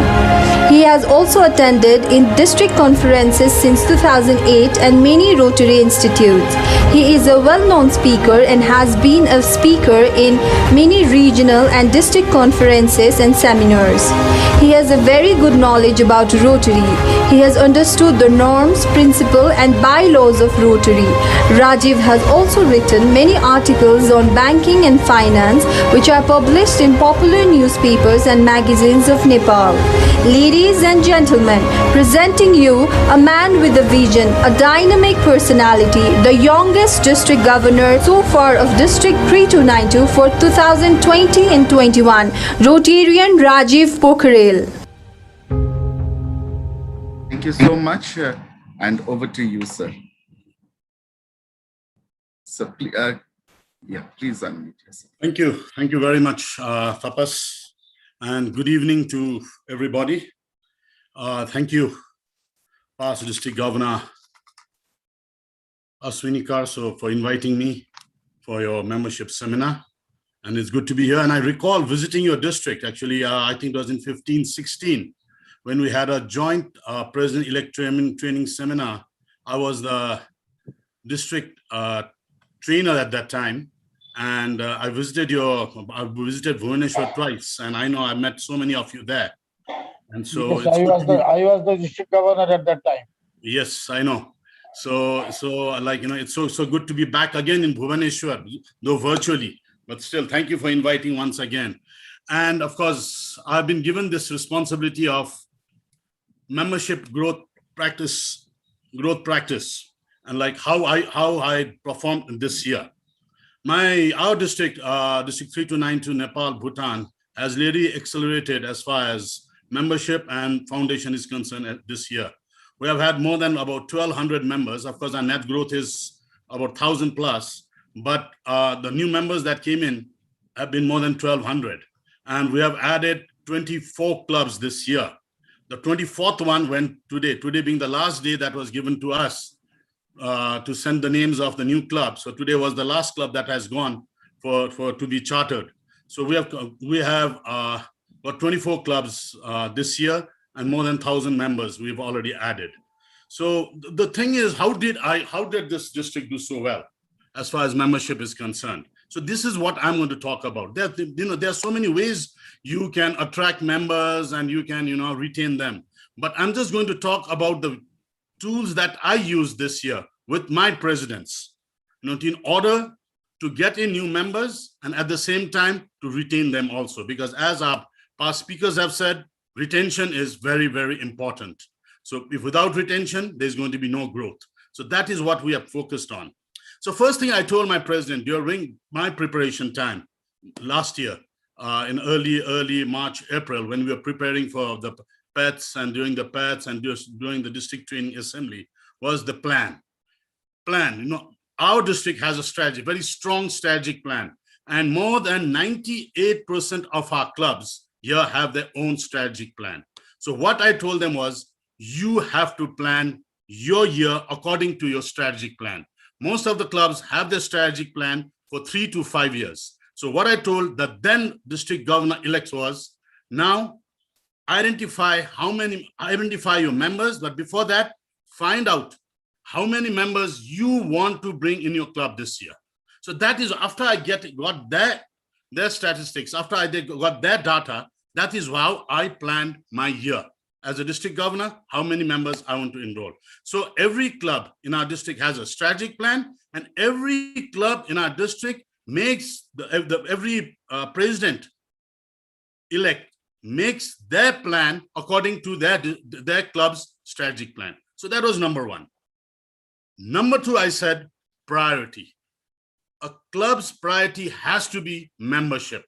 He has also attended in district conferences since 2008 and many Rotary institutes. He is a well-known speaker and has been a speaker in many regional and district conferences and seminars. He has a very good knowledge about Rotary. He has understood the norms, principles and bylaws of Rotary. Rajiv has also written many articles on banking and finance which are published in popular newspapers and magazines of Nepal. Ladies and gentlemen, presenting you a man with a vision, a dynamic personality, the youngest district governor so far of District 3292 for 2020 and 21, Rotarian Rajiv Pokhrel. Thank you so much. And over to you, sir. So, please unmute yourself. Thank you. Thank you very much, Tapas. And good evening to everybody. Thank you, past District Governor Ashwini Karso, for inviting me for your membership seminar. And it's good to be here. And I recall visiting your district, actually, I think it was in 15-16, when we had a joint President-elect training seminar. I was the district trainer at that time. And I visited Bhubaneswar twice, and I know I met so many of you there. And so yes, I was the district governor at that time. Yes, I know. So like, you know, it's so good to be back again in Bhubaneswar, though virtually, but still, thank you for inviting once again. And of course, I've been given this responsibility of membership growth practice, and like how I performed this year. Our district, District 3292 Nepal, Bhutan, has really accelerated as far as membership and foundation is concerned this year. We have had more than about 1,200 members. Of course, our net growth is about 1,000 plus, but the new members that came in have been more than 1,200. And we have added 24 clubs this year. The 24th one went today being the last day that was given to us to send the names of the new club. So today was the last club that has gone to be chartered. So we have about 24 clubs this year and more than 1,000 members we've already added. So the thing is, how did this district do so well as far as membership is concerned? So this is what I'm going to talk about. There are so many ways you can attract members and you can retain them. But I'm just going to talk about the tools that I used this year with my presidents, in order to get in new members and at the same time to retain them also. Because as our past speakers have said, retention is very, very important. So if without retention, there's going to be no growth. So that is what we have focused on. So first thing I told my president during my preparation time last year, in early March, April, when we were preparing for the PETs and doing the PETs and doing the district training assembly, was the plan. Our district has a strategy, very strong strategic plan. And more than 98% of our clubs here have their own strategic plan. So what I told them was, you have to plan your year according to your strategic plan. Most of the clubs have their strategic plan for 3 to 5 years. So what I told the then district governor-elect was, now identify your members, but before that, find out how many members you want to bring in your club this year. So that is after I got their statistics, after I got their data, that is how I planned my year. As a district governor, how many members I want to enroll. So every club in our district has a strategic plan, and every club in our district makes, every president-elect makes their plan according to their club's strategic plan. So that was number one. Number two, I said priority. A club's priority has to be membership.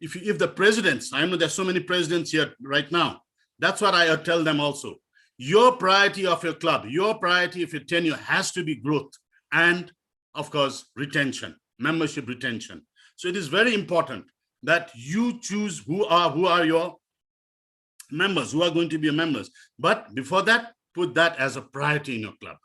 If the presidents, I know there's so many presidents here right now, that's what I tell them also. Your priority of your club, your priority of your tenure has to be growth and, of course, retention, membership retention. So it is very important that you choose who are your members, who are going to be your members. But before that, put that as a priority in your club.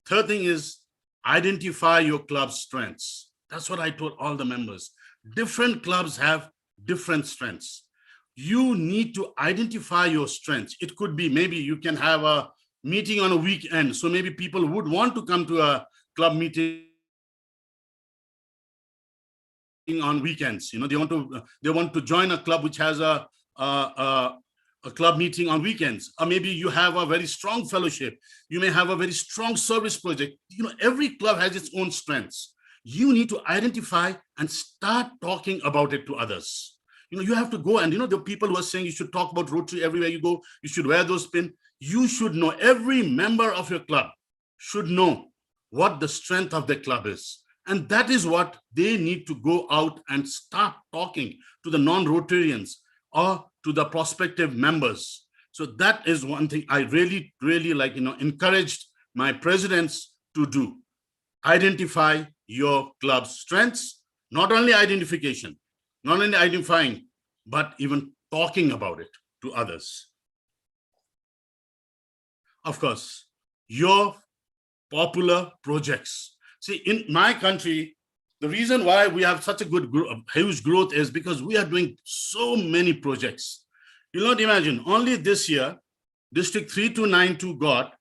Third thing is identify your club's strengths. That's what I told all the members. Different clubs have different strengths. You need to identify your strengths. It could be maybe you can have a meeting on a weekend. So maybe people would want to come to a club meeting on weekends. They want to join a club which has a club meeting on weekends. Or maybe you have a very strong fellowship. You may have a very strong service project. Every club has its own strengths. You need to identify and start talking about it to others. You have to go, and the people who are saying you should talk about Rotary everywhere you go, you should wear those pins. You should know, every member of your club should know what the strength of the club is. And that is what they need to go out and start talking to the non-Rotarians or to the prospective members. So that is one thing I really, really encouraged my presidents to do. Identify your club's strengths, not only identification, not only identifying, but even talking about it to others. Of course, your popular projects. See, in my country, the reason why we have such a huge growth is because we are doing so many projects. You'll not imagine, only this year, District 3292 got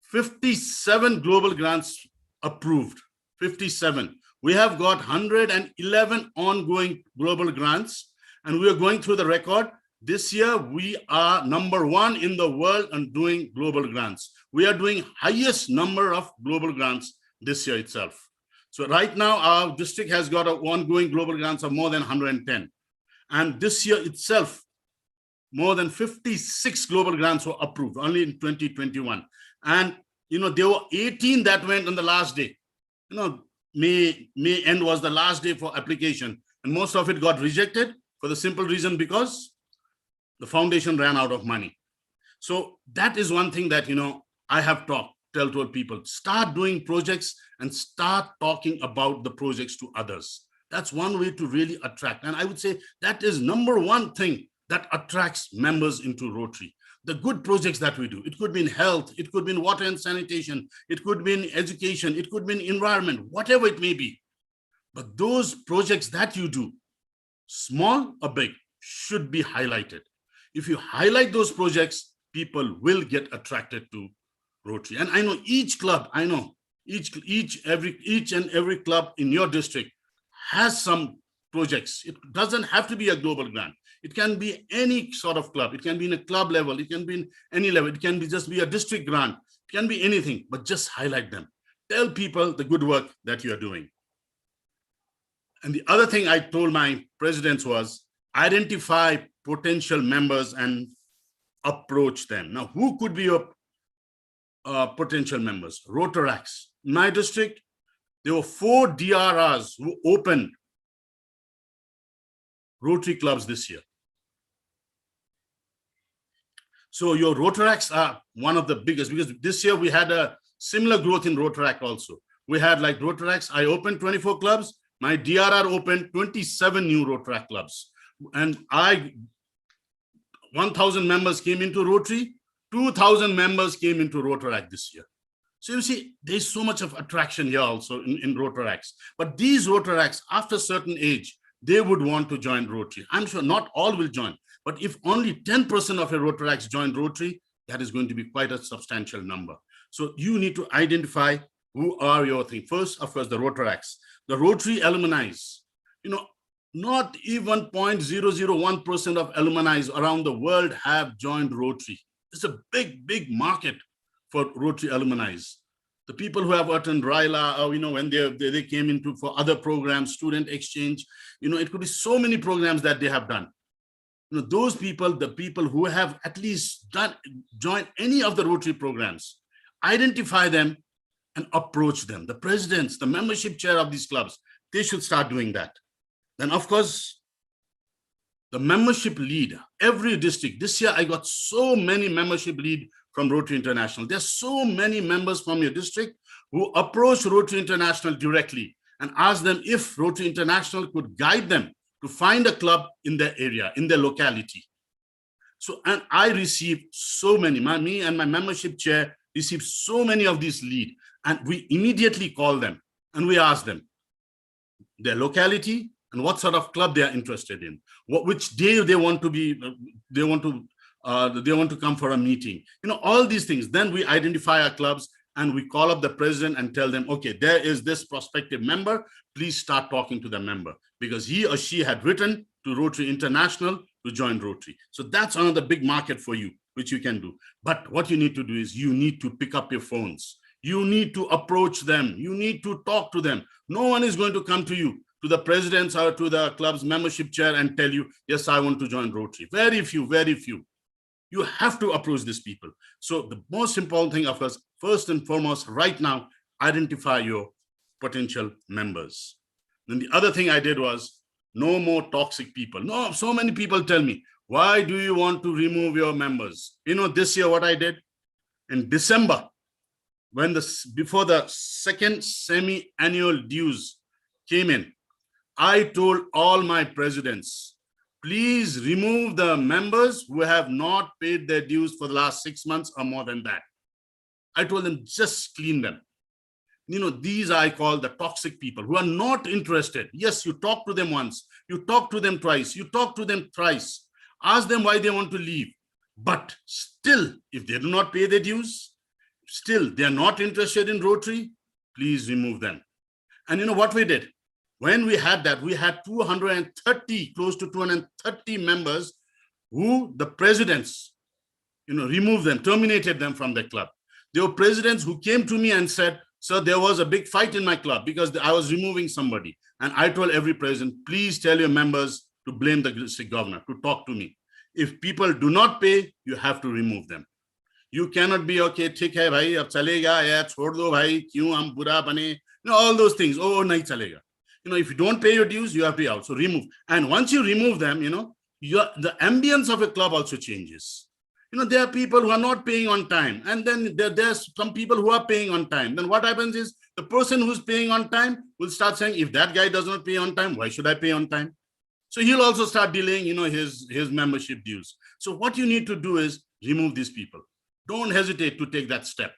57 global grants approved, 57. We have got 111 ongoing global grants, and we are going through the record. This year, we are #1 in the world on doing global grants. We are doing highest number of global grants this year itself. So right now, our district has got ongoing global grants of more than 110. And this year itself, more than 56 global grants were approved only in 2021. And, there were 18 that went on the last day. May end was the last day for application. And most of it got rejected for the simple reason because the foundation ran out of money. So that is one thing that, I have told people, start doing projects and start talking about the projects to others. That's one way to really attract. And I would say that is #1 thing that attracts members into Rotary. The good projects that we do. It could be in health, it could be in water and sanitation, it could be in education, it could be in environment, whatever it may be. But those projects that you do, small or big, should be highlighted. If you highlight those projects, people will get attracted to Rotary. And I know each club, each and every club in your district has some projects. It doesn't have to be a global grant. It can be any sort of club. It can be in a club level. It can be in any level. It can be just be a district grant. It can be anything, but just highlight them. Tell people the good work that you are doing. And the other thing I told my presidents was identify potential members and approach them. Now, who could be your potential members? Rotaracts. In my district, there were 4 DRRs who opened Rotary clubs this year. So your Rotaracts are one of the biggest, because this year we had a similar growth in Rotaract also. We had like Rotaracts, I opened 24 clubs, my DRR opened 27 new Rotaract clubs. And 1,000 members came into Rotary, 2,000 members came into Rotaract this year. So you see, there's so much of attraction here also in Rotaracts. But these Rotaracts, after a certain age, they would want to join Rotary. I'm sure not all will join, but if only 10% of your Rotaracts join Rotary, that is going to be quite a substantial number. So you need to identify who are your thing. First, of course, the Rotaracts. The Rotary alumni, not even 0.001% of alumni around the world have joined Rotary. It's a big, big market for Rotary alumni. The people who have attended RILA, when they came into for other programs, student exchange, it could be so many programs that they have done. Those people, the people who have at least joined any of the Rotary programs, identify them and approach them. The presidents, the membership chair of these clubs, they should start doing that. Then, of course, the membership lead, every district. This year, I got so many membership lead from Rotary International. There's so many members from your district who approach Rotary International directly and ask them if Rotary International could guide them to find a club in their area, in their locality. So, and I received so many, me and my membership chair received so many of these leads, and we immediately call them and we ask them their locality and what sort of club they are interested in, which day they want to be, they want to come for a meeting, all these things. Then we identify our clubs and we call up the president and tell them, okay, there is this prospective member, please start talking to the member, because he or she had written to Rotary International to join Rotary. So that's another big market for you, which you can do. But what you need to do is you need to pick up your phones. You need to approach them. You need to talk to them. No one is going to come to you, to the presidents or to the club's membership chair and tell you, yes, I want to join Rotary. Very few, very few. You have to approach these people. So the most important thing, of course, first and foremost, right now, identify your potential members. Then the other thing I did was no more toxic people. No, so many people tell me, why do you want to remove your members? This year what I did in December, before the second semi-annual dues came in, I told all my presidents, please remove the members who have not paid their dues for the last 6 months or more than that. I told them, just clean them. These I call the toxic people who are not interested. Yes, you talk to them once, you talk to them twice, you talk to them thrice, ask them why they want to leave. But still, if they do not pay their dues, still they are not interested in Rotary, please remove them. And what we did? When we had that, we had 230, close to 230 members who the presidents, removed them, terminated them from the club. There were presidents who came to me and said, sir, there was a big fight in my club because I was removing somebody. And I told every president, please tell your members to blame the district governor, to talk to me. If people do not pay, you have to remove them. You cannot be, okay, theek hai bhai, ab chalega, ya chhod do bhai, kyun hum bura bane, all those things. Oh, nahi chalega. If you don't pay your dues, you have to be out. So remove. And once you remove them, the ambience of a club also changes. There are people who are not paying on time. And then there's some people who are paying on time. Then what happens is the person who's paying on time will start saying, if that guy does not pay on time, why should I pay on time? So he'll also start delaying, his membership dues. So what you need to do is remove these people. Don't hesitate to take that step,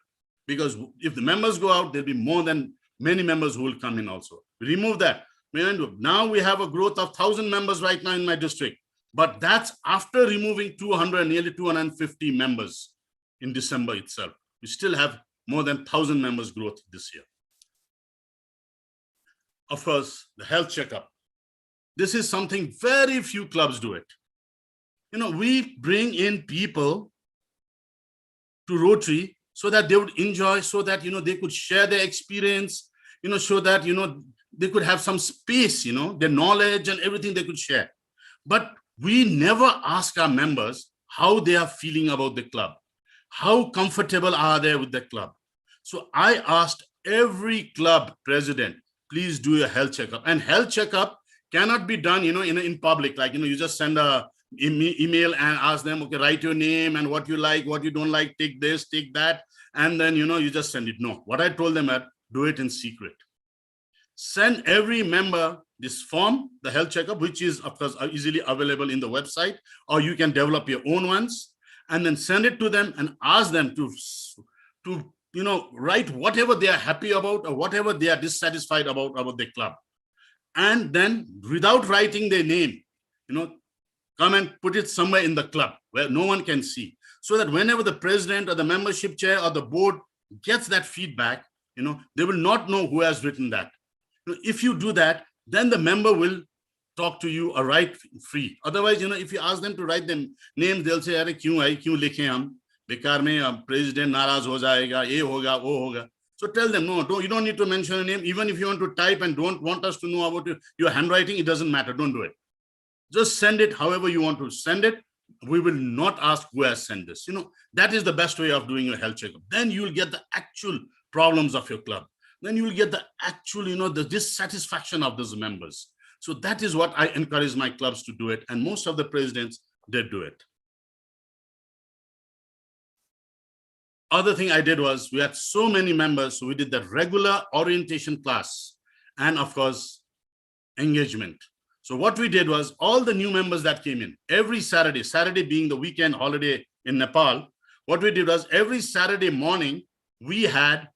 because if the members go out, there'll be more than many members who will come in also. Remove that. Now we have a growth of 1,000 members right now in my district, but that's after removing 200, nearly 250 members in December itself. We still have more than 1,000 members growth this year. Of course, the health checkup. This is something very few clubs do it. We bring in people to Rotary so that they would enjoy, so that, they could share their experience, so that, they could have some space, their knowledge and everything they could share. But we never ask our members how they are feeling about the club. How comfortable are they with the club? So I asked every club president, please do a health checkup. And health checkup cannot be done, in public. Like, you just send a email and ask them, okay, write your name and what you like, what you don't like, take this, take that. And then, you just send it. No, what I told them, do it in secret. Send every member this form, the health checkup, which is of course easily available in the website, or you can develop your own ones, and then send it to them and ask them to write whatever they are happy about or whatever they are dissatisfied about the club. And then without writing their name, come and put it somewhere in the club where no one can see, so that whenever the president or the membership chair or the board gets that feedback, they will not know who has written that. If you do that, then the member will talk to you or write free. Otherwise, if you ask them to write them names, they'll say, "Arey, kyun likhe hum? Bekar mein president naraz ho jayega, ye hoga, wo hoga." So tell them, no, you don't need to mention a name. Even if you want to type and don't want us to know about your handwriting, it doesn't matter. Don't do it. Just send it however you want to send it. We will not ask who has sent this. That is the best way of doing your health checkup. Then you will get the actual problems of your club. Then you will get the actual, the dissatisfaction of those members. So that is what I encourage my clubs to do it. And most of the presidents did do it. Other thing I did was, we had so many members, so we did the regular orientation class and of course, engagement. So what we did was, all the new members that came in every Saturday being the weekend holiday in Nepal, what we did was every Saturday morning, we had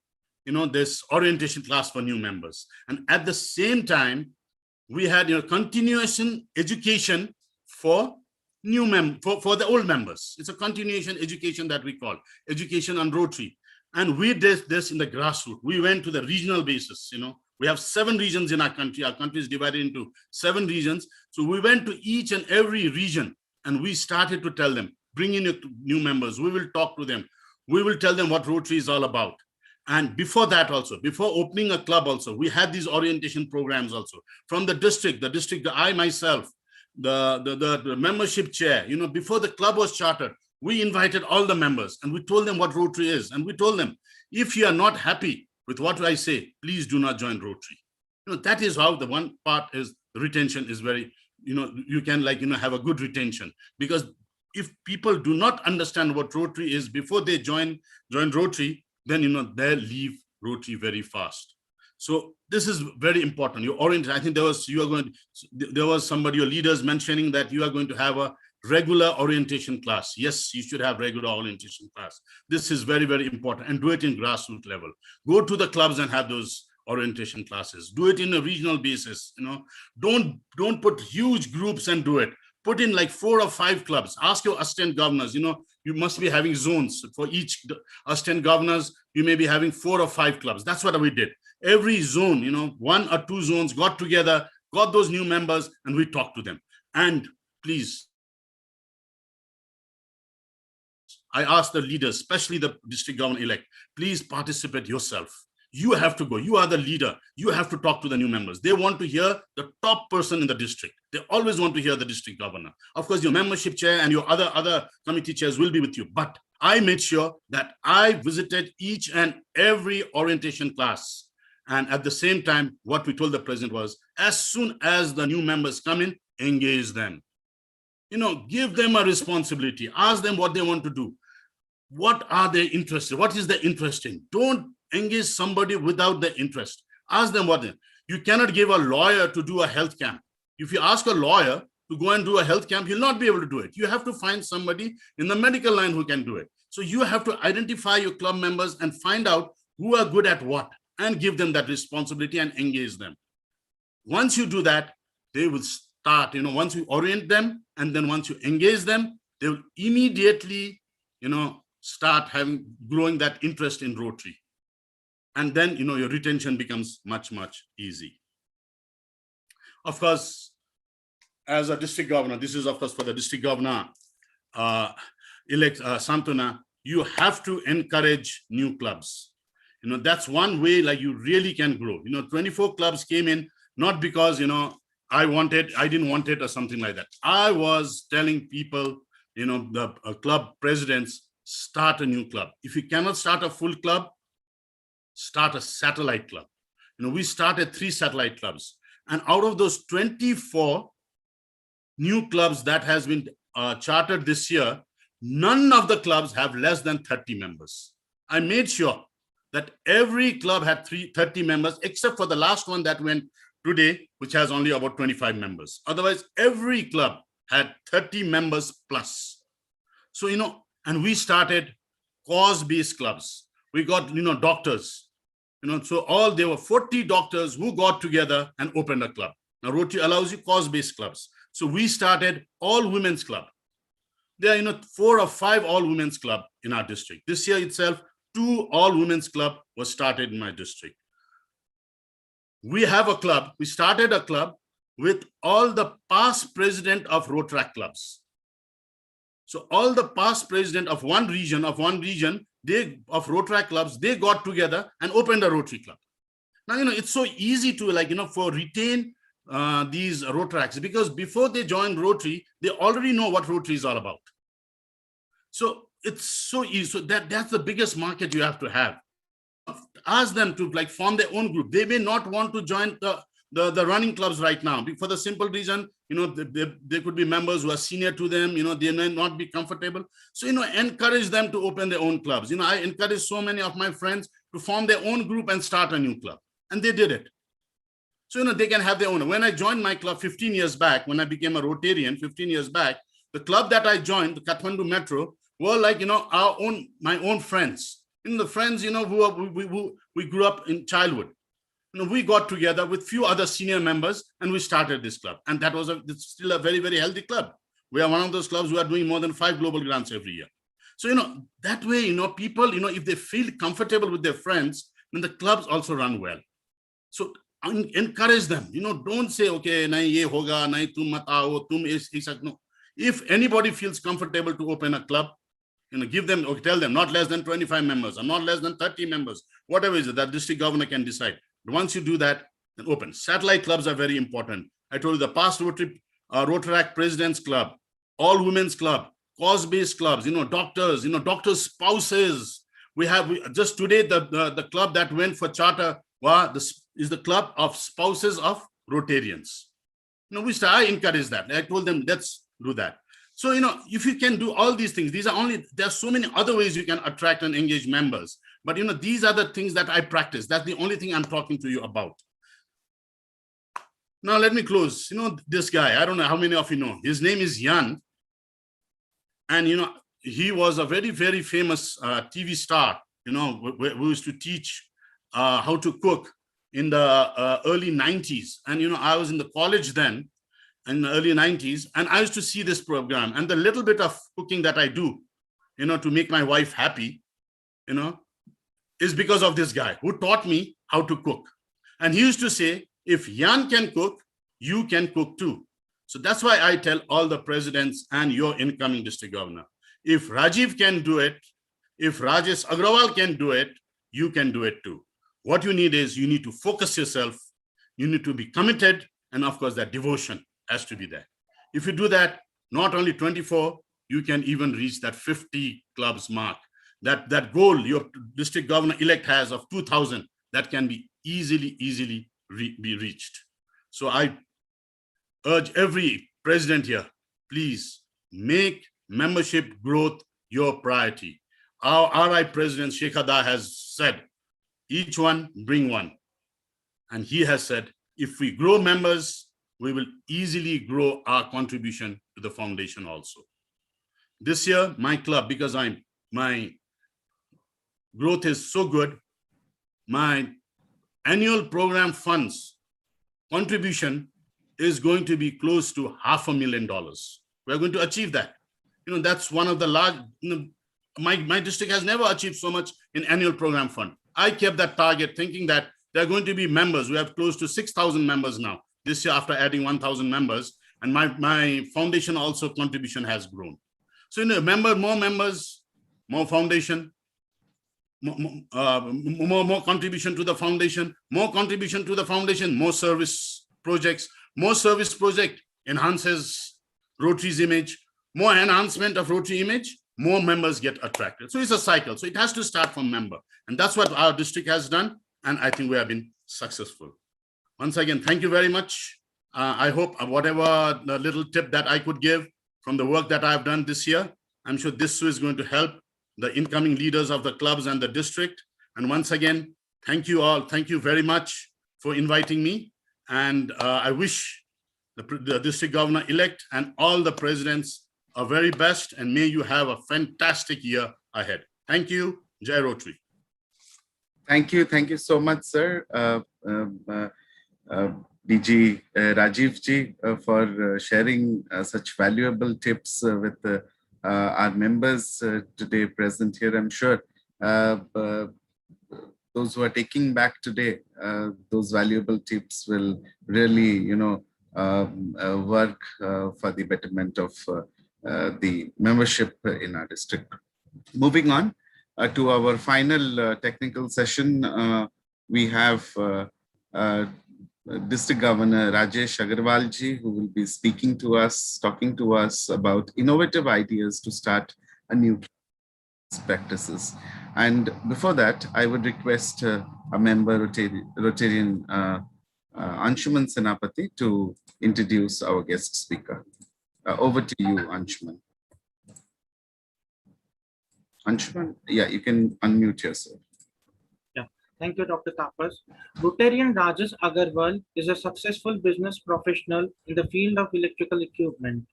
this orientation class for new members. And at the same time, we had continuation education for for the old members. It's a continuation education that we call education on Rotary. And we did this in the grassroots. We went to the regional basis. We have 7 regions in our country. Our country is divided into 7 regions. So we went to each and every region and we started to tell them, bring in your new members. We will talk to them. We will tell them what Rotary is all about. And before that also, before opening a club also, we had these orientation programs also. From the district, I myself, the membership chair, before the club was chartered, we invited all the members and we told them what Rotary is. And we told them, if you are not happy with what I say, please do not join Rotary. That is how the one part is, retention is very, you can have a good retention. Because if people do not understand what Rotary is before they join Rotary, then they'll leave Rotary very fast. So this is very important. You orient. I think there was somebody, your leaders mentioning that you are going to have a regular orientation class. Yes, you should have regular orientation class. This is very, very important, and do it in grassroots level. Go to the clubs and have those orientation classes. Do it in a regional basis. Don't put huge groups and do it. Put in like 4 or 5 clubs. Ask your assistant governors. You must be having zones for each assistant governors. You may be having 4 or 5 clubs. That's what we did. Every zone, 1 or 2 zones got together, got those new members, and we talked to them. And please, I ask the leaders, especially the district governor-elect, please participate yourself. You have to go. You are the leader. You have to talk to the new members. They want to hear the top person in the district. They always want to hear the district governor. Of course, your membership chair and your other committee chairs will be with you. But I made sure that I visited each and every orientation class. And at the same time, what we told the president was, as soon as the new members come in, engage them. Give them a responsibility. Ask them what they want to do. What are they interested? What is their interest in? Don't engage somebody without their interest. Ask them what they. You cannot give a lawyer to do a health camp. If you ask a lawyer to go and do a health camp, he'll not be able to do it. You have to find somebody in the medical line who can do it. So you have to identify your club members and find out who are good at what and give them that responsibility and engage them. Once you do that, they will start, once you orient them and then once you engage them, they will immediately, start growing that interest in Rotary. And then, your retention becomes much, much easy. Of course, as a district governor, this is of course for the district governor elect Santuna, you have to encourage new clubs. That's one way like you really can grow. 24 clubs came in, not because, I didn't want it or something like that. I was telling people, the club presidents, start a new club. If you cannot start a full club, start a satellite club. We started 3 satellite clubs. And out of those 24 new clubs that has been chartered this year, none of the clubs have less than 30 members. I made sure that every club had 30 members, except for the last one that went today, which has only about 25 members. Otherwise, every club had 30 members plus. So, and we started cause-based clubs. We got, doctors, so there were 40 doctors who got together and opened a club. Now, Rotary allows you cause-based clubs. So we started all women's club. There are, 4 or 5 all women's club in our district. This year itself, 2 all women's club was started in my district. We have a club. We started a club with all the past president of Rotaract clubs. So all the past president of one region, of Rotaract clubs, they got together and opened a Rotary club. Now, it's so easy to for retain these Rotaracts, because before they join Rotary, they already know what Rotary is all about. So it's so easy. So that's the biggest market you have to have. Ask them to form their own group. They may not want to join the running clubs right now, for the simple reason, there could be members who are senior to them, they may not be comfortable. So, encourage them to open their own clubs. I encourage so many of my friends to form their own group and start a new club. And they did it. So, they can have their own. When I joined my club 15 years back, when I became a Rotarian 15 years back, the club that I joined, the Kathmandu Metro, were my own friends. The friends, who we grew up in childhood. We got together with few other senior members and we started this club. And that was it's still a very, very healthy club. We are one of those clubs who are doing more than 5 global grants every year. So, that way, people, if they feel comfortable with their friends, then the clubs also run well. So encourage them, don't say, okay, nahi ye hoga, nahi tum mat aao, tum no. If anybody feels comfortable to open a club, give them or tell them not less than 25 members or not less than 30 members, whatever is it, that district governor can decide. But once you do that, then open. Satellite clubs are very important. I told you the past Rotaract President's Club, all women's club, cause-based clubs, doctors, doctors' spouses. We just today, the club that went for charter is the club of spouses of Rotarians. I encourage that. I told them, let's do that. So, if you can do all these things, there's so many other ways you can attract and engage members. But, these are the things that I practice. That's the only thing I'm talking to you about. Now, let me close. This guy, I don't know how many of you know. His name is Jan. And, he was a very, very famous TV star, who used to teach how to cook in the early 90s. And, I was in the college then, in the early 90s, and I used to see this program. And the little bit of cooking that I do, to make my wife happy, is because of this guy who taught me how to cook. And he used to say, if Jan can cook, you can cook too. So that's why I tell all the presidents and your incoming district governor, if Rajiv can do it, if Rajesh Agrawal can do it, you can do it too. What you need is you need to focus yourself, you need to be committed, and of course that devotion has to be there. If you do that, not only 24, you can even reach that 50 clubs mark. That goal your district governor-elect has of 2,000, that can be easily be reached. So I urge every president here, please make membership growth your priority. Our RI president Shekhar Da has said, each one bring one. And he has said, if we grow members, we will easily grow our contribution to the foundation also. This year, my club, because my growth is so good, my annual program funds contribution is going to be close to $500,000. We're going to achieve that. That's one of the large, my district has never achieved so much in annual program fund. I kept that target thinking that there are going to be members. We have close to 6,000 members now this year after adding 1,000 members. And my foundation also contribution has grown. So, more members, more foundation, more contribution to the foundation, more contribution to the foundation, more service projects, more service project enhances Rotary's image, more enhancement of Rotary image, more members get attracted. So it's a cycle. So it has to start from member. And that's what our district has done. And I think we have been successful. once again, thank you very much. I hope whatever little tip that I could give from the work that I've done this year, I'm sure this is going to help the incoming leaders of the clubs and the district. And once again, thank you all. Thank you very much for inviting me. And I wish the district governor-elect and all the presidents are very best, and may you have a fantastic year ahead. Thank you. Jai Rotary. Thank you. Thank you so much, sir. DG Rajiv ji, for sharing such valuable tips with our members today present here. I'm sure those who are taking back today, those valuable tips will really, work for the betterment of the membership in our district. Moving on to our final technical session, we have District Governor Rajesh Agarwal ji, who will be speaking to us, talking to us about innovative ideas to start a new practices. And before that, I would request a member Rotarian Anshuman Senapati to introduce our guest speaker. Over to you, Anshuman. Anshuman, yeah, you can unmute yourself. Yeah, thank you, Dr. Tapas. Rotarian Rajesh Agarwal is a successful business professional in the field of electrical equipment.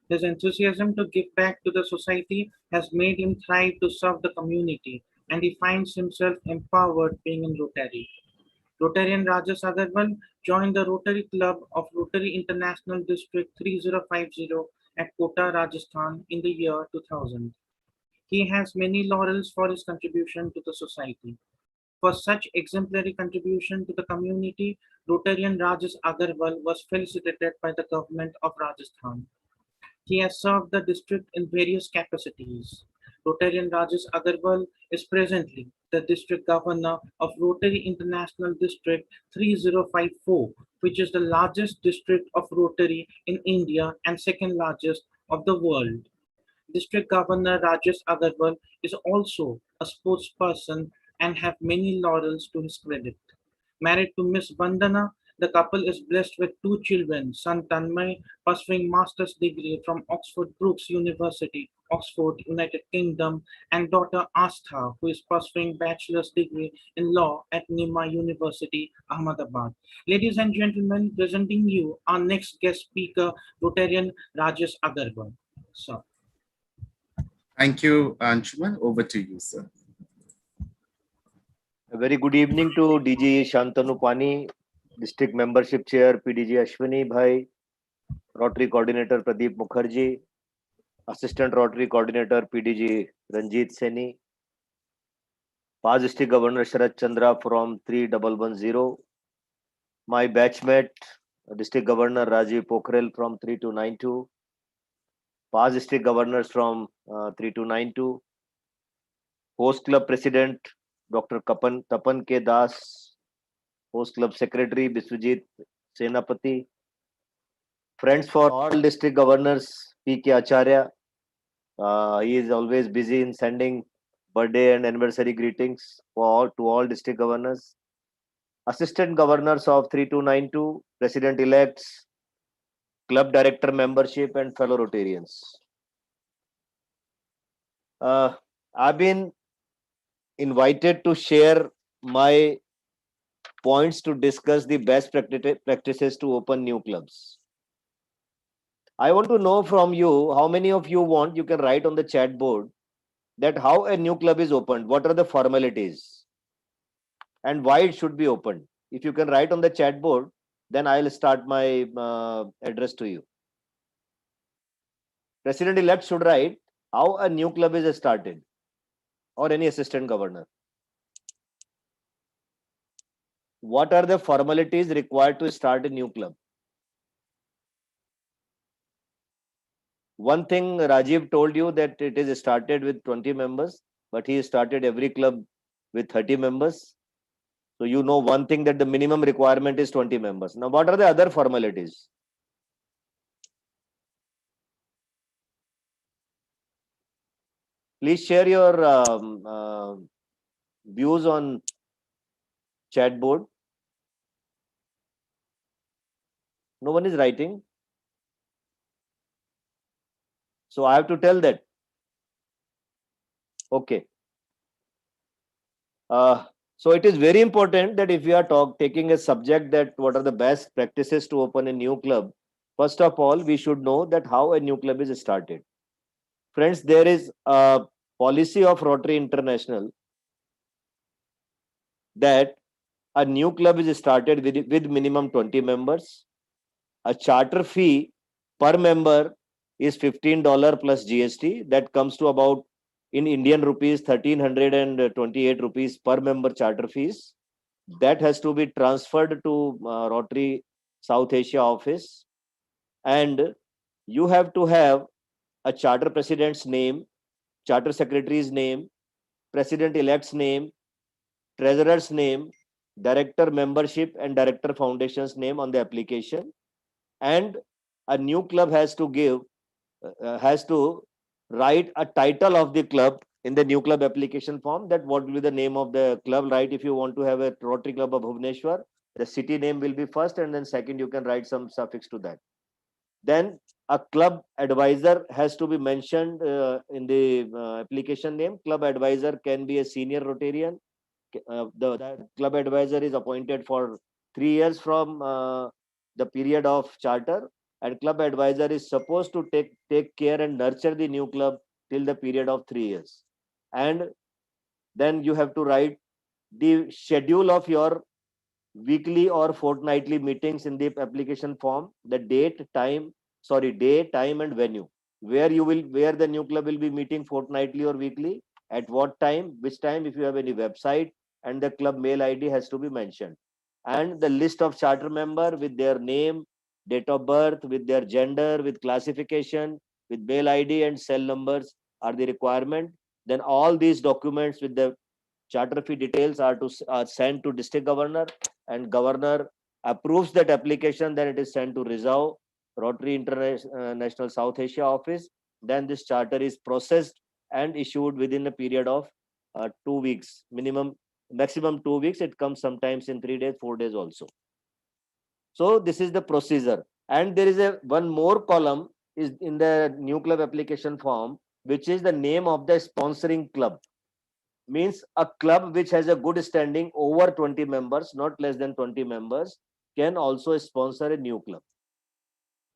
His enthusiasm to give back to the society has made him thrive to serve the community, and he finds himself empowered being in Rotary. Rotarian Rajesh Agarwal joined the Rotary Club of Rotary International District 3050 at Kota, Rajasthan in the year 2000. He has many laurels for his contribution to the society. For such exemplary contribution to the community, Rotarian Rajesh Agarwal was felicitated by the government of Rajasthan. He has served the district in various capacities. Rotarian Rajesh Agarwal is presently the district governor of Rotary International District 3054, which is the largest district of Rotary in India and second largest of the world. District Governor Rajesh Agarwal is also a sportsperson and have many laurels to his credit. Married to Miss Vandana, the couple is blessed with two children, son Tanmay pursuing master's degree from Oxford Brookes University, Oxford, United Kingdom, and daughter Astha, who is pursuing bachelor's degree in law at Nima University, Ahmedabad. Ladies and gentlemen, presenting you our next guest speaker, Rotarian Rajesh Agarwal. Sir. Thank you, Anshuman. Over to you, sir. A very good evening to DG Shantanu Pani, District Membership Chair PDG Ashwini Bhai, Rotary Coordinator Pradeep Mukherjee, Assistant Rotary Coordinator PDG Ranjit Seni, past District Governor Sharat Chandra from 3110, my batchmate District Governor Rajiv Pokhrel from 3292, past District Governors from 3292, Host Club President Dr. Tapan K. Das, Host Club Secretary Biswajit Senapati, friends for all district governors P.K. Acharya. He is always busy in sending birthday and anniversary greetings to all district governors. Assistant governors of 3292, president-elects, club director membership, and fellow Rotarians. I've been invited to share my points to discuss the best practices to open new clubs. I want to know from you, how many of you want, you can write on the chat board that how a new club is opened, what are the formalities and why it should be opened. If you can write on the chat board, then I'll start my address to you. President-elect should write how a new club is started, or any assistant governor. What are the formalities required to start a new club? One thing Rajiv told you that it is started with 20 members, but he started every club with 30 members. So you know one thing, that the minimum requirement is 20 members. Now, what are the other formalities? Please share your views on chat board. No one is writing. So I have to tell that. Okay. So it is very important that if we are taking a subject that what are the best practices to open a new club, first of all, we should know that how a new club is started. Friends, there is a policy of Rotary International that a new club is started with minimum 20 members. A charter fee per member is $15 plus GST. That comes to about, in Indian rupees, 1,328 rupees per member charter fees. That has to be transferred to Rotary South Asia office. And you have to have a charter president's name, charter secretary's name, president-elect's name, treasurer's name, director membership and director foundation's name on the application. And a new club has to write a title of the club in the new club application form, that what will be the name of the club, right? If you want to have a Rotary Club of Bhubaneswar, the city name will be first, and then second you can write some suffix to that. Then a club advisor has to be mentioned in the application name. Club advisor can be a senior Rotarian. The club advisor is appointed for 3 years from the period of charter, and club advisor is supposed to take care and nurture the new club till the period of 3 years. And then you have to write the schedule of your weekly or fortnightly meetings in the application form, the day, time, and venue, where the new club will be meeting fortnightly or weekly, at what time, which time, if you have any website, and the club mail ID has to be mentioned. And the list of charter member with their name, date of birth, with their gender, with classification, with mail ID and cell numbers are the requirement. Then all these documents with the charter fee details are sent to district governor, and governor approves that application. Then it is sent to Rizau Rotary International South Asia office. Then this charter is processed and issued within a period of 2 weeks, maximum 2 weeks. It comes sometimes in 3 days, 4 days also. So this is the procedure. And there is one more column is in the new club application form, which is the name of the sponsoring club. Means a club which has a good standing over 20 members, not less than 20 members, can also sponsor a new club.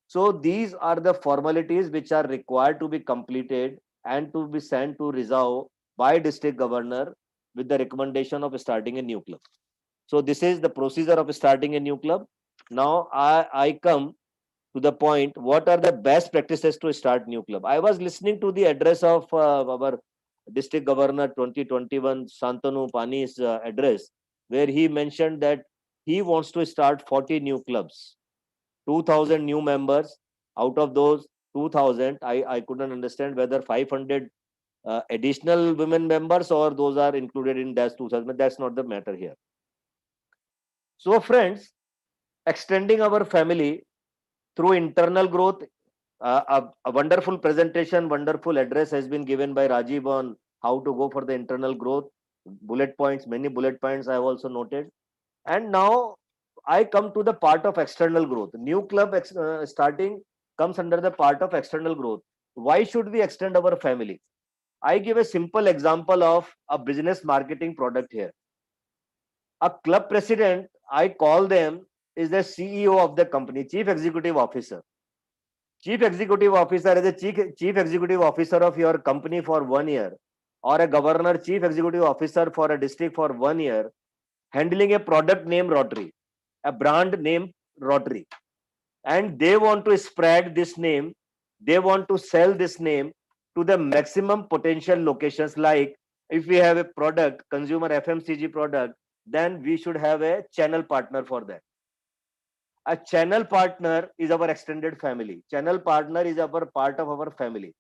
So these are the formalities which are required to be completed and to be sent to Rizau by district governor with the recommendation of starting a new club. So this is the procedure of starting a new club. Now I come to the point, what are the best practices to start new club? I was listening to the address of our district governor 2021, Shantanu Pani's address, where he mentioned that he wants to start 40 new clubs, 2,000 new members. Out of those 2,000, I couldn't understand whether 500 additional women members or those are included in that 2,000, but that's not the matter here. So friends, extending our family through internal growth, a wonderful presentation, wonderful address has been given by Rajiv on how to go for the internal growth. Bullet points, many bullet points I have also noted. And now I come to the part of external growth. New club starting comes under the part of external growth. Why should we extend our family? I give a simple example of a business marketing product here. A club president, I call them, is the CEO of the company, chief executive officer. Chief executive officer is a chief executive officer of your company for 1 year, or a governor chief executive officer for a district for 1 year, handling a product named Rotary, a brand named Rotary. And they want to spread this name, they want to sell this name to the maximum potential locations. Like if we have a product, consumer FMCG product, then we should have a channel partner for that. A channel partner is our extended family. Channel partner is our part of our family.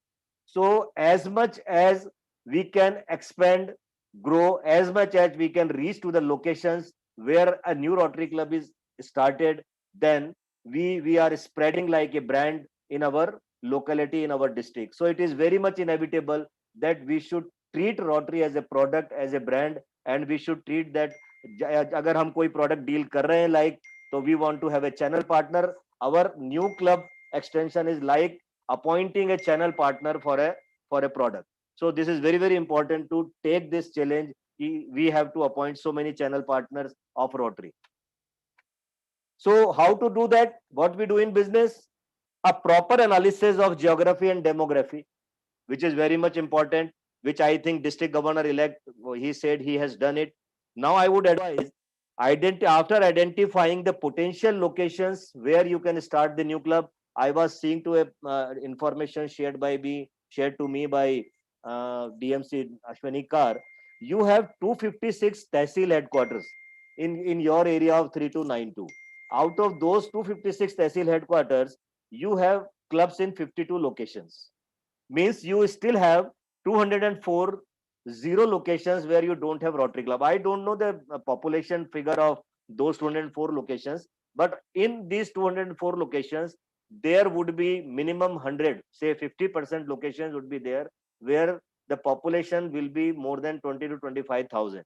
So as much as we can expand, grow, as much as we can reach to the locations where a new Rotary Club is started, then we are spreading like a brand in our locality, in our district. So it is very much inevitable that we should treat Rotary as a product, as a brand, and we should treat that अगर हम कोई product deal कर रहे हैं, like, so we want to have a channel partner. our new club extension is like appointing a channel partner for a product. So this is very, very important to take this challenge. We have to appoint so many channel partners of Rotary. So how to do that? What we do in business? A proper analysis of geography and demography, which is very much important, which I think district governor-elect, he said he has done it. Now I would advise, after identifying the potential locations where you can start the new club, I was seeing to a information shared to me by DMC Ashwani Kar. You have 256 Tehsil headquarters in your area of 3292. Out of those 256 Tehsil headquarters, you have clubs in 52 locations. Means you still have 204 zero locations where you don't have Rotary Club. I don't know the population figure of those 204 locations, but in these 204 locations, there would be minimum 100, say 50% locations would be there where the population will be more than 20 to 25,000.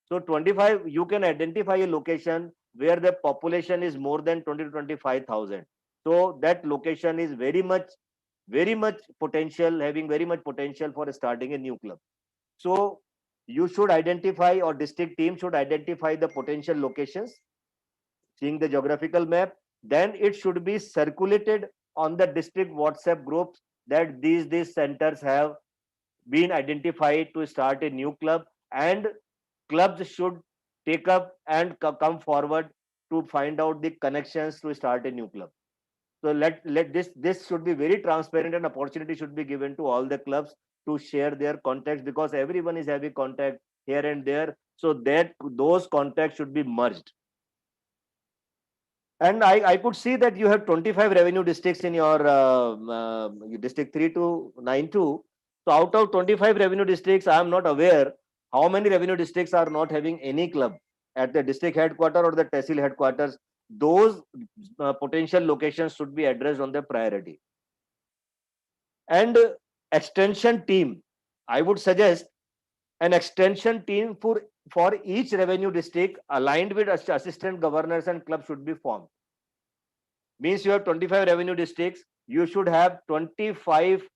So 25, you can identify a location where the population is more than 20 to 25,000. So that location is very much potential, having very much potential for starting a new club. So you should identify, or district team should identify the potential locations, seeing the geographical map. Then it should be circulated on the district WhatsApp groups that these centers have been identified to start a new club, and clubs should take up and come forward to find out the connections to start a new club. So let this should be very transparent, and opportunity should be given to all the clubs to share their contacts, because everyone is having contact here and there. So that those contacts should be merged. And I could see that you have 25 revenue districts in your district 3292. So out of 25 revenue districts, I am not aware how many revenue districts are not having any club at the district headquarters or the tehsil headquarters. Those potential locations should be addressed on the priority. And extension team, I would suggest an extension team for each revenue district aligned with assistant governors and clubs should be formed. Means you have 25 revenue districts, you should have 25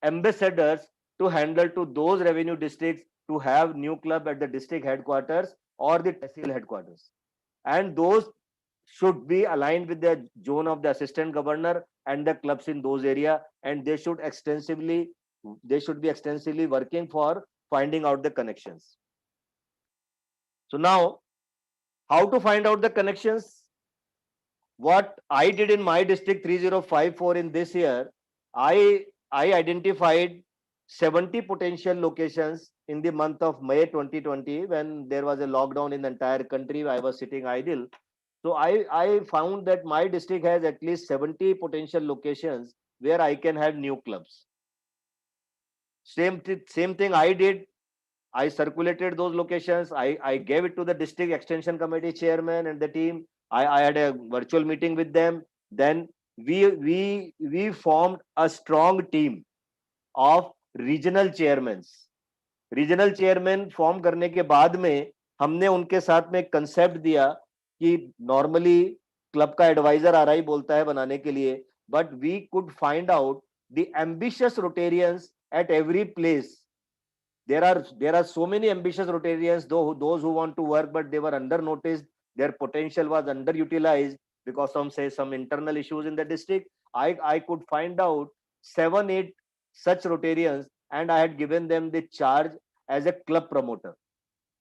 ambassadors to handle to those revenue districts to have new club at the district headquarters or the tehsil headquarters. And those should be aligned with the zone of the assistant governor and the clubs in those area, and they should be extensively working for finding out the connections. So now, how to find out the connections? What I did in my district 3054 in this year, I identified 70 potential locations in the month of May 2020, when there was a lockdown in the entire country. I was sitting idle. So I found that my district has at least 70 potential locations where I can have new clubs. Same thing I did. I circulated those locations. I gave it to the district extension committee chairman and the team. I had a virtual meeting with them. Then we formed a strong team of regional chairmen. Regional chairman form करने के बाद में हमने उनके साथ में concept दिया कि नॉर्मली क्लब का एडवाइजर आरआई बोलता है बनाने के लिए, but we could find out the ambitious Rotarians at every place. There are so many ambitious Rotarians, those who want to work, but they were under noticed. Their potential was underutilized because some internal issues in the district. I could find out 7-8 such Rotarians, and I had given them the charge as a club promoter.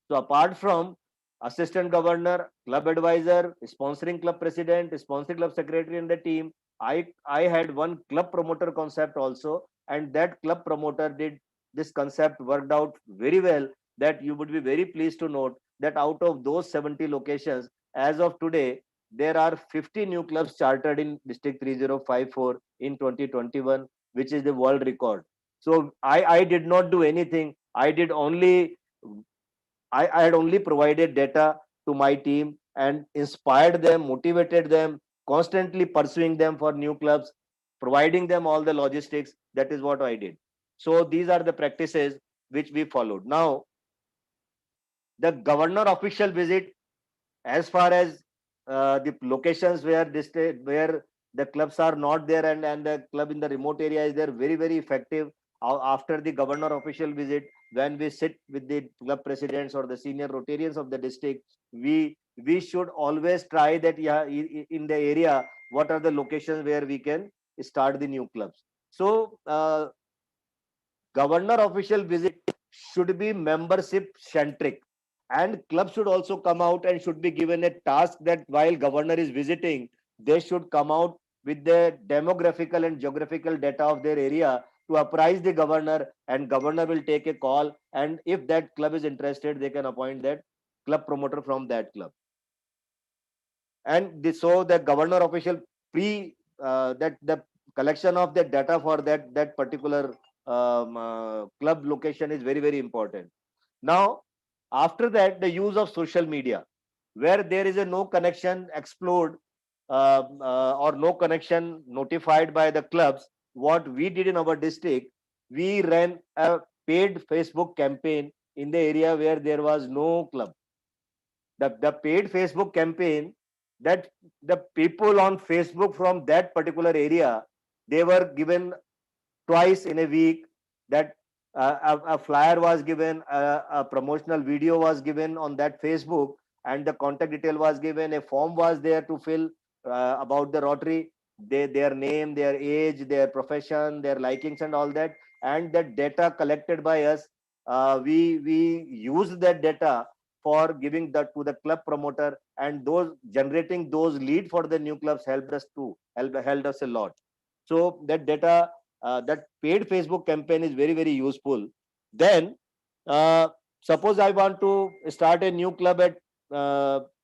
So apart from assistant governor, club advisor, sponsoring club president, sponsoring club secretary in the team, I had one club promoter concept also, and that club promoter did this concept worked out very well, that you would be very pleased to note that out of those 70 locations, as of today, there are 50 new clubs chartered in district 3054 in 2021, which is the world record. So I did not do anything. I had only provided data to my team and inspired them, motivated them, constantly pursuing them for new clubs, providing them all the logistics. That is what I did. So these are the practices which we followed. Now, the governor official visit, as far as the locations where the clubs are not there, and the club in the remote area is there, very, very effective. After the governor official visit, when we sit with the club presidents or the senior Rotarians of the district, we should always try that, yeah, in the area, what are the locations where we can start the new clubs. So governor official visit should be membership centric, and club should also come out and should be given a task that while governor is visiting, they should come out with the demographical and geographical data of their area to apprise the governor, and governor will take a call, and if that club is interested, they can appoint that club promoter from that club. And so the governor official that the collection of the data for that particular club location is very, very important. Now, after that, the use of social media, where there is a no connection explored or no connection notified by the clubs. What we did in our district, we ran a paid Facebook campaign in the area where there was no club. The paid Facebook campaign, that the people on Facebook from that particular area, they were given twice in a week, that a flyer was given, a promotional video was given on that Facebook, and the contact detail was given, a form was there to fill about the Rotary, their name, their age, their profession, their likings and all that, and that data collected by us, we used that data for giving that to the club promoter, and those generating those lead for the new clubs helped us a lot. So that data, that paid Facebook campaign is very, very useful. Then suppose I want to start a new club at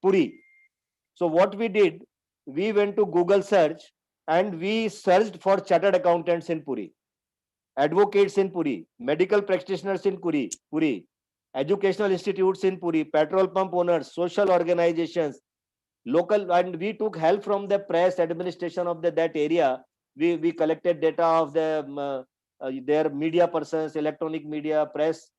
Puri. So what we did, we went to Google search and we searched for chartered accountants in Puri, advocates in Puri, medical practitioners in Puri, educational institutes in Puri, petrol pump owners, social organizations, local, and we took help from the press administration of that area. We collected data of their media persons, electronic media, press,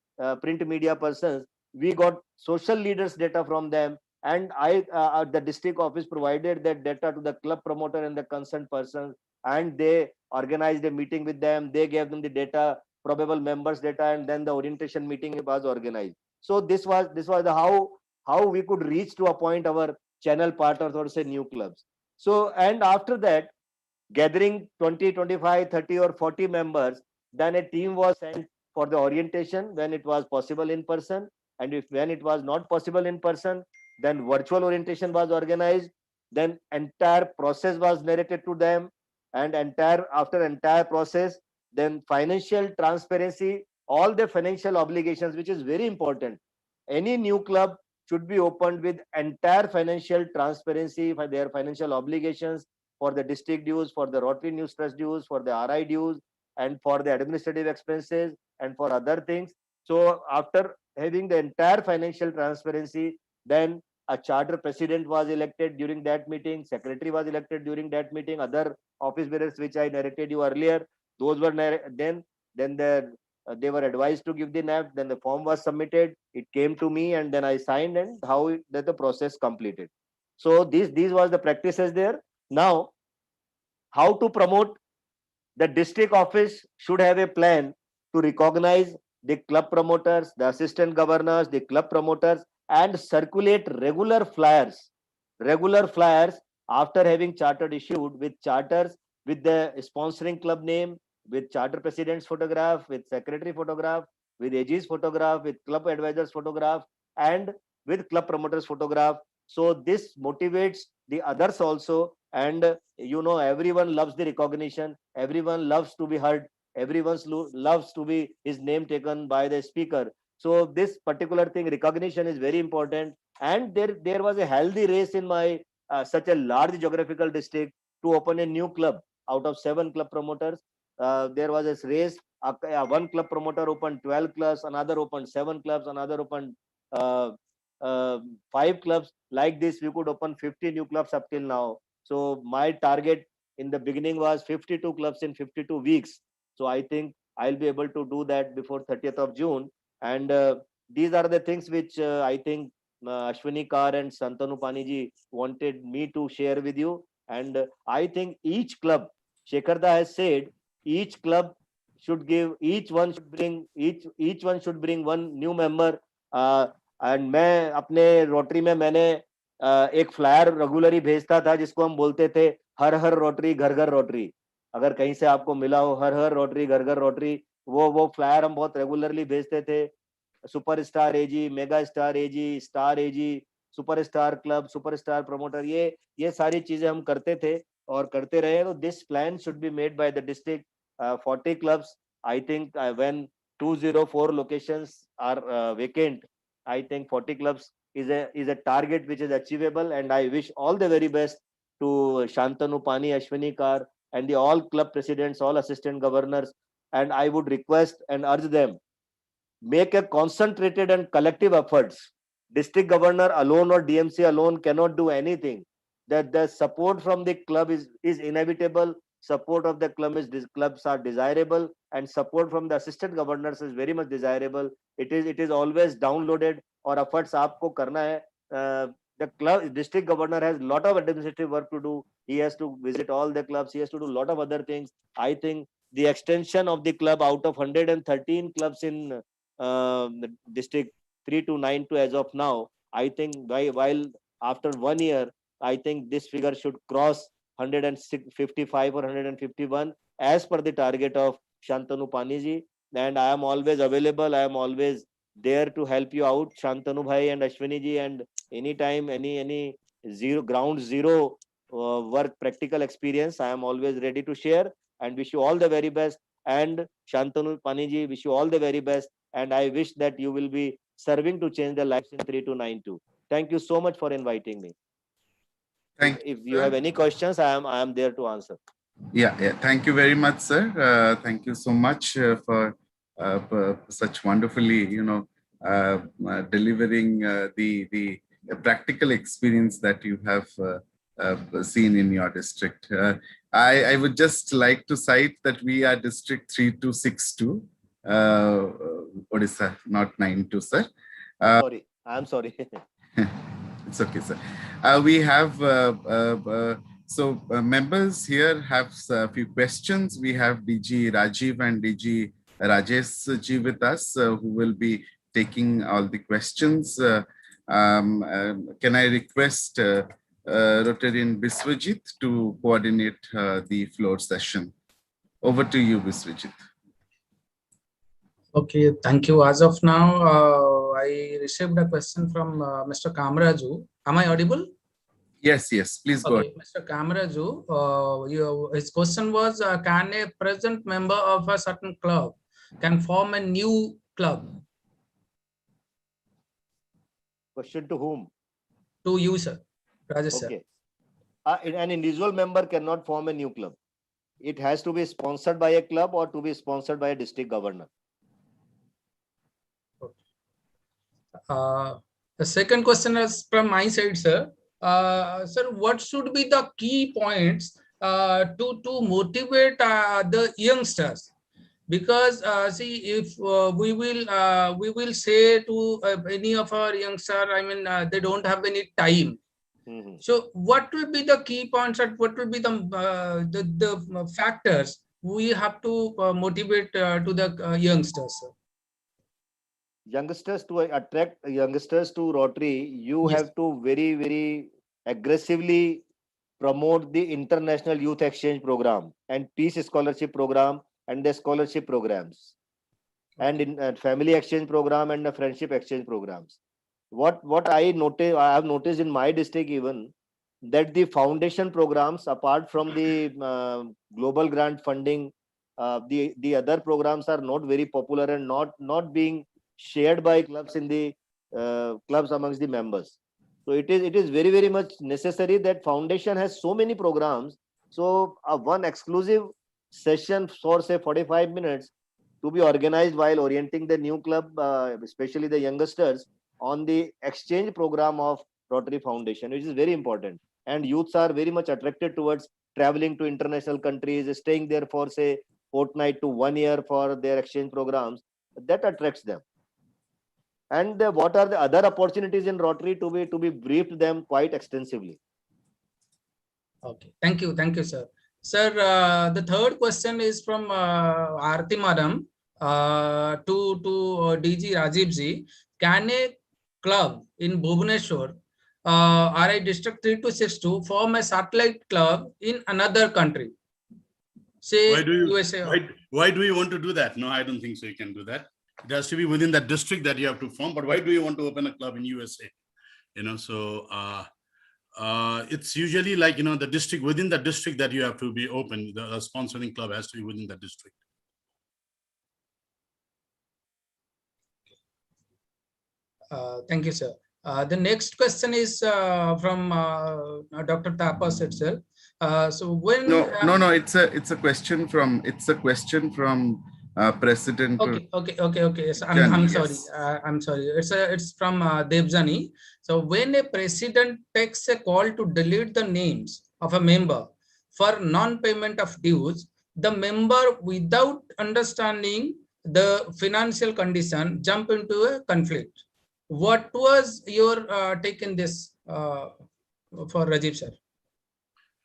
print media persons. We got social leaders data from them, and the district office provided that data to the club promoter and the concerned persons, and they organized a meeting with them. They gave them the data, probable members data, and then the orientation meeting was organized. So this was the how we could reach to appoint our channel partners or say new clubs. So, and after that, gathering 20, 25, 30 or 40 members, then a team was sent for the orientation when it was possible in person, and when it was not possible in person, then virtual orientation was organized. Then entire process was narrated to them, and after entire process, then financial transparency, all the financial obligations, which is very important. Any new club should be opened with entire financial transparency for their financial obligations, for the district dues, for the Rotary News Trust dues, for the RI dues, and for the administrative expenses, and for other things. So after having the entire financial transparency, then a charter president was elected during that meeting, secretary was elected during that meeting, other office bearers which I narrated you earlier, those were they were advised to give the NAV, then the form was submitted, it came to me, and then I signed, and that the process completed. So these was the practices there. Now, how to promote? The district office should have a plan to recognize the club promoters, the assistant governors, the club promoters, and circulate regular flyers after having chartered issued, with charters, with the sponsoring club name, with charter president's photograph, with secretary photograph, with AG's photograph, with club advisors photograph, and with club promoters photograph. So this motivates the others also, and everyone loves the recognition, everyone loves to be heard, everyone loves to be his name taken by the speaker. So this particular thing, recognition, is very important. And there was a healthy race in my such a large geographical district to open a new club. Out of 7 club promoters, there was a race. One club promoter opened 12 clubs, another opened 7 clubs, another opened uh, 5 clubs. Like this, we could open 50 new clubs up till now. So my target in the beginning was 52 clubs in 52 weeks. So I think I'll be able to do that before 30th of June. And these are the things which I think Ashwini Kar and Santanu Paniji wanted me to share with you. And I think each club, Shekharda has said, each club should give, each one should bring one new member. And मैं अपने rotary में मैंने एक flyer regularly भेजता था जिसको हम बोलते थे हर हर रोटरी घर घर रोटरी. अगर कहीं से आपको मिला हो हर हर रोटरी घर घर रोटरी, वो फ्लायर हम बहुत रेगुलरली भेजते थे. सुपरस्टार एजी, मेगा स्टार एजी, स्टार एजी, सुपरस्टार क्लब, सुपरस्टार प्रमोटर, ये सारी चीजें हम करते थे और करते रहे. तो this plan should be made by the district. 40 clubs. I think when 204 locations are vacant, I think 40 clubs is a target which is achievable, and I wish all the very best to Shantanu Pani, Ashwini Kar, and the all club presidents, all assistant governors. And I would request and urge them, make a concentrated and collective efforts. District governor alone or DMC alone cannot do anything. That the support from the club is inevitable. Support of the clubs are desirable, and support from the assistant governors is very much desirable. It is always downloaded or efforts आपको करना है. The club district governor has a lot of administrative work to do. He has to visit all the clubs. He has to do a lot of other things. I think the extension of the club out of 113 clubs in district 3292 as of now, I think while after 1 year, I think this figure should cross 155 or 151 as per the target of Shantanu Paniji. And I am always available. I am always there to help you out, Shantanu Bhai and Ashwini ji. And anytime, any ground zero work practical experience, I am always ready to share, and wish you all the very best. And Shantanu Paniji, wish you all the very best. And I wish that you will be serving to change the lives in 3292. Thank you so much for inviting me. If you have any questions, I am there to answer. Yeah. Thank you very much, sir. Thank you so much for such wonderfully, delivering the practical experience that you have seen in your district. I would just like to cite that we are District 3262. Odisha, not 92, sir. Sorry, I'm sorry. It's okay, sir. We have members here have a few questions. We have DG Rajiv and DG Rajesh ji with us, who will be taking all the questions. Can I request Rotarian Biswajit to coordinate the floor session? Over to you, Biswajit. Okay, thank you. As of now, I received a question from Mr. Kamaraju. Am I audible? Yes, please go ahead. Mr. Kamaraju, his question was, can a present member of a certain club can form a new club? Question to whom? To you, sir. Rajesh, okay. An individual member cannot form a new club. It has to be sponsored by a club or to be sponsored by a district governor. The second question is from my side, sir. Sir, what should be the key points to motivate the youngsters? Because see, if we will say to any of our youngsters, I mean, they don't have any time. So, what will be the key points and what will be the factors we have to motivate to the youngsters, sir? Youngsters, to attract youngsters to Rotary, you have to very, very aggressively promote the international youth exchange program and peace scholarship program and the scholarship programs, and in family exchange program and the friendship exchange programs. What I have noticed in my district even, that the foundation programs, apart from the global grant funding, the other programs are not very popular and not being shared by clubs in the clubs amongst the members. So it is very, very much necessary that foundation has so many programs. So one exclusive session for say 45 minutes to be organized while orienting the new club, especially the youngsters, on the exchange program of Rotary Foundation, which is very important. And youths are very much attracted towards traveling to international countries, staying there for say fortnight to 1 year for their exchange programs. That attracts them. And what are the other opportunities in Rotary to be briefed them quite extensively. Okay, thank you, sir. Sir, the third question is from Aarti Madam to DG Rajiv ji. Can a club in Bhubaneswar, RI District 3262, form a satellite club in another country? Say Why do you USA. why do you want to do that? No, I don't think so. You can do that. It has to be within that district that you have to form. But why do you want to open a club in USA? You know, so it's usually like, you know, the district, within the district that you have to be open. The sponsoring club has to be within that district. Thank you, sir. The next question is from Dr. Tapas itself. So when no, it's a question from President. Okay. Yes, Jani, I'm yes. sorry. I'm sorry. It's from Devjani. So when a president takes a call to delete the names of a member for non-payment of dues, the member, without understanding the financial condition, jump into a conflict. What was your take in this for Rajiv sir?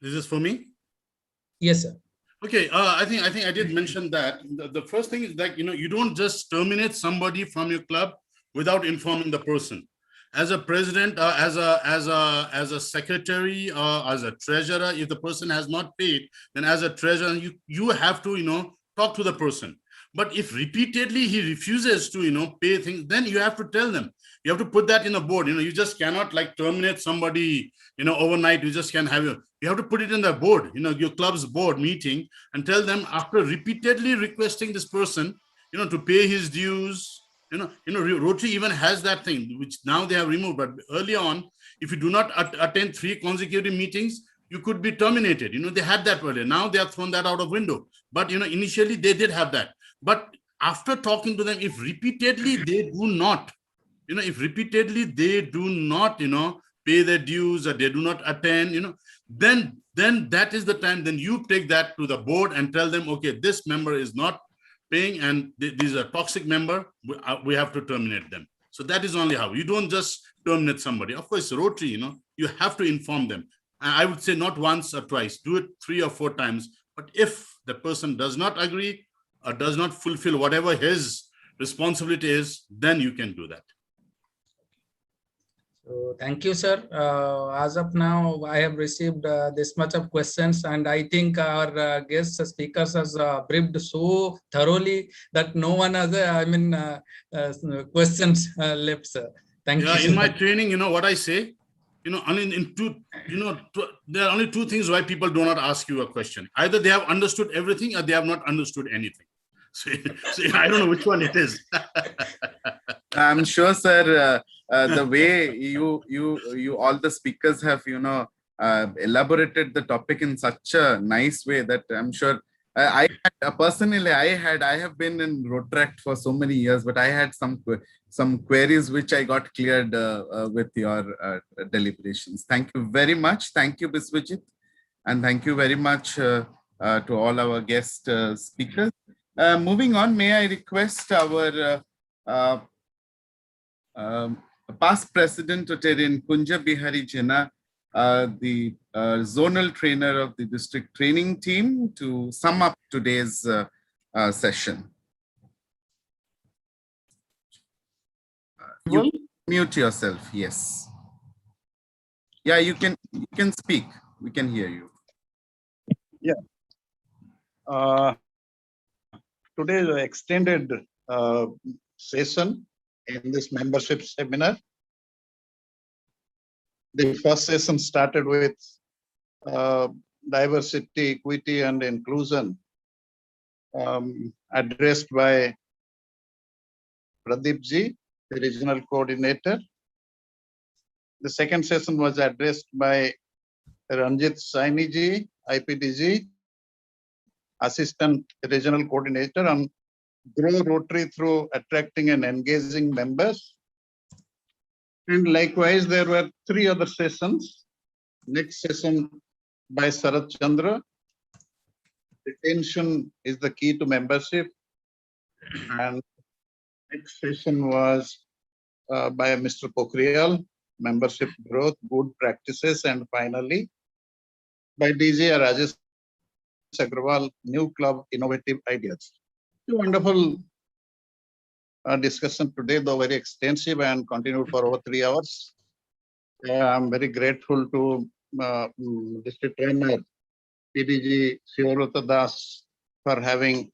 This is for me? Yes, sir. Okay, I think I did mention that. The first thing is that, you know, you don't just terminate somebody from your club without informing the person. As a president, as a secretary, as a treasurer, if the person has not paid, then as a treasurer, you have to, you know, talk to the person. But if repeatedly he refuses to, you know, pay things, then you have to tell them. You have to put that in a board. You know, you just cannot like terminate somebody, you know, overnight. You just can't have you have to put it in the board, you know, your club's board meeting, and tell them, after repeatedly requesting this person, you know, to pay his dues. Rotary even has that thing, which now they have removed. But early on, if you do not attend 3 consecutive meetings, you could be terminated. You know, they had that earlier. Now they have thrown that out of window. But, you know, initially they did have that. But after talking to them, if repeatedly they do not, you know, pay their dues, or they do not attend, you know, then that is the time, then you take that to the board and tell them, okay, this member is not paying and this is a toxic member, we have to terminate them. So that is only how. You don't just terminate somebody. Of course, Rotary, you know, you have to inform them. I would say not once or twice, do it 3 or 4 times. But if the person does not agree or does not fulfill whatever his responsibility is, then you can do that. So thank you, sir. As of now, I have received this much of questions, and I think our guest speakers has briefed so thoroughly that no one has, questions left, sir. Thank you. In my training, you know what I say? You know, there are only 2 things why people do not ask you a question. Either they have understood everything or they have not understood anything. So I don't know which one it is. I'm sure, sir, the way you all the speakers have, you know, elaborated the topic in such a nice way that I'm sure I have been in Rotaract for so many years, but I had some queries which I got cleared with your deliberations. Thank you very much. Thank you, Biswajit, and thank you very much to all our guest speakers. Moving on, may I request our past president Rotarian Kunja Bihari Jena, the zonal trainer of the district training team, to sum up today's session. You mute yourself. Yes. Yeah, you can speak. We can hear you. Yeah. Today is an extended session in this membership seminar. The first session started with diversity, equity, and inclusion, addressed by Pradeep ji, the regional coordinator. The second session was addressed by Ranjit Saini ji, IPDG, assistant regional coordinator, on grow Rotary through attracting and engaging members. And likewise, there were 3 other sessions. Next session by Sarat Chandra. Retention is the key to membership. And next session was by Mr. Pokhriyal, membership growth, good practices. And finally, by DJ Rajesh Agrawal, New Club Innovative Ideas. Wonderful discussion today, though very extensive and continued for over 3 hours. I'm very grateful to District Trainer PDG Shivarata Das for having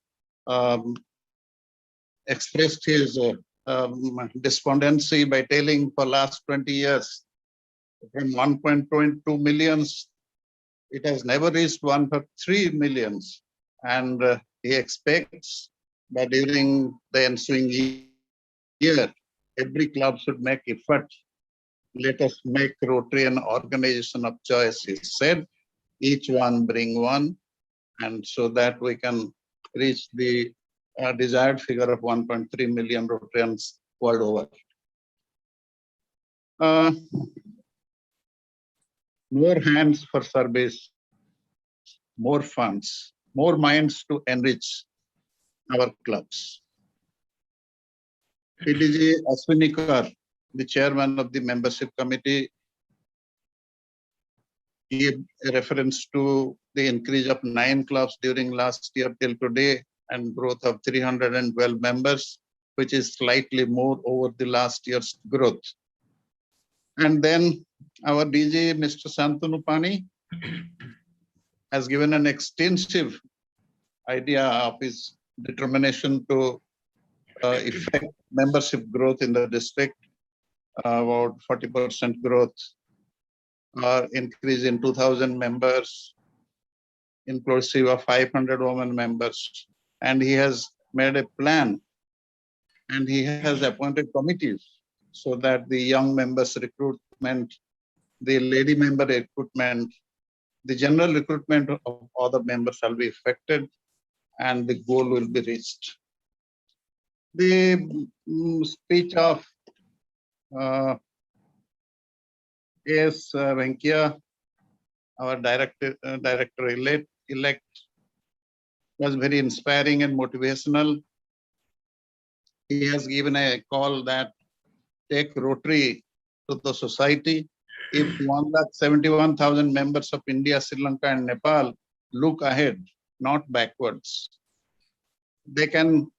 expressed his despondency by telling for last 20 years from 1.22 millions, it has never reached 1.3 millions. And he expects that during the ensuing year, every club should make effort. Let us make Rotary an organization of choice, he said. Each one bring one, and so that we can reach the desired figure of 1.3 million Rotarians world over. More hands for service, more funds, more minds to enrich our clubs. PDG Ashwinikar, the chairman of the membership committee, gave a reference to the increase of 9 clubs during last year till today and growth of 312 members, which is slightly more over the last year's growth. And then our DG, Mr. Shantanu Pani, has given an extensive idea of his determination to effect membership growth in the district, about 40% growth, increase in 2,000 members, inclusive of 500 women members. And he has made a plan and he has appointed committees so that the young members recruitment, the lady member recruitment, the general recruitment of other members shall be effected and the goal will be reached. The speech of A.S. Venkia, our director-elect, was very inspiring and motivational. He has given a call that take Rotary to the society. If 171,000 members of India, Sri Lanka and Nepal look ahead, not backwards, they can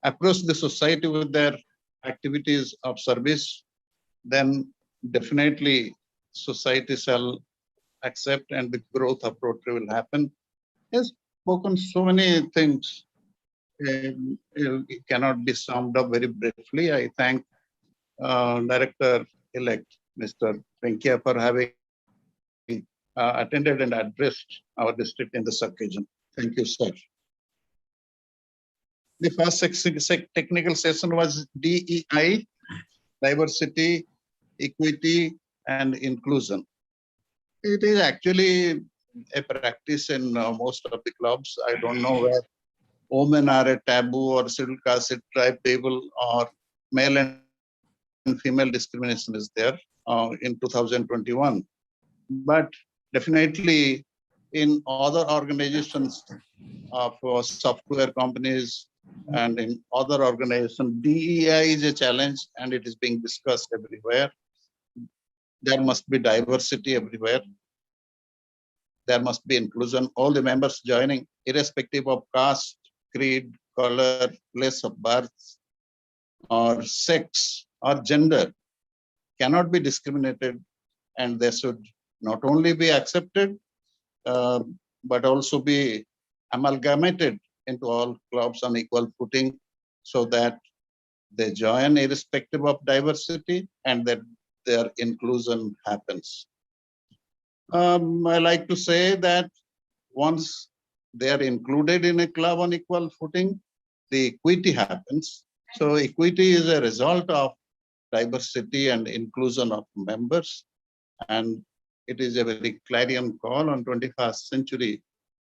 approach the society with their activities of service, then definitely society shall accept and the growth of Rotary will happen. He has spoken so many things. It cannot be summed up very briefly. I thank Director-elect Mr. Venkia for having attended and addressed our district in this occasion. Thank you, sir. The first technical session was DEI, diversity, equity, and inclusion. It is actually a practice in most of the clubs. I don't know where women are a taboo or scheduled caste tribe people or male and female discrimination is there in 2021. But definitely in other organizations of software companies and in other organizations, DEI is a challenge and it is being discussed everywhere. There must be diversity everywhere. There must be inclusion. All the members joining, irrespective of caste, creed, color, place of birth, or sex, or gender, cannot be discriminated, and they should not only be accepted, but also be amalgamated into all clubs on equal footing so that they join irrespective of diversity and that their inclusion happens. I like to say that once they are included in a club on equal footing, the equity happens. So equity is a result of diversity and inclusion of members. And it is a very clarion call on 21st century.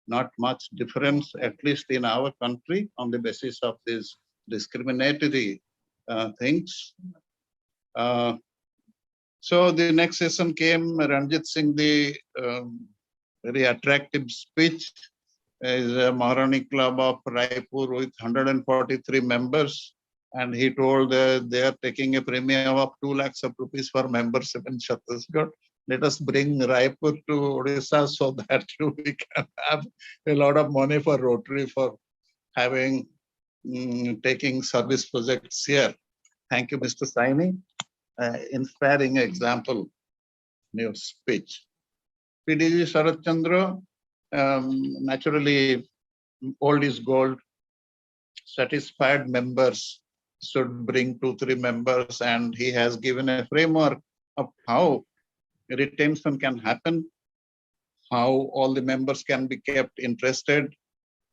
Not much difference, at least in our country, on the basis of these discriminatory things. So the next session came, Ranjit Singh, the very attractive speech, is a Maharani Club of Raipur with 143 members. And he told they are taking a premium of 2 lakhs of rupees for membership in Chhattisgarh. let us bring Raipur to Odisha so that we can have a lot of money for Rotary for having taking service projects here. Thank you, Mr. Saini. Inspiring example in your speech. PDG Sharat Chandra, naturally, old is gold. Satisfied members should bring 2-3 members, and he has given a framework of how retention can happen, how all the members can be kept interested,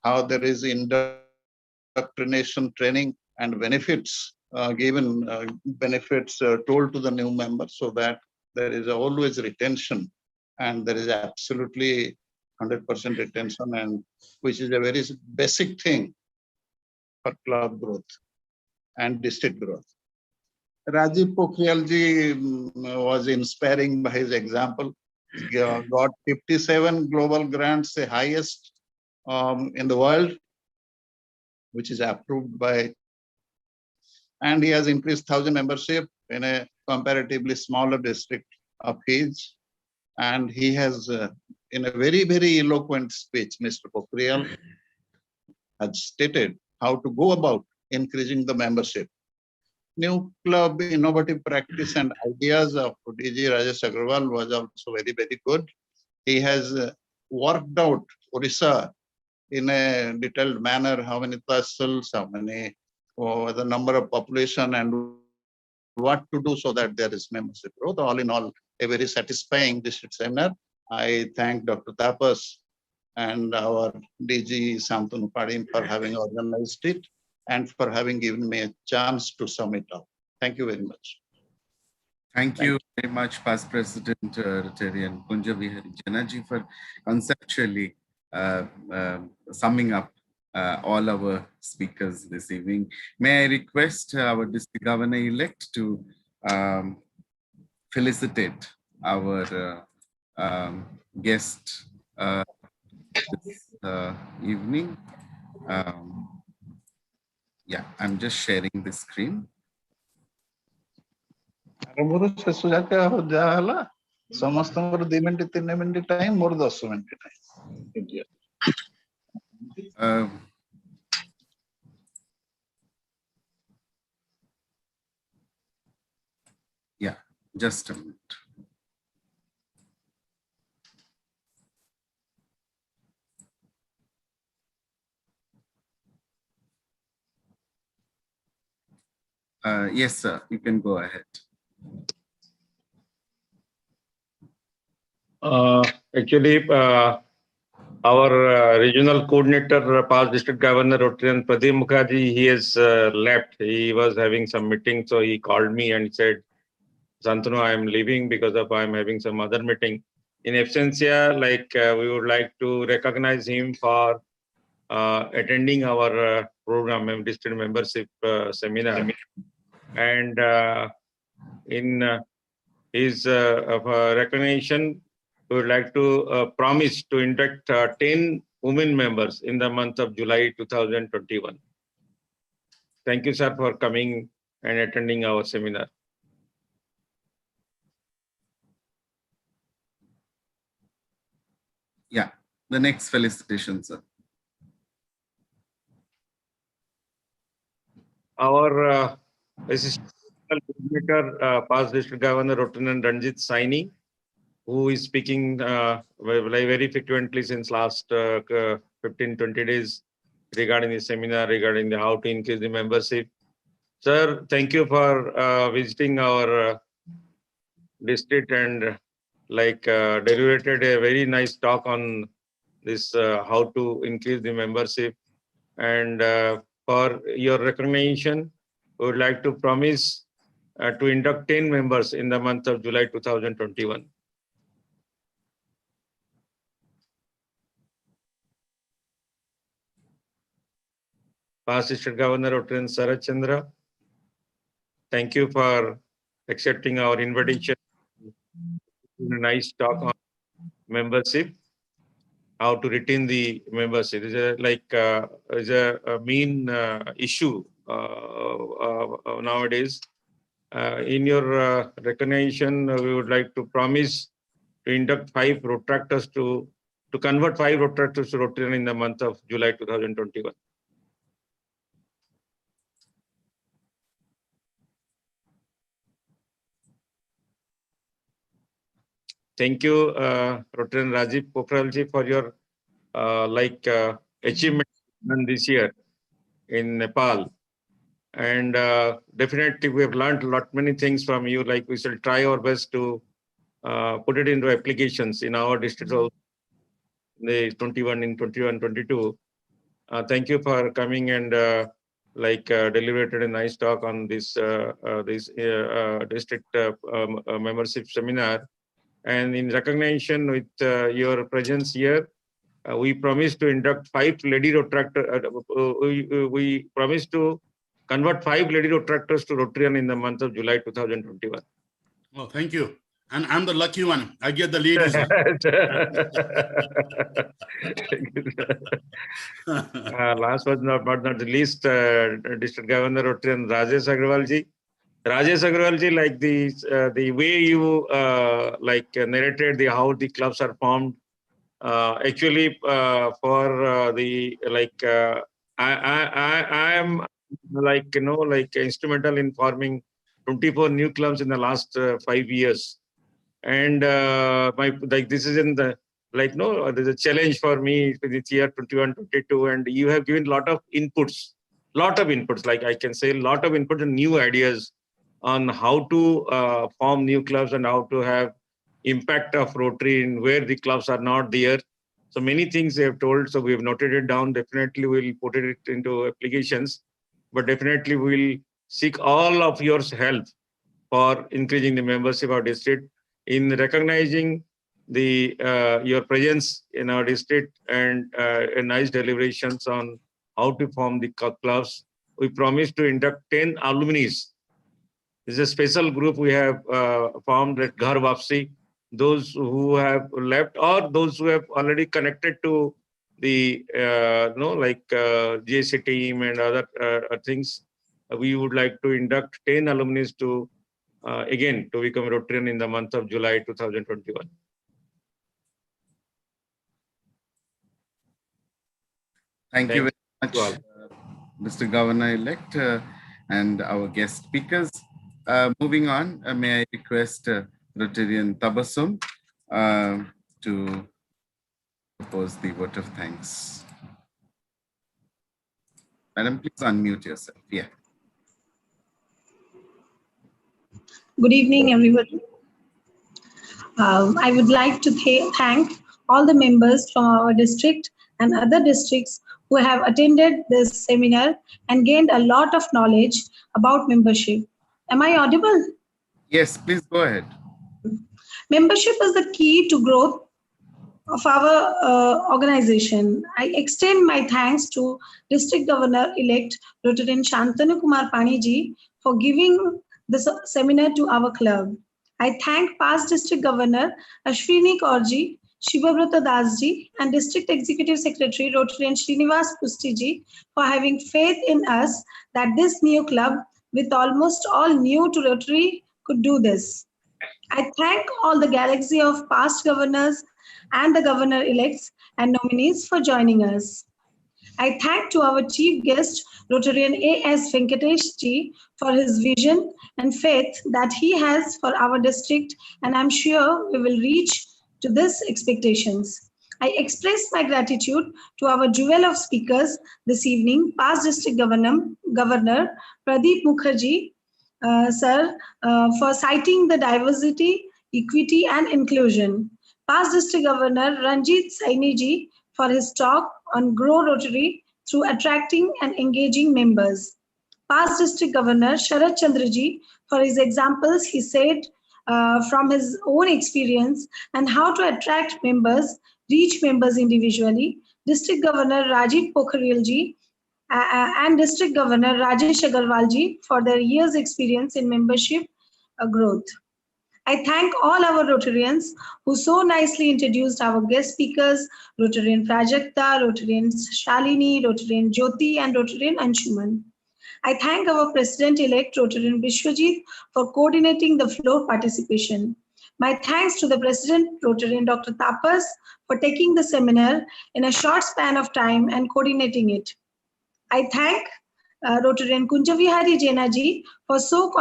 how there is indoctrination training and benefits given, benefits told to the new members, so that there is always retention, and there is absolutely 100% retention, and which is a very basic thing for club growth and district growth. Rajiv Pokhriyalji was inspiring by his example. He got 57 global grants, the highest in the world, which is approved by, and he has increased 1,000 membership in a comparatively smaller district of his. And he has, in a very, very eloquent speech, Mr. Pokhriyal has stated how to go about increasing the membership. New club innovative practice and ideas of DG Rajesh Agarwal was also very, very good. He has worked out Odisha in a detailed manner, how many tahsils, how many, the number of population, and what to do so that there is membership growth. All in all, a very satisfying district seminar. I thank Dr. Tapas and our DG Santanu Padim for having organized it and for having given me a chance to sum it up. Thank you very much. Thank you very much, Past President Rotarian Kunja Vihari Janaji, for conceptually summing up all our speakers this evening. May I request our District Governor-elect to felicitate our guest this evening. Yeah, I'm just sharing the screen. ସମସ୍ତଙ୍କର 2 minute 3 minute time, ମୋର 10 minute time. Yeah, just a minute. Yes, sir, you can go ahead. Actually, our regional coordinator, past district governor, Rotarian Pradeep Mukherjee, he has left. He was having some meeting, so he called me and said, Santanu, I am leaving because of I am having some other meeting. In absentia, we would like to recognize him for attending our program, district membership seminar. And in his recognition, we would like to promise to induct 10 women members in the month of July 2021. Thank you, sir, for coming and attending our seminar. Yeah, the next felicitation, sir. Our assistant coordinator, past district governor, Rotarian Ranjit Saini, who is speaking very frequently since last 15-20 days regarding the seminar, regarding how to increase the membership. Sir, thank you for visiting our district and deliberated a very nice talk on this, how to increase the membership. And for your recognition, we would like to promise to induct 10 members in the month of July 2021. Past District Governor Rotarian Sharat Chandra, thank you for accepting our invitation. A nice talk on membership, how to retain the membership. It's a main issue nowadays. In your recognition, we would like to promise to induct 5 Rotractors to convert 5 Rotractors to Rotarian in the month of July 2021. Thank you, Rotarian Rajiv Pokhralji, for your achievement this year in Nepal. And definitely we have learned many things from you. Like, we shall try our best to put it into applications in our district, the 21-22. Thank you for coming and deliberated a nice talk on this district membership seminar. And in recognition with your presence here, we promise to induct 5 lady Rotractors. We promise to convert 5 lady Rotractors to Rotarian in the month of July 2021. Oh, thank you. And I'm the lucky one. I get the ladies. Last but not the least, District Governor Rotarian Rajesh Agrawalji. Rajesh Agrawalji, like the way you narrated how the clubs are formed. Actually, for I am instrumental in forming 24 new clubs in the last 5 years, and this is in the there's a challenge for me for this year 21-22, and you have given lot of inputs, like I can say lot of inputs and new ideas on how to form new clubs and how to have impact of Rotary in where the clubs are not there. So many things they have told, so we have noted it down. Definitely we'll put it into applications, but definitely we'll seek all of your help for increasing the membership of our district, in recognizing the your presence in our district and nice deliberations on how to form the clubs. We promise to induct 10 alumni. This is a special group we have formed at Ghar Wapsi. Those who have left or those who have already connected to the GSC team and other things, we would like to induct 10 alumni to again to become Rotarian in the month of July 2021. Thank you very much, Mr. Governor-elect and our guest speakers. Moving on, may I request Rotarian Tabassum to propose the vote of thanks. Madam, please unmute yourself. Yeah. Good evening, everybody. I would like to thank all the members from our district and other districts who have attended this seminar and gained a lot of knowledge about membership. Am I audible? Yes, please go ahead. Membership is the key to growth of our organization. I extend my thanks to District Governor-elect Rotarian Shantanu Kumar Paniji for giving this seminar to our club. I thank past District Governor Ashwini Kaurji, Shivabrata Dasji, and District Executive Secretary Rotarian Srinivas Pustiji for having faith in us that this new club, with almost all new to Rotary, could do this. I thank all the galaxy of past governors and the governor-elects and nominees for joining us. I thank to our chief guest, Rotarian A.S. Venkatesh ji, for his vision and faith that he has for our district, and I'm sure we will reach to these expectations. I express my gratitude to our jewel of speakers this evening, past District Governor Pradeep Mukherjee, sir, for citing the diversity, equity, and inclusion. Past District Governor Ranjit Saini ji for his talk on Grow Rotary through attracting and engaging members. Past District Governor Sharat Chandra ji for his examples he said from his own experience and how to attract members, reach members individually. District Governor Rajiv Pokhriyal ji and District Governor Rajesh Agarwal ji for their years' experience in membership growth. I thank all our Rotarians who so nicely introduced our guest speakers, Rotarian Prajakta, Rotarian Shalini, Rotarian Jyoti, and Rotarian Anshuman. I thank our President-elect Rotarian Vishwajit for coordinating the floor participation. My thanks to the President, Rotarian Dr. Tapas, for taking the seminar in a short span of time and coordinating it. I thank Rotarian Kunjavihari Jainaji for so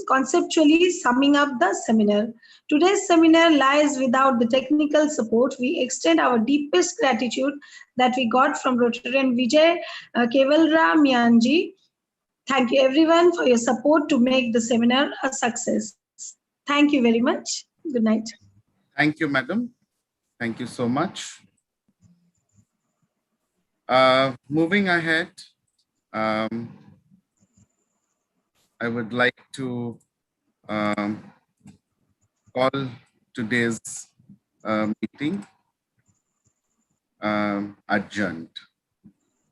conceptually summing up the seminar. Today's seminar lies without the technical support. We extend our deepest gratitude that we got from Rotarian Vijay Kevalra Mianji. Thank you everyone for your support to make the seminar a success. Thank you very much. Good night. Thank you, madam. Thank you so much. Moving ahead, I would like to call today's meeting adjourned.